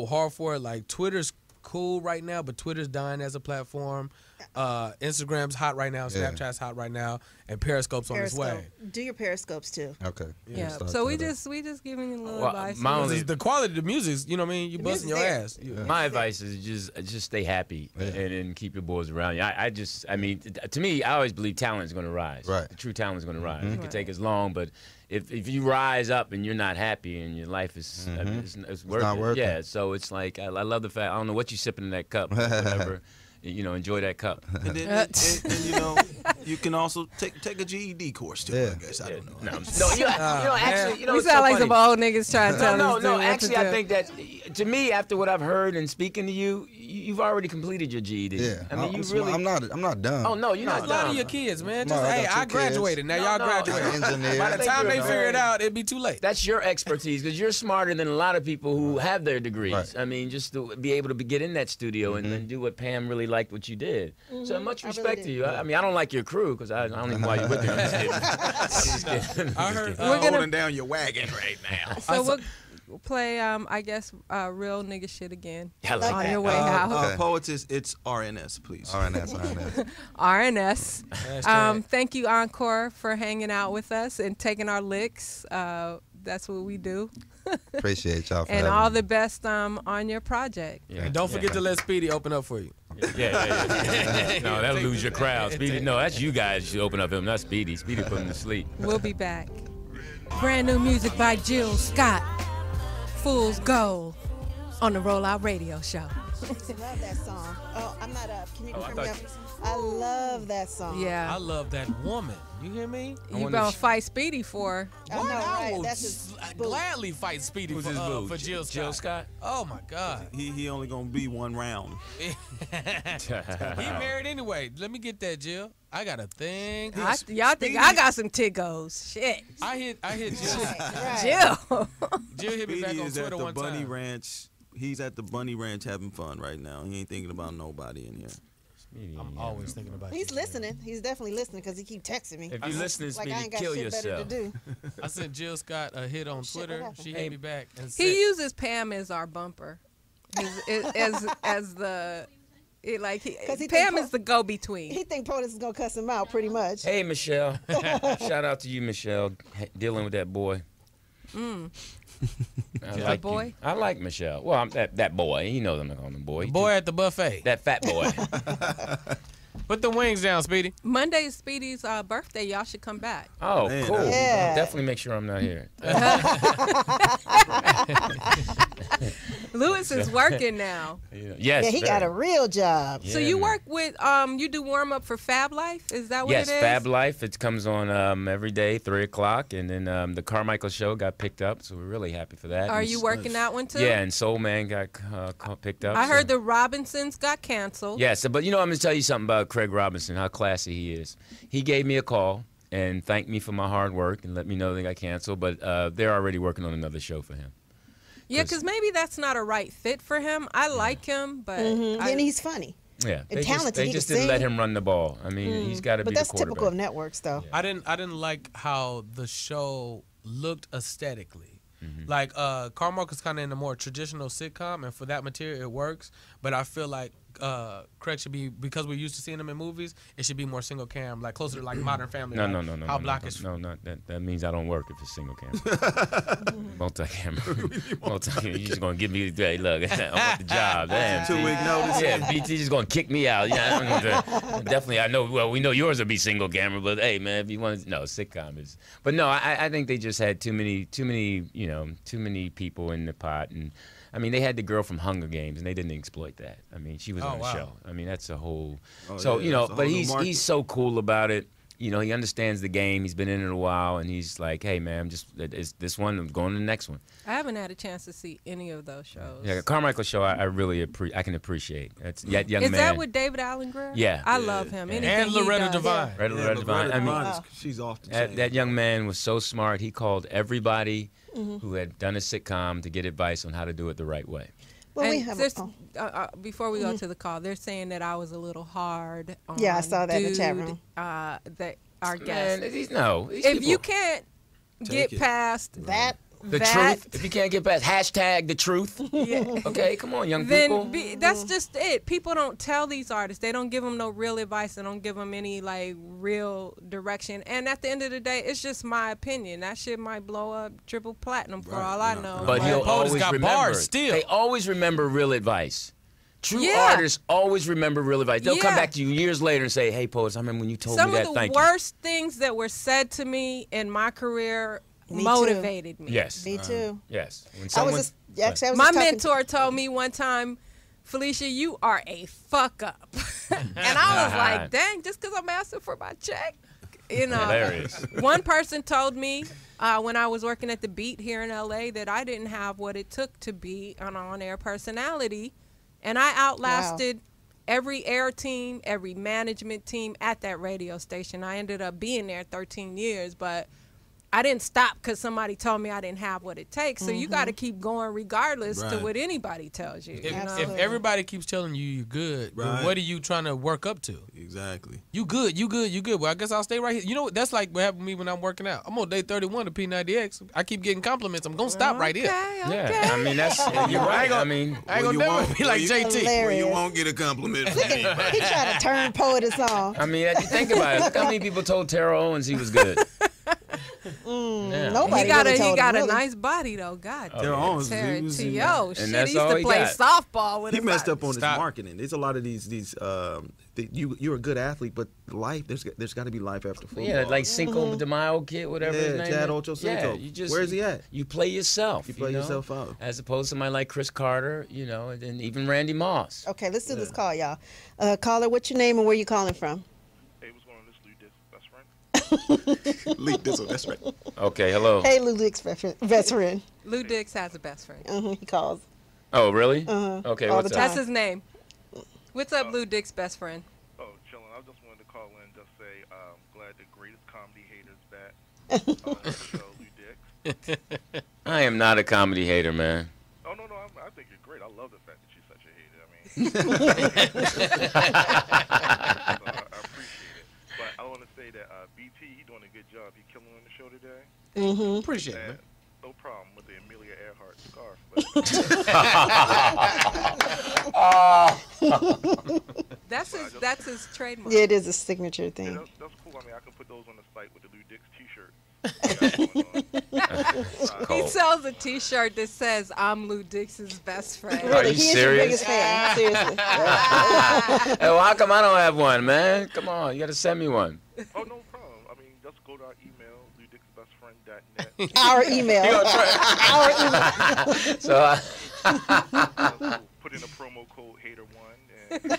hard for it. Like Twitter's cool right now, but Twitter's dying as a platform. Instagram's hot right now. Yeah. Snapchat's hot right now, and Periscope's on its way. Do your periscopes too. Okay. yeah. Start So we Twitter. just giving you a little Well, advice. my only- The quality of the music, you know what I mean? You The busting your music's there. ass. My advice is just stay happy and keep your boys around you. I mean, to me, I always believe talent is going to rise. Right. The true talent is going to rise. It could take as long, but if you rise up and you're not happy and your life is it's worth not it. worth Yeah. it. So it's like I love the fact I don't know what you sipping in that cup, or whatever. Enjoy that cup. And then you can also take a GED course too. Yeah. I guess I don't know. Actually, we it's sound so like funny. some old niggas trying to tell us. No. what to Actually, do. I think that to me, after what I've heard and speaking to you, you've already completed your GED. Yeah, I mean, I'm not done. Oh no, you're not A lot of done. your kids, man. No, Just, I hey, got I two graduated. Now y'all No, graduated. engineer. By the think time you're they done. figure it out, it'd be too late. That's your expertise because you're smarter than a lot of people who have their degrees. Right. I mean, just to be able to get in that studio and do what Pam really liked what you did. So much I really respect to did. you. I mean, I don't like your crew because I don't even know why you're with them. I'm just kidding. I heard. We're gonna- holding down your wagon right now. So we'll play, I guess, real nigga shit again. I like On that. your way out. Okay. Poetess, it's RNS, please. RNS. RNS. Hashtag. Thank you, Oncore, for hanging out with us and taking our licks. That's what we do. Appreciate y'all for And having all me. the best on your project. Yeah. And don't forget to let Speedy open up for you. Yeah. No, that'll lose your crowd. Speedy, no, that's you guys should open up him, not Speedy. Speedy put him to sleep. We'll be back. Brand new music by Jill Scott. Fool's Gold on the Rollout Radio Show. I love that song. Oh, I'm not up. Can you I turn me up? thought I love that song. I Yeah. love that woman. You hear me? You wonder gonna if she- fight Speedy for her. I know, I right? will That's his boo. gladly fight Speedy Who's for, his boo? for Jill Scott. Jill Scott? Oh my God. He only gonna be one round. He married anyway. Let me get that, Jill. I got a thing. Y'all think I got some tiggos. Shit. I hit Jill. Right. Jill. Jill hit me back Speedy on is at Twitter the one Bunny time. Ranch. He's at the Bunny Ranch having fun right now. He ain't thinking about nobody in here. I'm always thinking about He's you. listening. He's definitely listening because he keep texting me. If you listening, Like I Speedy, ain't got kill shit better yourself. to do. I sent Jill Scott a hit on Shit, what Twitter. happened? She hit me back and said, He uses Pam as our bumper. As the he Pam think is the go between. He think Poetess is gonna cuss him out pretty much. Hey, Michelle. Shout out to you, Michelle, dealing with that boy. I like boy? you. I like Michelle. Well, that boy. You know them calling him boy. boy at the buffet. That fat boy. Put the wings down, Speedy. Monday is Speedy's birthday. Y'all should come back. Oh, Man, cool. Yeah. Definitely make sure I'm not here. Lewis is working now. Yes. Yeah, he got a real job. So Yeah, you man. work with you do warm up for Fab Life? Is that what Yes, it is? Fab Life. It comes on every day, 3 o'clock, and then the Carmichael Show got picked up, so we're really happy for that. Are And you s- working that one too? Yeah, and Soul Man got picked up. I heard so- the Robinsons got canceled. Yes, but you know, I'm going to tell you something about Craig Robinson, how classy he is. He gave me a call and thanked me for my hard work and let me know they got canceled, but they're already working on another show for him. Yeah, because maybe that's not a right fit for him. I like him, but And he's funny. Yeah, And talented, They he just can didn't let sing. him run the ball. I mean, he's got to be But the that's quarterback. typical of networks, though. I didn't like how the show looked aesthetically. Like Carmichael's kind of in a more traditional sitcom, and for that material it works. But I feel like Craig should be, because we're used to seeing him in movies, it should be more single cam, like closer to like Modern Family. No, like no, no, no, How no, blackish. no, not that. That means I don't work if it's single camera. Multi-camera. Multi-camera. You're just gonna give me, hey, look, I want the job. Damn, 2-week notice. yeah, BT just gonna kick me out. Yeah, I'm gonna, definitely. I know. Well, we know yours will be single camera, but hey, man, if you want, no, sitcom is. But no, I think they just had too many, too many people in the pot, and I mean, they had the girl from Hunger Games, and they didn't exploit that. I mean, she was Oh, on the wow. show. I mean, that's a whole. Oh, So yeah, that's a but whole new market. he's so cool about it. You know, he understands the game. He's been in it a while, and he's like, "Hey, man, I'm just it's this one. I'm going to the next one." I haven't had a chance to see any of those shows. Yeah, Carmichael show. I really I can appreciate. That's that young Is man. that with David Allen Greer? Yeah. I love him. Anything And he Loretta does. Devine. Loretta Devine. I mean, she's off the that, chain. that young man was so smart. He called everybody who had done a sitcom to get advice on how to do it the right way. Well, we And have. there's- before we go to the call, they're saying that I was a little hard on Yeah, I saw that in the chat dude, room. That our Man, guest. these If people- you can't get Take it. past that. the that, truth, if you can't get past hashtag the truth, okay, come on, young people. then that's just it. People don't tell these artists. They don't give them no real advice. They don't give them any like real direction. And at the end of the day, it's just my opinion. That shit might blow up triple platinum for all I know. But Man, he'll Poetess always got remember. bars still. They always remember real advice. True Yeah. artists always remember real advice. They'll come Yeah. back to you years later and say, "Hey, Poetess, I remember when you told some me of that. the Thank worst things that were said to me in my career Me too. motivated me. you." Yes. Me too. Yes. When I someone, was just, actually, I was My just talking mentor told me one time, Felicia, you are a fuck up. And I was like, dang, just because I'm asking for my check? You know, Hilarious. one person told me when I was working at the Beat here in LA that I didn't have what it took to be an on-air personality. And I outlasted every air team, every management team at that radio station. I ended up being there 13 years, but I didn't stop because somebody told me I didn't have what it takes. So you got to keep going regardless to what anybody tells you. If everybody keeps telling you you're good, then what are you trying to work up to? Exactly. You good. Well, I guess I'll stay right here. You know, that's like what happened to me when I'm working out. I'm on day 31 of P90X. I keep getting compliments. I'm going to stop right here. Okay. Yeah, I mean, you're right. I mean, I ain't going to never be like JT. Well, you won't get a compliment from me. He trying to turn Poetess on. I mean, think about it. Look how many people told Terrell Owens he was good. Nobody He got really a nice body though. God damn. Terrell Owens, Terry he was- T.O. And Shit, that's he used all to he play got. softball with He his messed body. up on his Stop. marketing. There's a lot of these you're a good athlete, but life there's got to be life after football. Yeah, like Cinco de Mayo kid, whatever his name Chad is. Ochocinco. Yeah, Where's he at? You play yourself. You play know, yourself out. As opposed to somebody like Chris Carter, you know, and then even Randy Moss. Okay, let's do this call, y'all. Caller, what's your name and where you calling from? Hey, what's going on? This Lew Dix, best friend. Leak this one. That's right. Okay, hello. Hey, Lew Dix, best friend. Lew Dix has a best friend. He calls. Oh, really? Okay, All what's the up? That's his name. What's up, Lew Dix, best friend? Oh, chilling. I just wanted to call in and just say glad the greatest comedy hater's back on the show, Lew Dix. I am not a comedy hater, man. Oh, no, I think you're great. I love the fact that you're such a hater. I appreciate it. But I want to say that BT, he's doing a good job. He killing on the show today. Appreciate it, man. And no problem with the Amelia Earhart scarf. But That's his trademark. Yeah, it is a signature yeah, thing. that's cool. I mean, I can put those on the site with the Lew Dix T-shirt. He sells a T-shirt that says "I'm Lew Dix's best friend." Are Really, you he is your serious? biggest fan. Seriously. Hey, well, how come I don't have one, man? Come on, you got to send me one. Oh, no problem. I mean, just go to our email, lewdixbestfriend.net. Our email. Our email. So, Put in a promo code Hater1, and you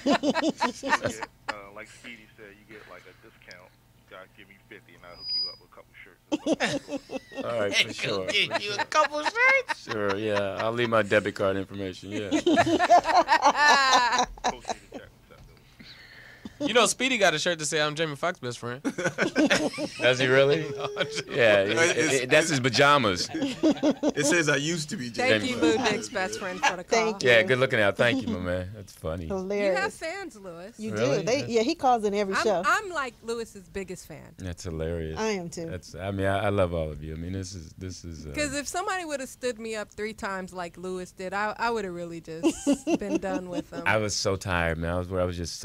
get, like Speedy said, you get like a discount. You gotta give me 50, and I'll hook you up with a couple shirts. all right, for sure. Get you a couple shirts. Sure, yeah. I'll leave my debit card information, yeah. Post me the check and send them. You know, Speedy got a shirt to say I'm Jamie Foxx's best friend. Does he really? Yeah, that's his pajamas. It says I used to be Thank Jamie. you, Lew Dix, best friend, for the call. Thank you. Yeah, good looking out. Thank you, my man. That's funny. You have Hilarious. fans, Lewis. You Really? do. He calls in every show. I'm like Lewis's biggest fan. That's hilarious. I am too. I mean, I love all of you. I mean, this is. Because if somebody would have stood me up 3 times like Lewis did, I would have really just been done with them. I was so tired, man. I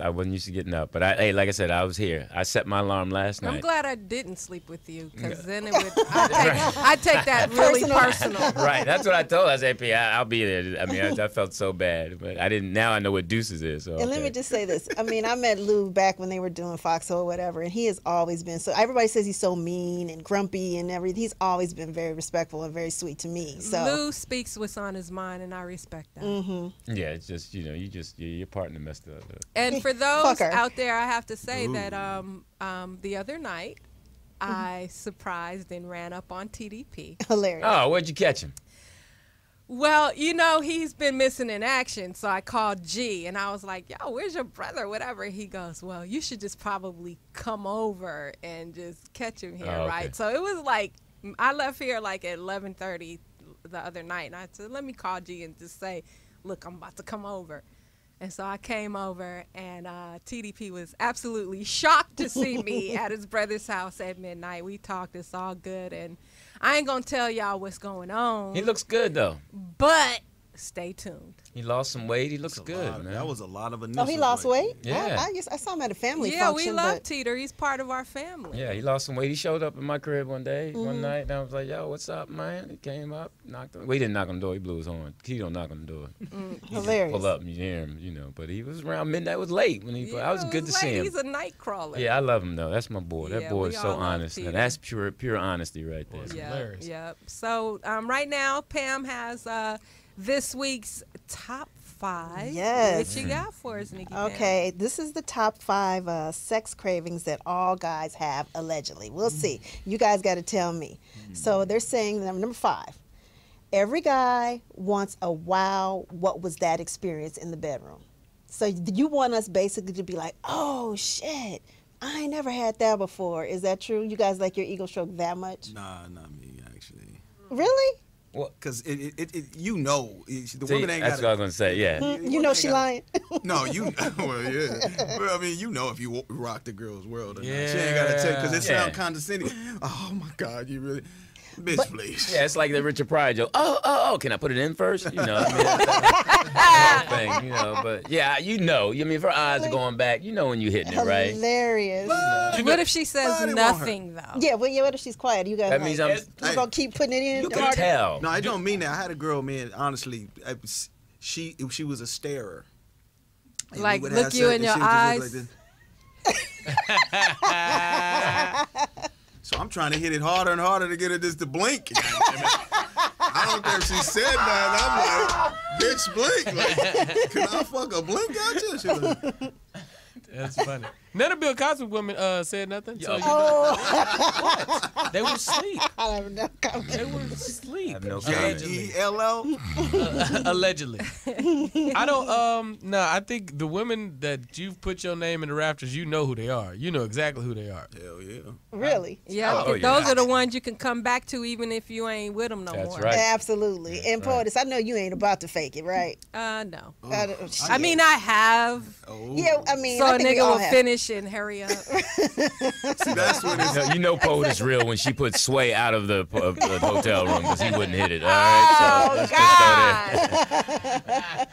wasn't used to getting up. But hey, like I said, I was here. I set my alarm last night. I'm glad I didn't sleep with you, because then it would. I take that really personal. Right, that's what I told her. I said, "P, I'll be there." I mean, I felt so bad, but I didn't. Now I know what Deuces is. So, And let me just say this. I mean, I met Lew back when they were doing Foxhole or whatever, and he has always been so. Everybody says he's so mean and grumpy and everything. He's always been very respectful and very sweet to me. So Lew speaks what's on his mind, and I respect that. Yeah, it's just your partner messed up. And for those Fuck her. out there, I have to say that the other night I surprised and ran up on TDP. hilarious. Oh, where'd you catch him? Well, he's been missing in action, so I called G, and I was like, yo, where's your brother, whatever. He goes, well, you should just probably come over and just catch him here, Oh, okay. right? So it was like, I left here like at 11:30 the other night, and I said, let me call G and just say, look, I'm about to come over. And so I came over, and TDP was absolutely shocked to see me at his brother's house at midnight. We talked, it's all good, and I ain't gonna tell y'all what's going on. He looks good though. But stay tuned. He lost some weight. He looks good, man. That was a lot of Oh, initials. he lost right weight? Yeah. I saw him at a family Yeah, function. we love but Teeter. He's part of our family. Yeah, he lost some weight. He showed up in my crib one night, and I was like, "Yo, what's up, man?" He came up, knocked on. Well, he didn't knock on the door. He blew his horn. He don't knock on the door. He just Hilarious. pull up and you hear him, But he was around midnight. It was late when he. I was it good to like see him. He's a night crawler. Yeah, I love him though. That's my boy. That Yeah, boy we is so all love honest. Now, Peter. that's pure honesty right there. Boy, Yep, hilarious. yep. So right now, Pam has this week's top 5. Yes. What you got for us, Nikki? Pam? Okay, this is the top 5 sex cravings that all guys have, allegedly. We'll see. You guys got to tell me. So they're saying number 5, every guy wants a wow, what was that experience in the bedroom? So you want us basically to be like, oh shit, I ain't never had that before. Is that true? You guys like your ego stroke that much? Nah, not me actually. Really? Well, Because you know, the see, women ain't that's got. what I was gonna say. Yeah. You know she lying. No, well, yeah. Well, I mean, you know if you rock the girl's world or not. She Yeah. ain't got to tell because it Yeah. sounds condescending. Oh my God, you really, bitch, But- please. Yeah, it's like the Richard Pryor joke. Oh, can I put it in first? You know, I mean, that's the thing, you know. But yeah, I mean, if her eyes are going back, you know when you're hitting it, right? Hilarious. What if she says Why they want nothing though? Yeah, well, yeah. What if she's quiet? You guys That like, means I'm. you gonna keep putting it in? You can tell. No, I don't mean that. I had a girl, man. Honestly, she was a starer. And Like, we would look have you sex, in and your she would just eyes? look like this. So I'm trying to hit it harder and harder to get her just to blink. I don't care if she said that. I'm like, bitch, blink. Like, can I fuck a blink out you? She like, That's funny. None of Bill Cosby women said nothing. So they were asleep. I have no comment. They were asleep. I have no comment. J-E-L-L? Allegedly. I don't. No, I think the women that you've put your name in the rafters, you know who they are. You know exactly who they are. Hell yeah. Really? Yeah, Oh, yeah. those are the ones you can come back to even if you ain't with them no That's more. right. Absolutely. And right. Poetess, I know you ain't about to fake it, right? No. I I mean, I have. Oh. yeah. I mean, So I a think we nigga all will have. finish and hurry up. See, that's when it's. You know Poet is real when she put Sway out of the hotel room because he wouldn't hit it. All right, so Oh, let's just go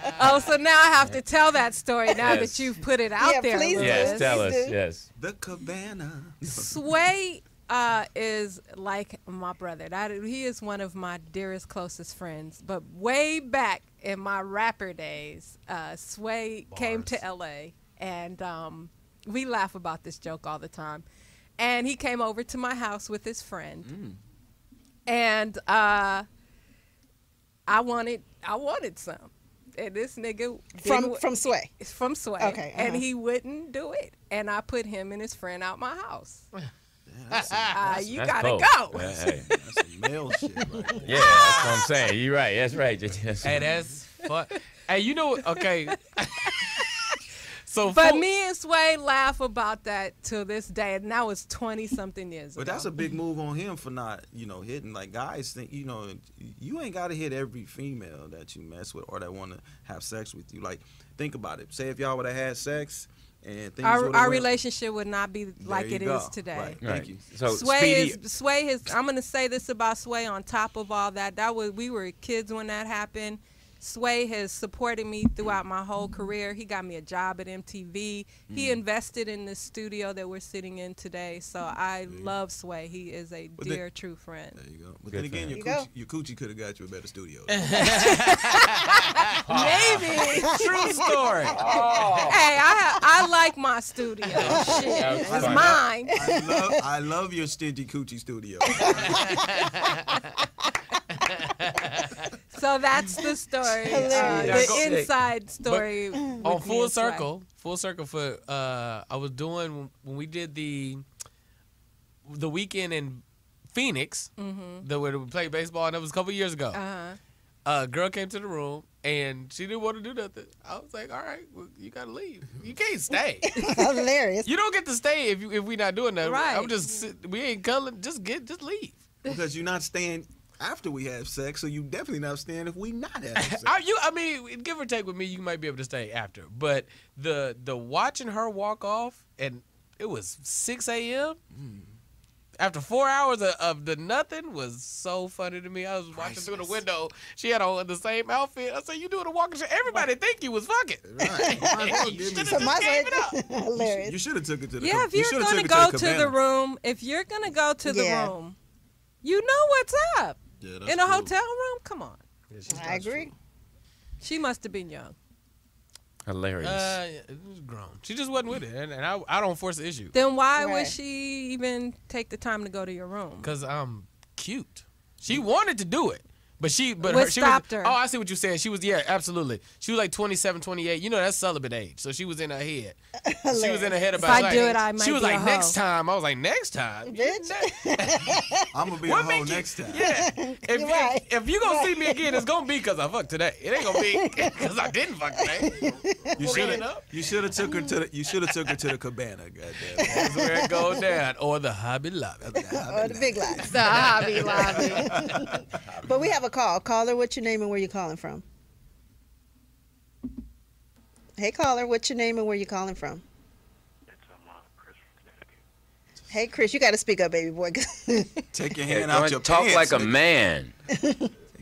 there. Oh, so now I have to tell that story now Yes. that you've put it out Yeah, there. please do. Louis. Yes, tell us. do. Yes. The cabana. Sway is like my brother. He is one of my dearest, closest friends. But way back in my rapper days, Sway came to L.A. and we laugh about this joke all the time. And he came over to my house with his friend, and I wanted some. And this nigga From Sway. from Sway. Okay, And he wouldn't do it. And I put him and his friend out my house. You That's gotta cold. go. Hey. That's some male shit right there. Yeah, that's what I'm saying. You're right. That's right. Hey, that's fun. Hey, you know, okay. So, But full- me and Sway laugh about that to this day, and that was 20-something years ago. But that's a big move on him for not, hitting. Like, guys think, you ain't got to hit every female that you mess with or that want to have sex with you. Like, think about it. Say if y'all would have had sex and things our would've our went- relationship would not be like There it you is go. today. Right. Right. Thank you. So Sway Speedy, is. I'm gonna say this about Sway. On top of all that, we were kids when that happened. Sway has supported me throughout my whole career. He got me a job at MTV. He invested in this studio that we're sitting in today. So I love Sway. He is a But dear, true friend. There you go. But Good then again, for your him. coochie could have got you a better studio. Maybe. true story. Hey, I like my studio. Shit, That was it's funny. mine. I love your stingy coochie studio. So that's the story, Hilarious. the inside story. On with me full and Sway. circle for I was doing when we did the weekend in Phoenix, where we played baseball, and it was a couple years ago. A girl came to the room and she didn't want to do nothing. I was like, all right, well, you gotta leave. You can't stay. Hilarious. You don't get to stay if we not doing nothing. Right. I'm just we ain't cuddling. Just leave. Because you're not staying after we have sex, so you definitely not staying if we not having sex. I mean, give or take with me, you might be able to stay after. But the watching her walk off, and it was 6 a.m. After 4 hours of the nothing was so funny to me. I was watching through the window. She had on the same outfit. I said, "You doing a walking shit? Everybody think you was fucking." Right. Might as well You give me should've So some. just my gave it up. hilarious. You should have took it to the. Yeah, if you you're shoulda gonna took it go to cabana. the room, if you're gonna go to the Yeah. room, you know what's up. Yeah, that's In a true. hotel room, come on. I agree. She must have been young. hilarious. It was grown. She just wasn't with it, and I don't force the issue Then why Right. would she even take the time to go to your room? because I'm cute. She wanted to do it, But she What stopped was, her? Oh, I see what you're saying. She was, yeah, absolutely. She was like 27, 28. You know, that's celibate age. So she was in her head. She was in her head about If I like, do it, I might she was be a like, hoe. next time. I was like, next time? Bitch. I'm gonna be What a hoe make you- next time. Yeah. If, You're right. if you gonna see me again, it's gonna be because I fucked today. It ain't gonna be because I didn't fuck today. You should have took her to the cabana. Goddamn. That's where it goes down. Or the Hobby Lobby. Or the Big Lots. The Hobby Lobby. But we have a call. Caller, what's your name and where you calling from? Hey, caller, what's your name and where you calling from? It's Chris from Connecticut. Hey, Chris, you got to speak up, baby boy. Take your Yeah, hand out your talk pants. like a nigga. man. Take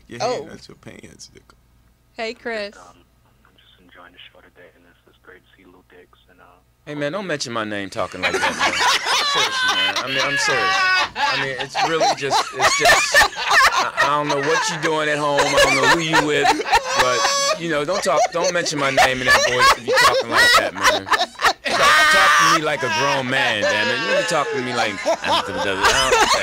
your hand out your pants. Nigga. Hey, Chris. I'm just enjoying the show today, and it's great to see Lew Dix. And Hey man, don't mention my name talking like that, man. Seriously, man. I mean, I'm serious. I mean, it's really just, I don't know what you're doing at home. I don't know who you with, but you know, don't mention my name in that voice if you're talking like that, man. Talk to me like a grown man, damn it. You ain't talking to me like, what the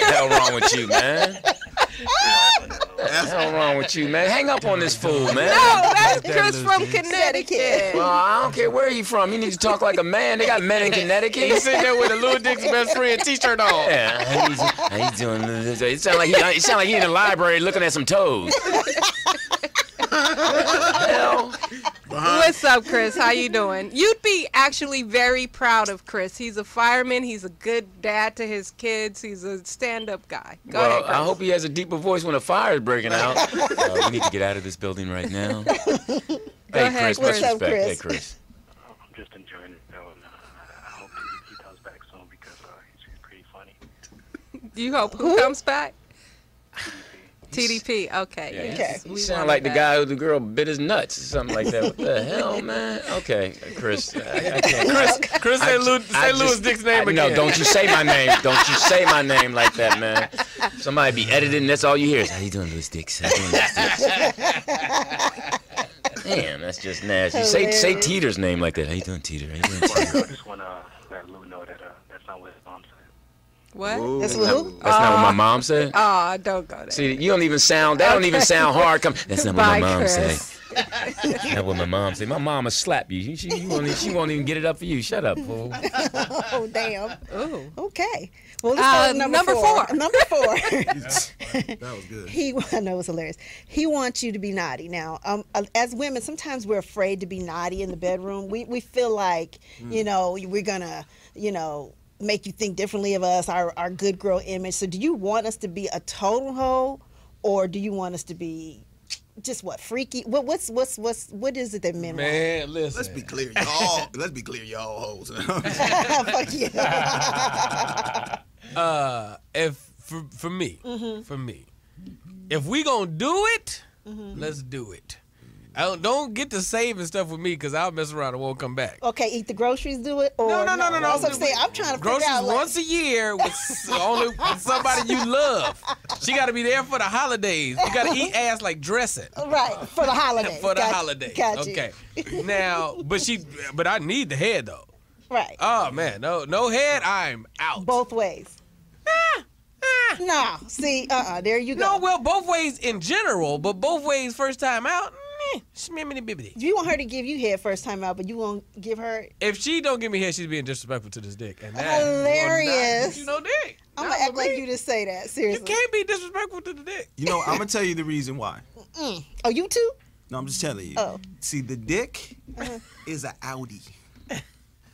hell wrong with you, man? What the hell wrong with you, man? Hang up on this fool, man. No, that's Chris from Connecticut. Well, I don't care where you from. You need to talk like a man. They got men in Connecticut. He's sitting there with a Lew Dix best friend t-shirt on. Yeah, how you doing? It sound like he in the library looking at some toads. Hell. What's up, Chris? How you doing? You'd be actually very proud of Chris. He's a fireman. He's a good dad to his kids. He's a stand-up guy. Go ahead, Chris. I hope he has a deeper voice when a fire is breaking out. We need to get out of this building right now. Hey, ahead, Chris, much Chris. respect. Hey, Chris. I'm just enjoying it, though. And I hope he comes back soon because he's pretty funny. You hope who comes back? TDP. Okay. Yeah, yes. You We sound want like him the back. guy who the girl bit his nuts or something like that. What the hell, man? Okay, Chris. I can't. Chris say Louis Dix's name again. No, don't you say my name. Don't you say my name like that, man. Somebody be editing, that's all you hear is, how you doing, Lew Dix? How you doing, Lew Dix? Damn, that's just nasty. Say Teeter's name like that. How you doing, Teeter? How you doing, Teeter? I just want to let Lew know that that's not what his mom said. What? Ooh. That's who? That's not what my mom said? Oh, don't go there. See, you don't even sound, that don't even sound hard. That's not what Bye, my mom Chris. said. That's not what my mom said. My mama slap you. She won't even get it up for you. Shut up, fool. Oh, damn. Ooh. Okay. Well, let's go to number four. Number 4. That was good. I know it's hilarious. He wants you to be naughty. Now, as women, sometimes we're afraid to be naughty in the bedroom. We feel like, you know, we're going to, you know, make you think differently of us, our good girl image. So do you want us to be a total hoe, or do you want us to be just freaky? What is it that men Man, listen. Let's be clear, y'all hoes. want? Fuck you. If for me, if we gonna do it, let's do it. Don't get to saving stuff with me because I'll mess around and won't come back. Okay, eat the groceries, do it, or No. That's what I'm saying. I'm trying to Groceries figure out. Like, once a year with only with somebody you love. She got to be there for the holidays. You got to eat ass like dressing. right, for the holidays. For the Got you. holidays. Got you. Okay. Now, but I need the head though. Right. Oh man, no head, I'm out. Both ways. No. See, there you go. No, well, both ways in general, but both ways first time out. Shmimmity-bibbity. You want her to give you head first time out, but you won't give her. If she don't give me head, she's being disrespectful to this dick. And that Hilarious. You know, dick. I'm gonna act like you just say that. You Seriously. can't be disrespectful to the dick. You know, I'm gonna tell you the reason why. Oh, you too? No, I'm just telling you. Oh. See, the dick is an Audi.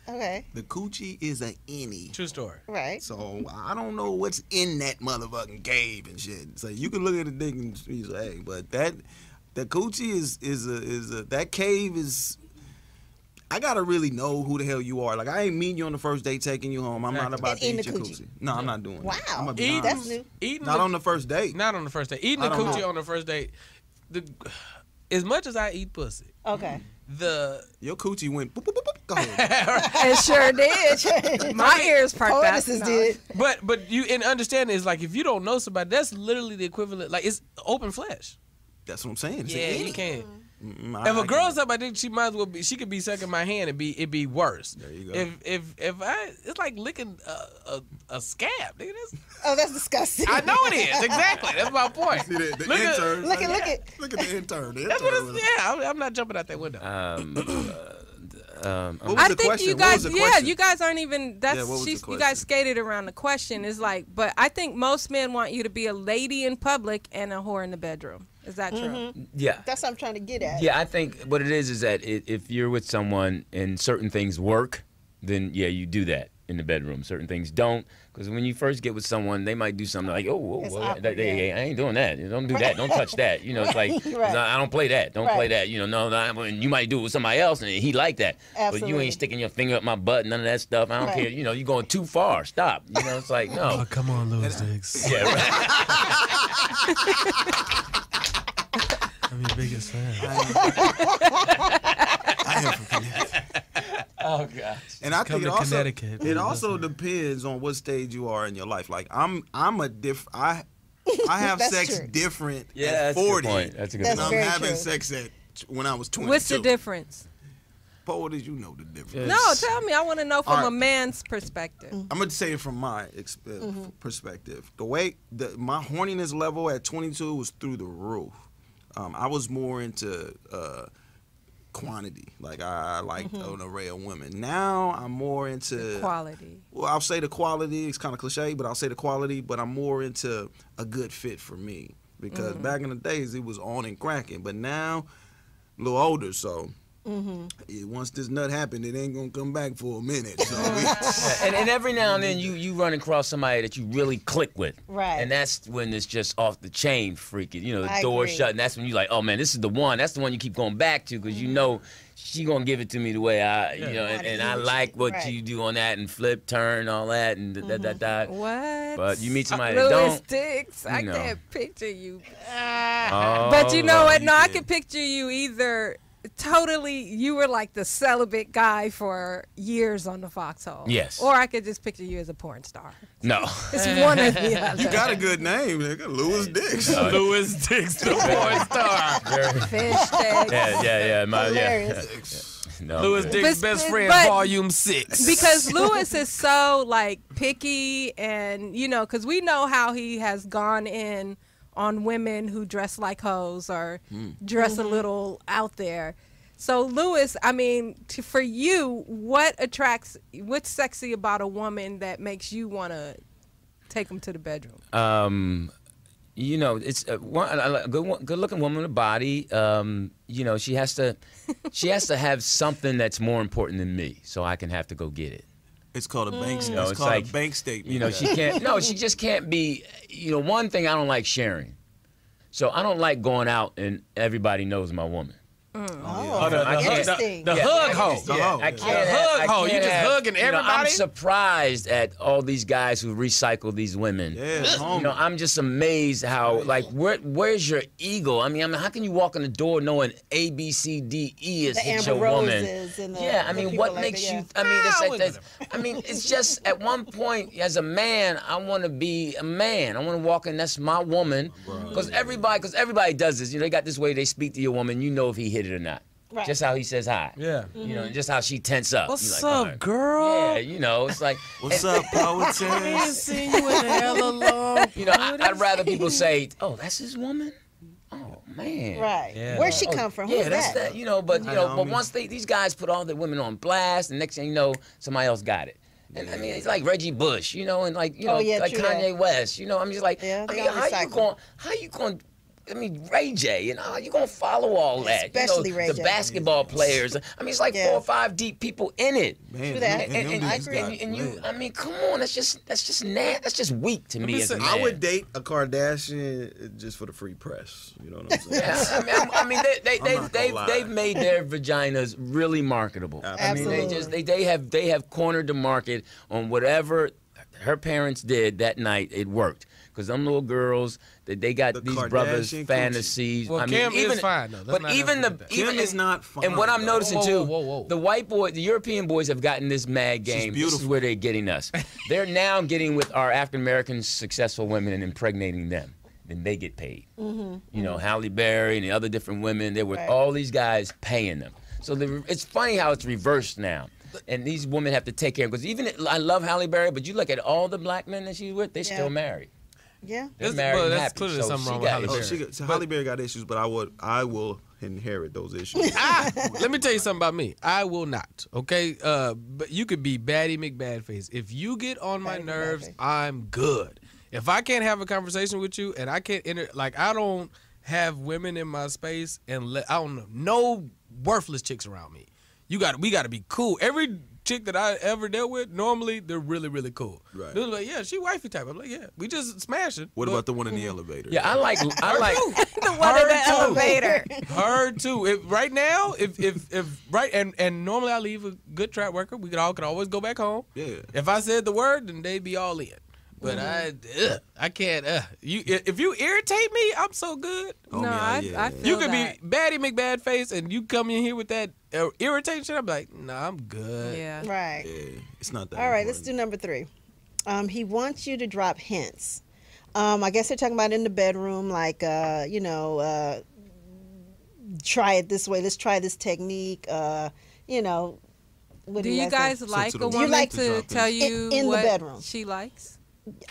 Okay. The coochie is an innie. True story. Right. So I don't know what's in that motherfucking cave and shit. So you can look at the dick and be like, hey, but the coochie is that cave is. I gotta really know who the hell you are. Like I ain't meeting you on the first date, taking you home. I'm not about to And eat eating your the coochie. coochie. No, I'm not doing Wow. that. I'm gonna be Eating, honest. That's new. Eating Not on the first date. Not on the first date. Eating I the don't coochie know. on the first date. As much as I eat pussy, Okay. Your coochie went. Boop, boop, boop, boop. Go ahead. It sure did. My ears perked up. Poetess did. but you and understand is like if you don't know somebody, that's literally the equivalent. Like it's open flesh. That's what I'm saying. It's Yeah, an you innie. can't. If a girl suck my dick, she might as well be. She could be sucking my hand and it'd be worse. There you go. If I, it's like licking a scab, nigga. That's disgusting. I know it is. Exactly. That's my point. See the intern. Look at. Look at the intern. That's what it's, yeah, I'm not jumping out that window. What was I the think question? you What was guys, the question? you guys aren't even. That's what was the you question? guys skated around the question. Is like, but I think most men want you to be a lady in public and a whore in the bedroom. Is that true? Yeah. That's what I'm trying to get at. Yeah, I think what it is that if you're with someone and certain things work, then yeah, you do that in the bedroom. Certain things don't, because when you first get with someone, they might do something like, It's awkward, I ain't doing that. Don't do that. Don't touch that. You know, it's like, Right. no, I don't play that. Don't play that. You know, and you might do it with somebody else and he like that. But you Absolutely. ain't sticking your finger up my butt, none of that stuff. I don't care. You know, you're going too far. Stop. You know, it's like, no. Oh, come on, Lew Dix. Yeah, right. I'm your biggest fan. I am from Connecticut. Oh, gosh. And I Come think to Connecticut. it also depends on what stage you are in your life. Like I have That's sex true. different Yeah, at that's a good 40 point. That's a good than That's I'm point. very having true. sex when I was 22. What's the difference? Poetess, you know the difference. No, tell me. I want to know from All right. a man's perspective. I'm gonna say it from my perspective. The way my horniness level at 22 was through the roof. I was more into quantity. Like I liked an array of women. Now I'm more into Quality. Well, I'll say the quality. It's kind of cliche, but I'll say the quality. But I'm more into a good fit for me because back in the days it was on and cracking. But now, a little older, so. Once this nut happened, it ain't gonna come back for a minute. So And every now and then you run across somebody that you really click with. Right. And that's when it's just off the chain freaking. You know, the I door agree. shut, and that's when you're like, oh man, this is the one. That's the one you keep going back to because you know she gonna give it to me the way I, you know, and I like what Right. you do on that and flip, turn, all that, and that. What? But you meet somebody that Louis don't. Dix. I know. can't picture you. Oh, But you know what? you No, I did. can picture you either totally, you were like the celibate guy for years on the Foxhole. Yes. Or I could just picture you as a porn star. No. It's one or the other. you got a good name, nigga. Lewis Dix. Lew Dix, the porn star. Fish sticks. Yeah. Hilarious. No. Lew Dix, But- best friend, but- volume 6. Because Lewis is so like picky and, you know, because we know how he has gone in on women who dress like hoes or dress a little out there. So Lewis, I mean, for you, what's sexy about a woman that makes you want to take them to the bedroom? You know, it's a good-looking woman with a body. You know, she has to have something that's more important than me, so I can have to go get it. It's called a bank. You know, it's it's called like, a bank statement. You know, she can't. No, she just can't be. You know, one thing I don't like sharing. So I don't like going out and everybody knows my woman. Oh, I can't- interesting. The hug hole. The hug. I The can't. hug I hole. You can't just have- hugging you know, I'm everybody? surprised at all these guys who recycle these women. Yeah, You homie. know, I'm just amazed how, like, where's your ego? I mean, how can you walk in the door knowing A, B, C, D, E is The hit Amber your woman? Roses and the, Yeah, I the mean, people what like makes that, you? I mean, it's Ah, like wait a that. I mean, it's just at one point as a man, I want to be a man. I want to walk in. That's my woman. Because everybody does this. You know, they got this way they speak to your woman. You know if he hit it or not. Right. Just how he says hi. Yeah. You know, just how she tense up. What's You're like, up, all right. girl? Yeah, you know, it's like. What's up, Poetess? Seen you in hella long. You know, I'd rather people say, "Oh, that's his woman." Oh man. Right. Yeah. Where'd she Oh, come from? Yeah, Who's that's that? that. You know, but you I know, know, but me. once these guys put all the women on blast, and next thing you know, somebody else got it. And I mean, it's like Reggie Bush, you know, and like Oh, yeah, like true Kanye that. West, you know. I'm just like, Yeah, I they mean, all recycle. how you going? I mean, Ray J, and how you gonna follow all that? Especially you know, Ray the J. basketball players. I mean, it's like Yeah. 4 or 5 deep people in it. Man, True that. them dudes got And you, lit. I mean, come on, that's just that's just weak to me as a man. I would date a Kardashian just for the free press. You know what I'm saying? Yeah, I mean, I'm not gonna lie. they've made their vaginas really marketable. I mean, Absolutely. they have cornered the market on whatever her parents did that night. It worked because them little girls they got The these Kardashian brothers coochie. Well, fantasies. I mean, Kim is even fine, though. Let's but not even the have to do that. even Kim is not fine, And what I'm though. noticing Whoa, too, whoa, whoa. the white boy, the European boys have gotten this mad game. This is beautiful. where they're getting us. They're now getting with our African American successful women and impregnating them. then they get paid. Mm-hmm. You know, Halle Berry and the other different women, they were Right. all these guys paying them. So it's funny how it's reversed now. And these women have to take care of, because even I love Halle Berry, but you look at all the black men that she's with, they're still married. Yeah. They're married and that's happy. clearly So something she wrong with got Halle issues. Berry. So Halle Berry got issues, but I will inherit those issues. Let me tell you something about me. I will not. Okay, but you could be Batty McBadface. If you get on my Batty nerves, McBadface. I'm good. If I can't have a conversation with you and I can't I don't have women in my space and I don't know no worthless chicks around me. We got to be cool. Every chick that I ever dealt with, normally they're really, really cool. Right. They're like, yeah, she wifey type. I'm like, yeah, we just smashing. What about the one in the elevator? Yeah, I like The one in the elevator. her too. Right now, and normally I leave a good track record. We could always go back home. Yeah. If I said the word, then they'd be all in. But I can't. If you irritate me, I'm so good. Oh, No, yeah, I feel You could that. be Batty McBadface, and you come in here with that irritation shit. I'm like, nah, I'm good. Yeah. Right. Yeah, it's not that. All right, let's do important. number 3. He wants you to drop hints. I guess they're talking about in the bedroom, like, try it this way. Let's try this technique. What Do you guys like to a the- woman like to tell you in the what bedroom? she likes?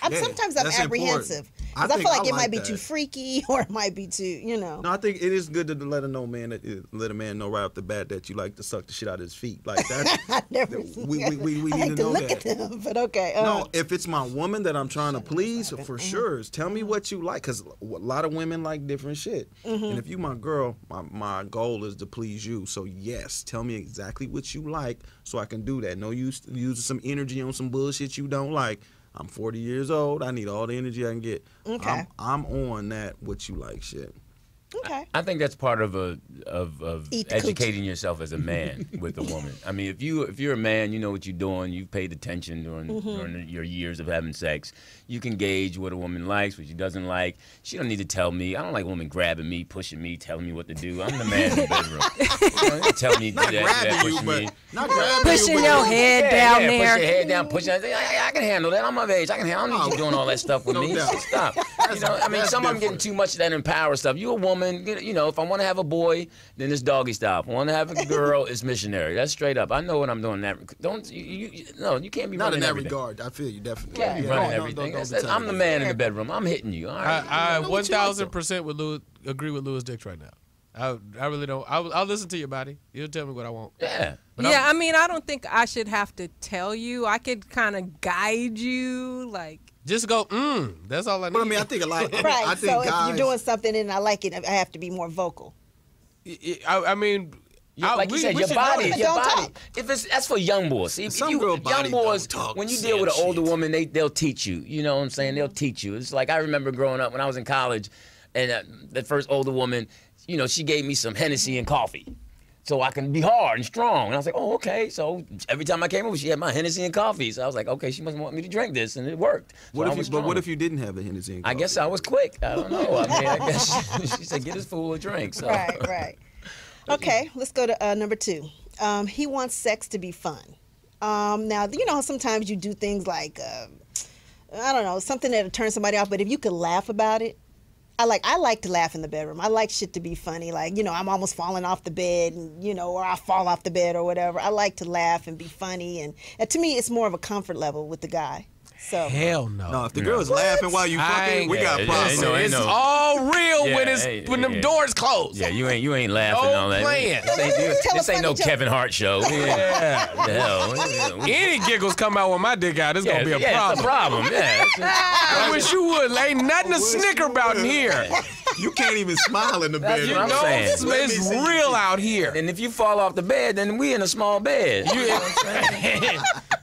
Yeah, Sometimes I'm that's apprehensive. important. Because I think feel like it might be that. too freaky or it might be too, No, I think it is good to let a man know right off the bat that you like to suck the shit out of his feet. Like that. I never. we I need like to know look that. at them, but okay. No, if it's my woman that I'm trying to please, for sure, tell me what you like, because a lot of women like different shit. And if you my girl, my goal is to please you. So yes, tell me exactly what you like so I can do that. No use using some energy on some bullshit you don't like. I'm 40 years old. I need all the energy I can get. Okay. I'm on that what you like shit. Okay. I think that's part of Eat the educating yourself as a man with a woman. I mean, if you're a man, you know what you're doing. You've paid attention during your years of having sex. You can gauge what a woman likes, what she doesn't like. She don't need to tell me. I don't like women grabbing me, pushing me, telling me what to do. I'm the man in the bedroom. You don't tell me Not that, grabbing you, pushing but me. not grabbing Pushing you, but your head down yeah, there. push your head down, push. I can handle that. I'm of age. I don't need you doing all that stuff with No me. doubt. Stop. You know, I mean, that's some of them getting different. too much of that empower stuff. You a woman, you know. If I want to have a boy, then it's doggy style. If I want to have a girl, it's missionary. That's straight up. I know what I'm doing. You can't be not running in that everything. regard. I feel you definitely. You can't be running everything. I'm the man in the bedroom. I'm hitting you. All right. I know what you like, 1,000% would agree with Lew Dix right now. I really don't. I'll listen to your body. You'll tell me what I want. Yeah. But Yeah, I mean, I don't think I should have to tell you. I could kind of guide you, like. Just go, that's all I need. But I mean, I think a lot. Right. I think So guys, if you're doing something and I like it, I have to be more vocal. I mean, Like you said, your should body, know your Don't body. talk. If that's for young boys. See, if Some you, girl young body boys, don't talk when you the deal with an same older shit. woman, they'll teach you. You know what I'm saying? They'll teach you. It's like I remember growing up when I was in college, and the first older woman, you know, she gave me some Hennessy and coffee, so I can be hard and strong. And I was like, oh, okay. So every time I came over, she had my Hennessy and coffee. So I was like, okay, she must want me to drink this, and it worked. So I was But what strong. if you didn't have the Hennessy? And I coffee? guess I was quick. I don't know. I mean, I guess she said, get this fool a drink. So. Right. Okay, let's go to number 2. He wants sex to be fun. Now, you know, sometimes you do things like, I don't know, something that'll turn somebody off, but if you could laugh about it, I like to laugh in the bedroom. I like shit to be funny. Like, you know, I'm almost falling off the bed, and, you know, or I fall off the bed or whatever. I like to laugh and be funny. And to me, it's more of a comfort level with the guy. So hell no. No, if the girl's laughing while you I fucking, ain't- we got Yeah, problems. ain't It's no- all real Yeah, when them yeah. doors close. Yeah, you ain't laughing No all that. playing. This ain't no Kevin Hart show. Yeah. The hell. Any giggles come out with my dick out, it's gonna be a It's a problem. problem. Yeah. I wish you would. Ain't nothing to snicker about in here. You can't even smile in the That's bedroom. what I'm No, saying. it's real out here. And if you fall off the bed, then we in a small bed.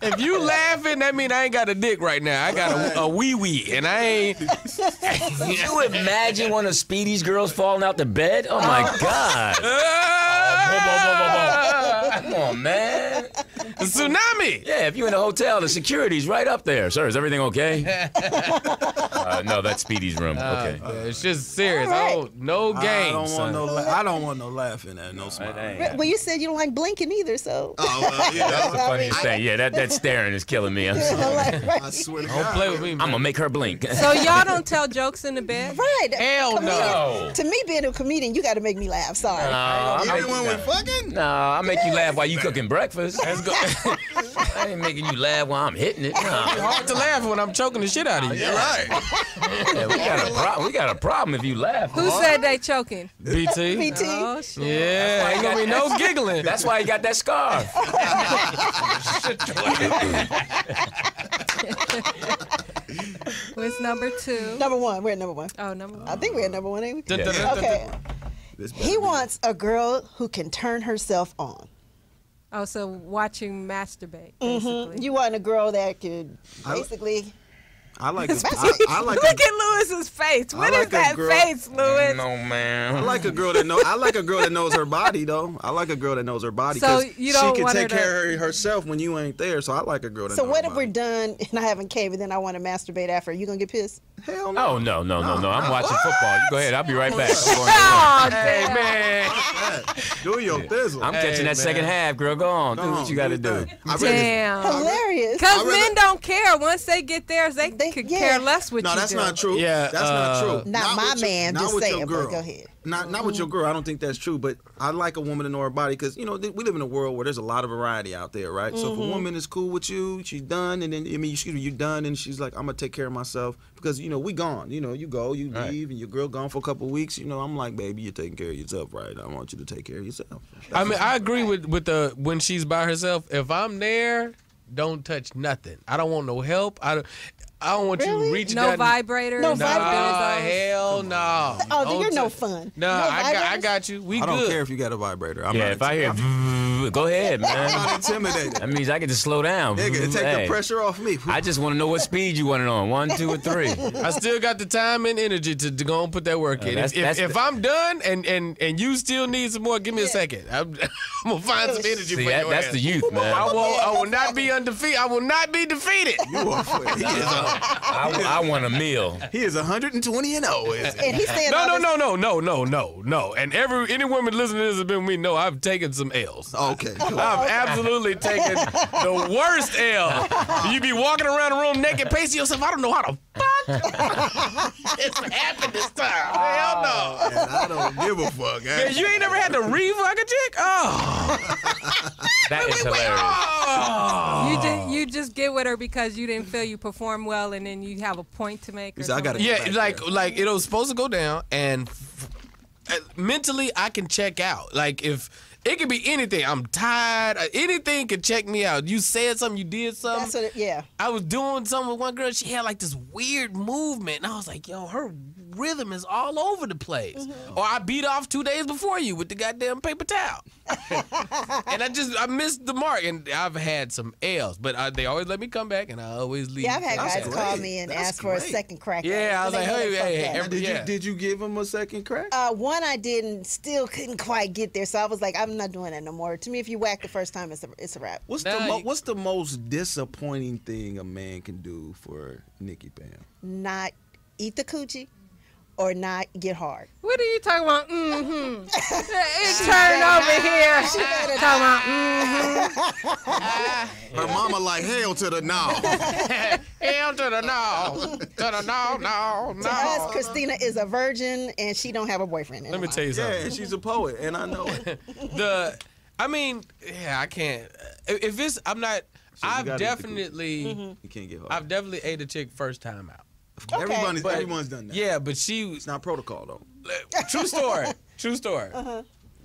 If you laughing, that mean I ain't got a dick right now. I got a wee wee, and I ain't. Can you imagine one of Speedy's girls falling out the bed? Oh my God. Come on, man. tsunami. Yeah, if you're in a hotel, the security's right up there. Sir, is everything okay? No, that's Speedy's room. Okay. It's just serious. All right. No games. I don't want no laughing at no smiling. Well, you said you don't like blinking either, so. Oh, well, yeah. That's the funniest thing. Yeah, that staring is killing me. I'm sorry. I swear to Don't God. play with me, I'm man. gonna make her blink. So y'all don't tell jokes in the bed? Right. Hell no. To me, being a comedian, you got to make me laugh. Sorry. Even when we're fucking? No, I make you laugh while you cooking breakfast. Let's go. I ain't making you laugh while I'm hitting it. It's No. hard to laugh when I'm choking the shit out of you. You're right. Yeah, we got a problem if you laugh. Who said they choking? BT. BT. Oh, shit. Yeah, ain't gonna be no giggling. That's why he got that scarf. What's number 2? Number 1. We're at number 1. Oh, number 1. I think we're at number 1, ain't we? Dun, dun, dun, dun, Okay. This better He be- wants a girl who can turn herself on. Oh, so watching masturbate, basically. You want a girl that could I- basically. I like a, I like Look a, at Lewis's face. What is like a that girl- face, Lewis? No, man. I like a girl that knows her body though. I like a girl that knows her body So because you don't she can want her take to- care of herself when you ain't there. So I like a girl that So knows what her if we're body. done and I haven't came and then I want to masturbate after? You gonna get pissed? Hell no. Oh, no. I'm watching football. You go ahead. I'll be right back. I'm going Oh, Hey, damn. man. Do your thizzle. I'm catching Hey, that second man. half, girl. Go on. Go Do on, what you got to do your do. thing. I really- Damn. Hilarious. Because I really- men don't care. Once they get theirs, they could yeah. care less what No, you that's do. not true. Yeah, that's not true. Not my with your- man, not just with your saying, but girl. go ahead. Not with your girl. I don't think that's true. But I like a woman to know her body because we live in a world where there's a lot of variety out there, right? So if a woman is cool with you, she's done, and then you're done, and she's like, I'm gonna take care of myself because we gone. You go, you leave, Right. and your girl gone for a couple of weeks. I'm like, baby, you're taking care of yourself, right? I want you to take care of yourself. I mean, I agree with the when she's by herself. If I'm there, don't touch nothing. I don't want no help. I don't want you reaching No out. vibrators. No Nah, vibrators. hell no. Oh, Don't you're no touch- fun. Nah, No I vibrators? got you. We I don't good. care if you got a vibrator. I'm Yeah, not if I hear, go ahead, I'm man. not intimidated. That means I get to slow down. Nigga, take Hey, the pressure off me. I just want to know what speed you want it on. 1, 2, or 3. I still got the time and energy to go and put that work in. that's- that's If the- I'm done and you still need some more, give me a second. I'm gonna find some energy See, for your that's ass. the youth, man. I will not be undefeated. I will not be defeated. You are I want a meal. he is 120 and 0. Is And he's saying No. And any woman listening to this has been with me. No, I've taken some L's. Okay. Cool. I've absolutely taken the worst L. You be walking around the room naked, pacing yourself. I don't know how the fuck this happened this time. Hell no. And I don't give a fuck. Yeah, you ain't never had to re-fuck a chick? Oh. That is hilarious. Oh. You just get with her because you didn't feel you performed well, and then you have a point to make. Or said, I gotta- something? Yeah, like it was supposed to go down, and mentally I can check out. Like if it could be anything, I'm tired. Anything could check me out. You said something, you did something. That's what yeah. I was doing something with one girl. She had like this weird movement, and I was like, "Yo, her rhythm is all over the place." Mm-hmm. Or I beat off 2 days before you with the goddamn paper towel, and I missed the mark. And I've had some L's, but they always let me come back, and I always leave. Yeah, I've had That's guys call great. me and That's ask for a great. second crack. Yeah, at it. I was And like, they know hey, they fucked hey, up. every- yeah. Did you give him a second crack? One I didn't, still couldn't quite get there, so I was like, I'm not doing that no more. To me, if you whack the first time, it's a wrap. What's the most disappointing thing a man can do for Nikki Pam? Not eat the coochie or not get hard. What are you talking about? Mm-hmm. It turned over here. Talking about Her mama like hell to the no. Hell to the no, to the no. To us, Christina is a virgin and she don't have a boyfriend. Let me tell you Yeah, something. and she's a poet, and I know it. I can't. If it's, I'm not. So you I've gotta eat the definitely, You can't get hard. I've definitely ate a chick first time out. Everyone's done that. Yeah, but she. It's not protocol though. True story. True story.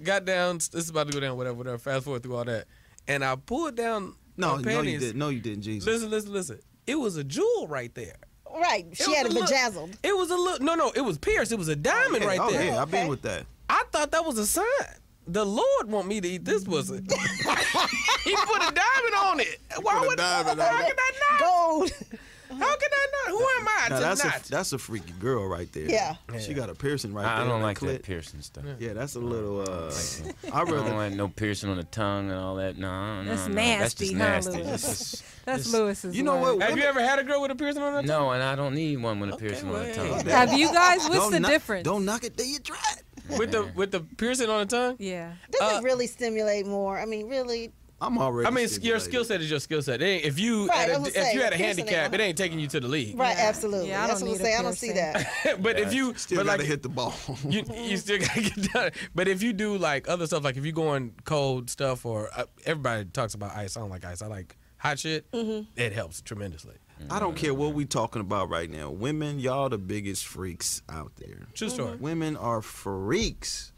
Got down. This is about to go down. Whatever. Fast forward through all that, and I pulled down. No, my no, you panties. didn't. No, you didn't. Jesus. Listen. It was a jewel right there. Right, she had it bejazzled. It was a little. No, it was pierced. It was a diamond right Oh there. yeah, I've been Okay. with that. I thought that was a sign. The Lord want me to eat this pussy. He put a diamond on it. Why Put a would diamond on how it. could I not? Gold. How can I not? Who am I Now, to not? that's a freaky girl right there. Yeah. She got a piercing right there. I don't on the like that clit. piercing stuff. Yeah, that's a little. I I don't rather. like no piercing on the tongue and all that. No, That's no. nasty, That's just huh, nasty. Louis? This is- That's Lewis's. You know line. what? Have you ever had a girl with a piercing on her tongue? no, and I don't need one with a piercing on the tongue. Have you guys? What's Don't the knock- difference? Don't knock it till you try it. With the piercing on the tongue? Yeah. Does it really stimulate more? I mean, really? I'm already. I mean, your stimulated. skill set is your skill set. It ain't, if you Right, had I a, was if saying, you had a the piercing handicap, ain't it ain't taking you to the league. Right, Yeah. absolutely. Yeah, I That's don't what I'm need a saying. I don't see that. But if you Still but gotta like, hit the ball. you still gotta get done. But if you do like other stuff, like if you go on cold stuff, or everybody talks about ice. I don't like ice. I like hot shit. It helps tremendously. I don't care what we talking about right now. Women, y'all the biggest freaks out there. True story. Women are freaks.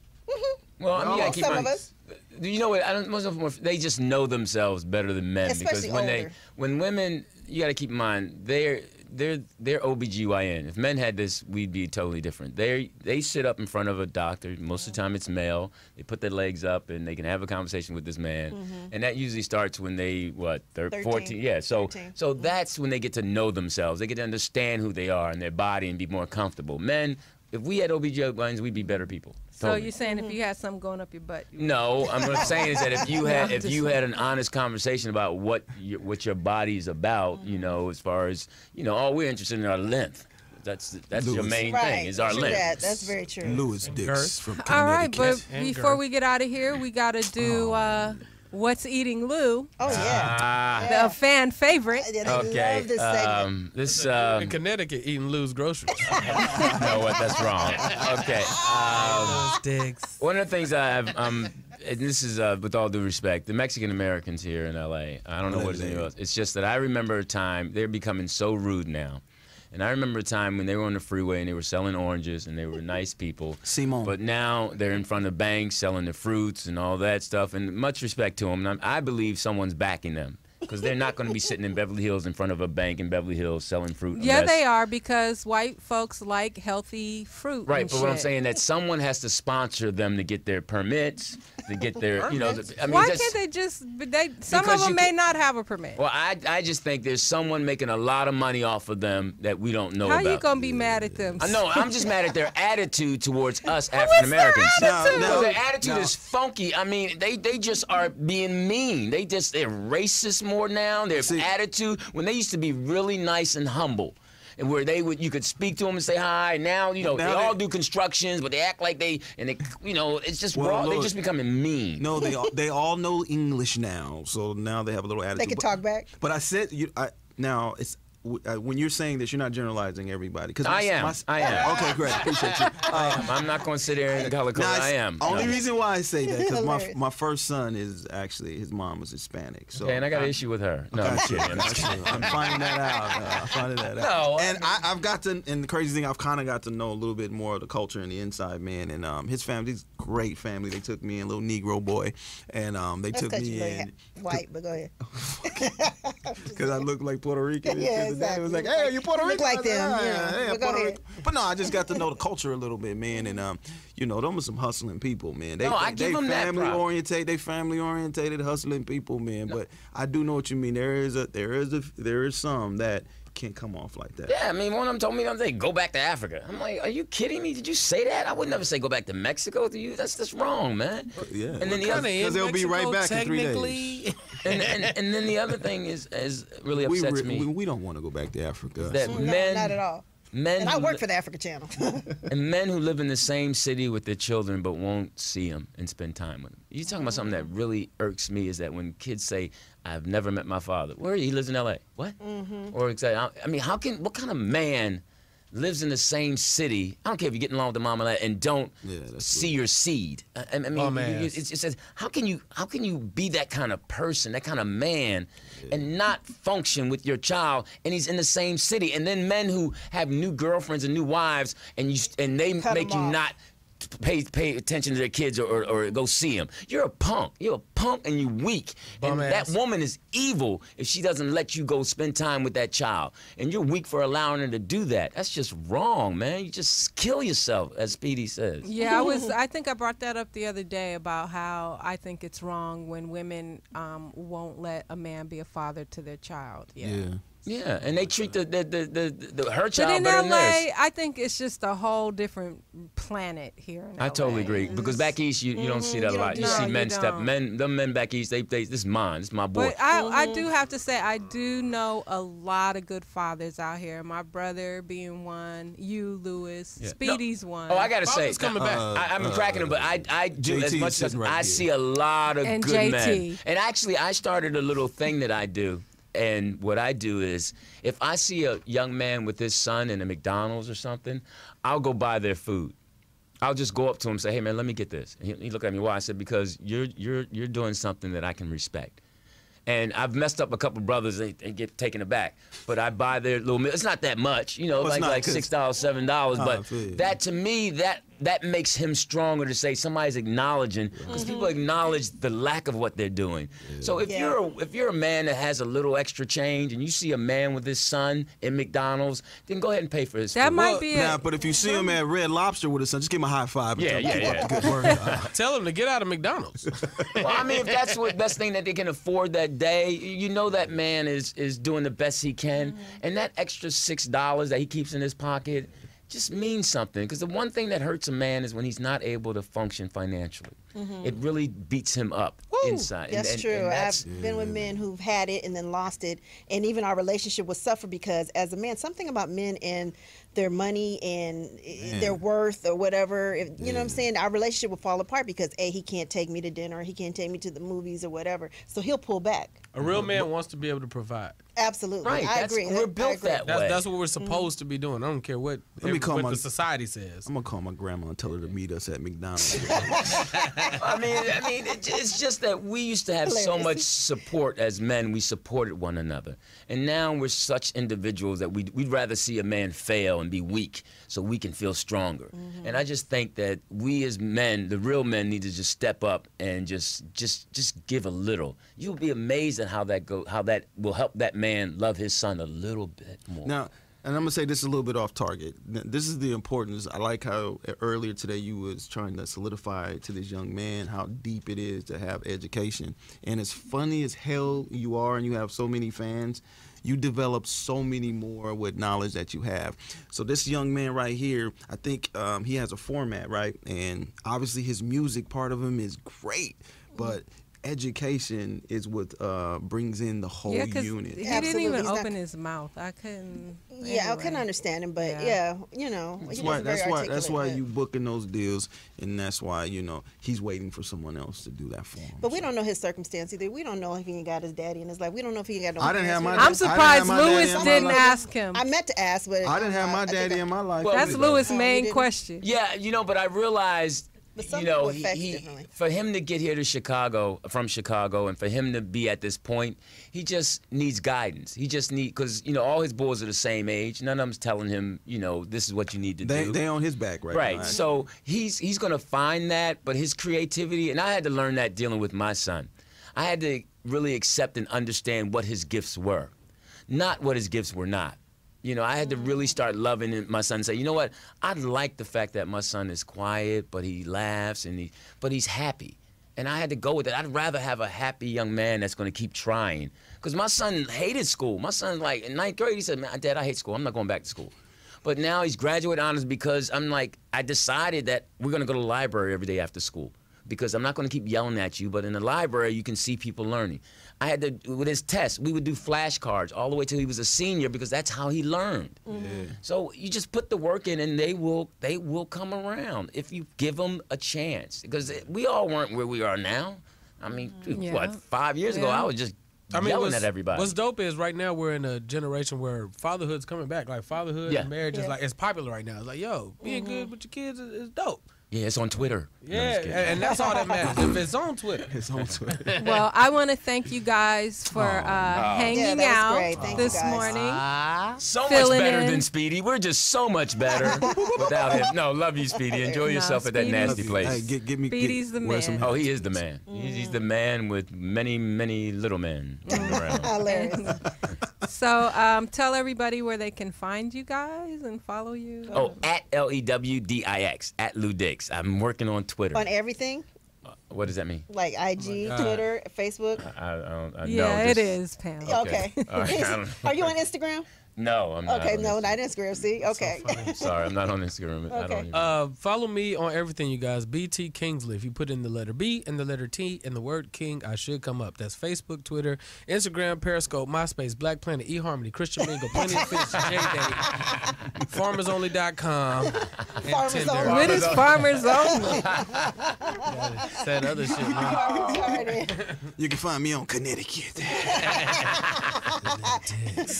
Well, I mean, you gotta keep Some mind- of us. You know what? I don't. Most of them, they just know themselves better than men Especially because older. when women, you got to keep in mind they're OBGYN. If men had this, we'd be totally different. They sit up in front of a doctor. Most of the time, it's male. They put their legs up and they can have a conversation with this man, and that usually starts when they 14. Yeah. So 13. so that's when they get to know themselves. They get to understand who they are and their body and be more comfortable. Men, if we had OBGYNs, we'd be better people. So Totally. you're saying if you had something going up your butt? No, what I'm saying is that if you had I'm just had an honest conversation about what your body's about, you know, as far as all we're interested in our length. That's your main Right. thing is our True length. that. That's very true. Lewis Dix Girth. from All right, but And before girth. we get out of here, we got to do What's Eating Lou, Oh, yeah. Ah, the fan favorite. I okay. love this segment. This In Connecticut, eating Lou's groceries. no, what? That's wrong. Okay. Sticks. One of the things I've and this is with all due respect, the Mexican Americans here in LA. I don't know what it's anywhere else. It's just that I remember a time they're becoming so rude now. And I remember a time when they were on the freeway and they were selling oranges and they were nice people. Simon. But now they're in front of banks selling the fruits and all that stuff. And much respect to them. And I believe someone's backing them because they're not going to be sitting in Beverly Hills in front of a bank in Beverly Hills selling fruit. Yeah, unless- they are because white folks like healthy fruit. Right, and but what I'm shit. saying that someone has to sponsor them to get their permits, to get their, I mean, Why just, can't they just? Some Because of you them may can- not have a permit. Well, I just think there's someone making a lot of money off of them that we don't know How about. you gonna be mad at them? I know. I'm just mad at their attitude towards us African Americans. attitude? No, their attitude is funky. I mean, they just are being mean. They're racist more now. Their attitude when they used to be really nice and humble. And where you could speak to them and say hi. Now, they all do constructions, but they act like it's just raw. They're just becoming mean. No, they all know English now, so now they have a little attitude. They can talk back. But I said now it's. When you're saying this, you're not generalizing everybody. Cause I am. Okay, great. Appreciate you. I'm not going to sit here and color code. I am. Only No. reason why I say that because Hilarious. my first son is actually his mom was Hispanic. So Okay, and I got an issue with her. No, I'm Gotcha, kidding. gotcha. I'm finding that out. I'm finding that out. No, and I've got to, and the crazy thing, I've kind of got to know a little bit more of the culture and the inside man. And his family's great family. They took me in, little Negro boy, and they That's took because me you're in white, but go ahead. because I look like Puerto Rican. Yeah, It exactly. was like, hey, you Puerto Look Rican? like I said, them, "Ah, yeah. But go Puerto ahead. Rican." But no, I just got to know the culture a little bit, man. And them are some hustling people, man. They, No, I give them that family props. oriented. They family orientated, hustling people, man. But I do know what you mean. There is some that can't come off like that. Yeah, I mean, one of them told me the other day, go back to Africa. I'm like, are you kidding me? Did you say that? I would never say go back to Mexico to you. That's wrong, man. Yeah. And then the other, Because they'll be right back in 3 days. technically. and then the other thing is really upsets me. We don't want to go back to Africa. That No, men, not at all. men, And I who work li- for the Africa Channel. and men who live in the same city with their children but won't see them and spend time with them. You're talking about something that really irks me is that when kids say, "I've never met my father," where he lives in L.A. What? Or I mean, what kind of man lives in the same city? I don't care if you're getting along with the mom and that, and don't that's see your seed. I mean, Bum ass. it says, how can you be that kind of person, that kind of man, and not function with your child? And he's in the same city. And then men who have new girlfriends and new wives, and they Cut make you them off. not pay attention to their kids or go see them. You're a punk. You're a punk and you weak. Bum and ass. that woman is evil if she doesn't let you go spend time with that child. And you're weak for allowing her to do that. That's just wrong, man. You just kill yourself, as Speedy says. Yeah, I think I brought that up the other day about how I think it's wrong when women won't let a man be a father to their child. Yeah. Yeah, and they treat the her But child in better than LA, theirs. I think it's just a whole different planet here in LA. I totally agree because back east you don't see that a You don't lot. do You that. see No, men you step don't. them men back east. They this is mine. This is my boy. But I do have to say, I do know a lot of good fathers out here. My brother being one, you, Lewis, Yeah. Speedy's one. Oh, I gotta say, Father's coming back. I'm cracking him, but I do JT as much is as sitting right I here. see a lot of And good men. JT. And actually, I started a little thing that I do. And what I do is, if I see a young man with his son in a McDonald's or something, I'll go buy their food. I'll just go up to him and say, "Hey man, let me get this." And he looked at me. Why? I said, "Because you're doing something that I can respect." And I've messed up a couple brothers and get taken aback, but I buy their little meal. It's not that much, you know, Well, it's like not, like 'cause- $6, $7. I But feel you. that to me, that makes him stronger to say somebody's acknowledging, because people acknowledge the lack of what they're doing. So if you're a man that has a little extra change and you see a man with his son in McDonald's, then go ahead and pay for his That food. might be Now, a, but if you see him at Red Lobster with his son, just give him a high five. And Yeah, tell him yeah, keep up the good work. Tell him to get out of McDonald's. Well, I mean, if that's what best thing that they can afford that day, you know that man is doing the best he can, and that extra $6 that he keeps in his pocket just means something. Because the one thing that hurts a man is when he's not able to function financially. It really beats him up inside. That's And true. that's- I've been with men who've had it and then lost it, and even our relationship will suffer because, as a man, something about men and their money and their worth or whatever, you know what I'm saying? Our relationship will fall apart because he can't take me to dinner, he can't take me to the movies or whatever, so he'll pull back. A real man wants to be able to provide. Absolutely, Right, I that's- agree. we're I built agree. that way. That's what we're supposed to be doing. I don't care what Let me call what my- the society says. I'm gonna call my grandma and tell her to meet us at McDonald's. I mean, it's just that we used to have so Hilarious. much support as men. We supported one another, and now we're such individuals that we'd rather see a man fail and be weak so we can feel stronger. And I just think that we as men, the real men, need to just step up and just give a little. You'll be amazed at how that will help that man love his son a little bit more. Now, and I'm gonna say this is a little bit off target. This is the importance. I like how earlier today you was trying to solidify to this young man how deep it is to have education. And as funny as hell you are, and you have so many fans, you develop so many more with knowledge that you have. So this young man right here, I think he has a format, right? And obviously his music part of him is great, but education is what brings in the whole yeah, because unit. he Absolutely. didn't even He's not- open his mouth. I couldn't. Yeah, I couldn't anyway. understand him, but Yeah. you know, That's he why. was very That's why articulate, you booking those deals, and that's why he's waiting for someone else to do that for him. But we don't know his circumstance either. We don't know if he ain't got his daddy in his life. We don't know if he ain't got no. I didn't have my. parents. I'm I didn't surprised have my daddy Lewis in my didn't life. ask him. I meant to ask, but I didn't have my I think daddy I- in my life. Well, That's either. Lewis' Oh, you main didn't? question. Yeah, but I realized, But some you know, people affect he differently. for him to get here to from Chicago, and for him to be at this point, he just needs guidance. He just because all his boys are the same age. None of them's telling him, this is what you need to do. They on his back right Right. now. So he's gonna find that, but his creativity, and I had to learn that dealing with my son. I had to really accept and understand what his gifts were, not what his gifts were not. I had to really start loving my son and say, you know what? I like the fact that my son is quiet, but he laughs but he's happy. And I had to go with it. I'd rather have a happy young man that's going to keep trying. Because my son hated school. My son's like, in 9th grade, he said, man, Dad, I hate school. I'm not going back to school. But now he's graduate honors because I decided that we're going to go to the library every day after school. Because I'm not going to keep yelling at you, but in the library, you can see people learning. I had to, with his tests, we would do flashcards all the way till he was a senior because that's how he learned. So you just put the work in and they will come around if you give them a chance. Because we all weren't where we are now. I mean, Yeah. 5 years ago, I was just yelling at everybody. What's dope is right now we're in a generation where fatherhood's coming back. Like fatherhood Yeah. and marriage is Yeah. like it's popular right now. It's like, yo, being good with your kids is dope. Yeah, it's on Twitter. No, I'm Yeah, just kidding. and that's all that matters. If it's on Twitter. It's on Twitter. Well, I want to thank you guys for hanging Yeah, that was out great. Thank you, this guys. morning. So much Filling better in. than Speedy. We're just so much better without him. No, love you, Speedy. Enjoy yourself at that Speedy's- nasty place. Hey, give me. Speedy's the wear man. some Oh, he is the man. He's the man with many, many little men running around. Hilarious. So tell everybody where they can find you guys and follow you. Oh, at LEWDIX, at Lew Dix. I'm working on Twitter. On everything. What does that mean? Like IG, Twitter, Facebook. Yeah, no, it is, Pam. Okay. All right, I don't know. Are you on Instagram? No, I'm not. Okay, on no, Instagram. not Instagram. See, okay. Sorry, I'm not on Instagram. I don't even. Follow me on everything, you guys. BT Kingsley. If you put in the letter B and the letter T and the word King, I should come up. That's Facebook, Twitter, Instagram, Periscope, MySpace, Black Planet, eHarmony, Christian Mingle, Plenty of Fish, J-Day, FarmersOnly.com, and Farmers Tinder. Only. What is Farmers Only? That other shit, man. You can find me on Connecticut.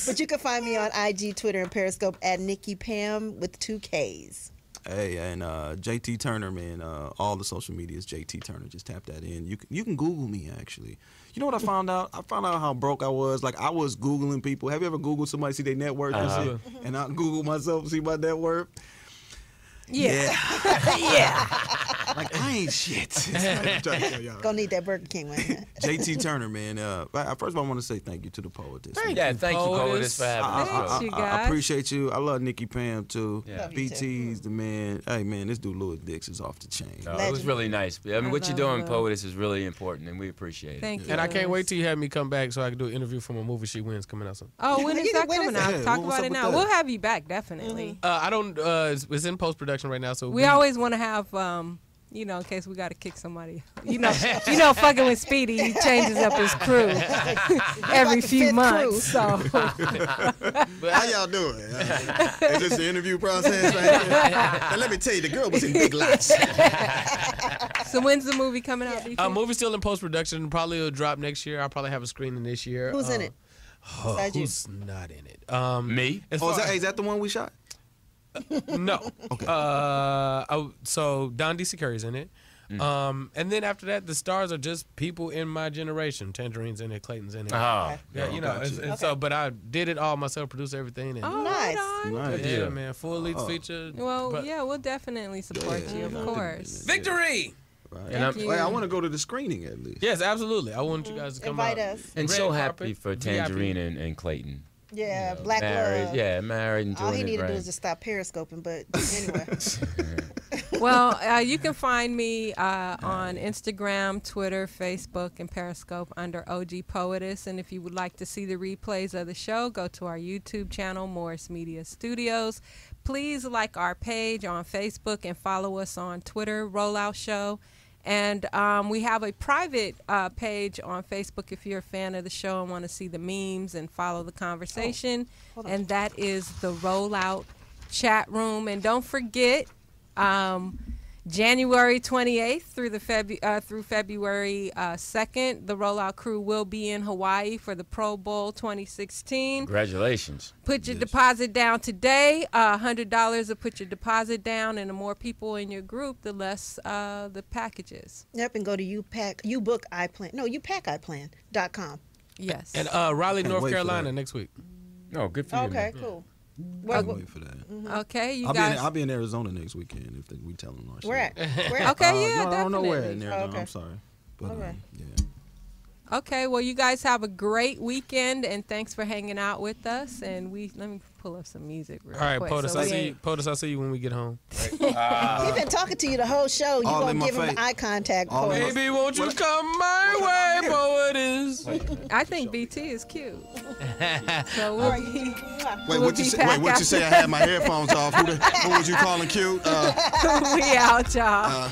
But you can find me on IG, Twitter, and Periscope at Nikki Pam with 2 Ks. Hey, and JT Turner, man. All the social media is JT Turner. Just tap that in. You can Google me, actually. You know what I found out? I found out how broke I was. Like, I was Googling people. Have you ever Googled somebody, see their net worth and shit? And I Google myself, see my net worth? Yeah. Like, I ain't shit. Gonna need that Burger King one. JT Turner, man. First of all, I want to say thank you to the Poetess. Thank you, Poetess, for having us. Thanks, you I guys. appreciate you. I love Nikki Pam, too. Yeah. Love you, BT's the man. Hey, man, this dude Lew Dix is off the chain. No, it was really nice. I mean, what you're love doing, Lew. Poetess, is really important, and we appreciate it. Thank you. And I can't wait till you have me come back so I can do an interview from a movie She Wins coming out soon. Oh, when is that When is coming it? out? Yeah, Talk what's about up it with now. that? We'll have you back, definitely. I don't. It's in post production right now, so We always want to have, you know, in case we got to kick somebody. You know, fucking with Speedy, he changes up his crew every the few fifth months. So, How y'all doing? Is this the interview process right here? And let me tell you, the girl was in Big Lots. so when's the movie coming out? Do you think? movie's still in post production. Probably will drop next year. I'll probably have a screening this year. Who's in it? Besides you? Who's not in it? Me? as Oh, far- is that the one we shot? No. Okay. So Don D. Curry's in it. And then after that, the stars are just people in my generation. Tangerine's in it, Clayton's in it. Oh. Yeah, you know. gotcha. And so, but I did it all myself, produced everything. And Oh, Nice. right on. Nice. yeah, man, full lead Oh. feature. Well, but- yeah, we'll definitely support you, of course. Victory! Right. And I'm, Thank you. Wait, I want to go to the screening at least. Yes, absolutely. I want you guys to come Invite out. us. and Red so carpet, happy for VIP. Tangerine and Clayton. Yeah, Black Married, Love. yeah, married and doing All he it needed to do right. is just stop periscoping, but anyway. Well, you can find me on Instagram, Twitter, Facebook, and Periscope under OG Poetess. And if you would like to see the replays of the show, go to our YouTube channel, Morris Media Studios. Please like our page on Facebook and follow us on Twitter, Rollout Show. And we have a private page on Facebook if you're a fan of the show and want to see the memes and follow the conversation. Hold on. And that is the Rollout Chat Room. And don't forget, January 28th through February 2nd, the Rollout crew will be in Hawaii for the Pro Bowl 2016. Congratulations. Put your deposit down today. $100 will put your deposit down, and the more people in your group, the less the packages. Yep, and go to UPackIPlan.com. Yes. And Raleigh, North wait for Carolina that. next week. No, good for you. Okay, man. cool. I'll wait for that. Okay, you I'll guys. be in Arizona next weekend if we tell them our shit. Where at? Where at? Okay, yeah, no, I don't know where in definitely. Arizona. Okay. I'm sorry. But, Okay. yeah. Okay, well, you guys have a great weekend, and thanks for hanging out with us. And let me pull up some music real All right, quick. POTUS, so I'll we see you. ain't- POTUS, I'll see you when we get home. He's been talking to you the whole show. You All gonna in my give him face. eye contact. All in my- Poetess. Baby, won't you come my way, Poetess? I think BT is cute. So we'll be, Wait, We'll what you be say? back Wait, what you say? I had my headphones off. Who was you calling cute? we out, y'all.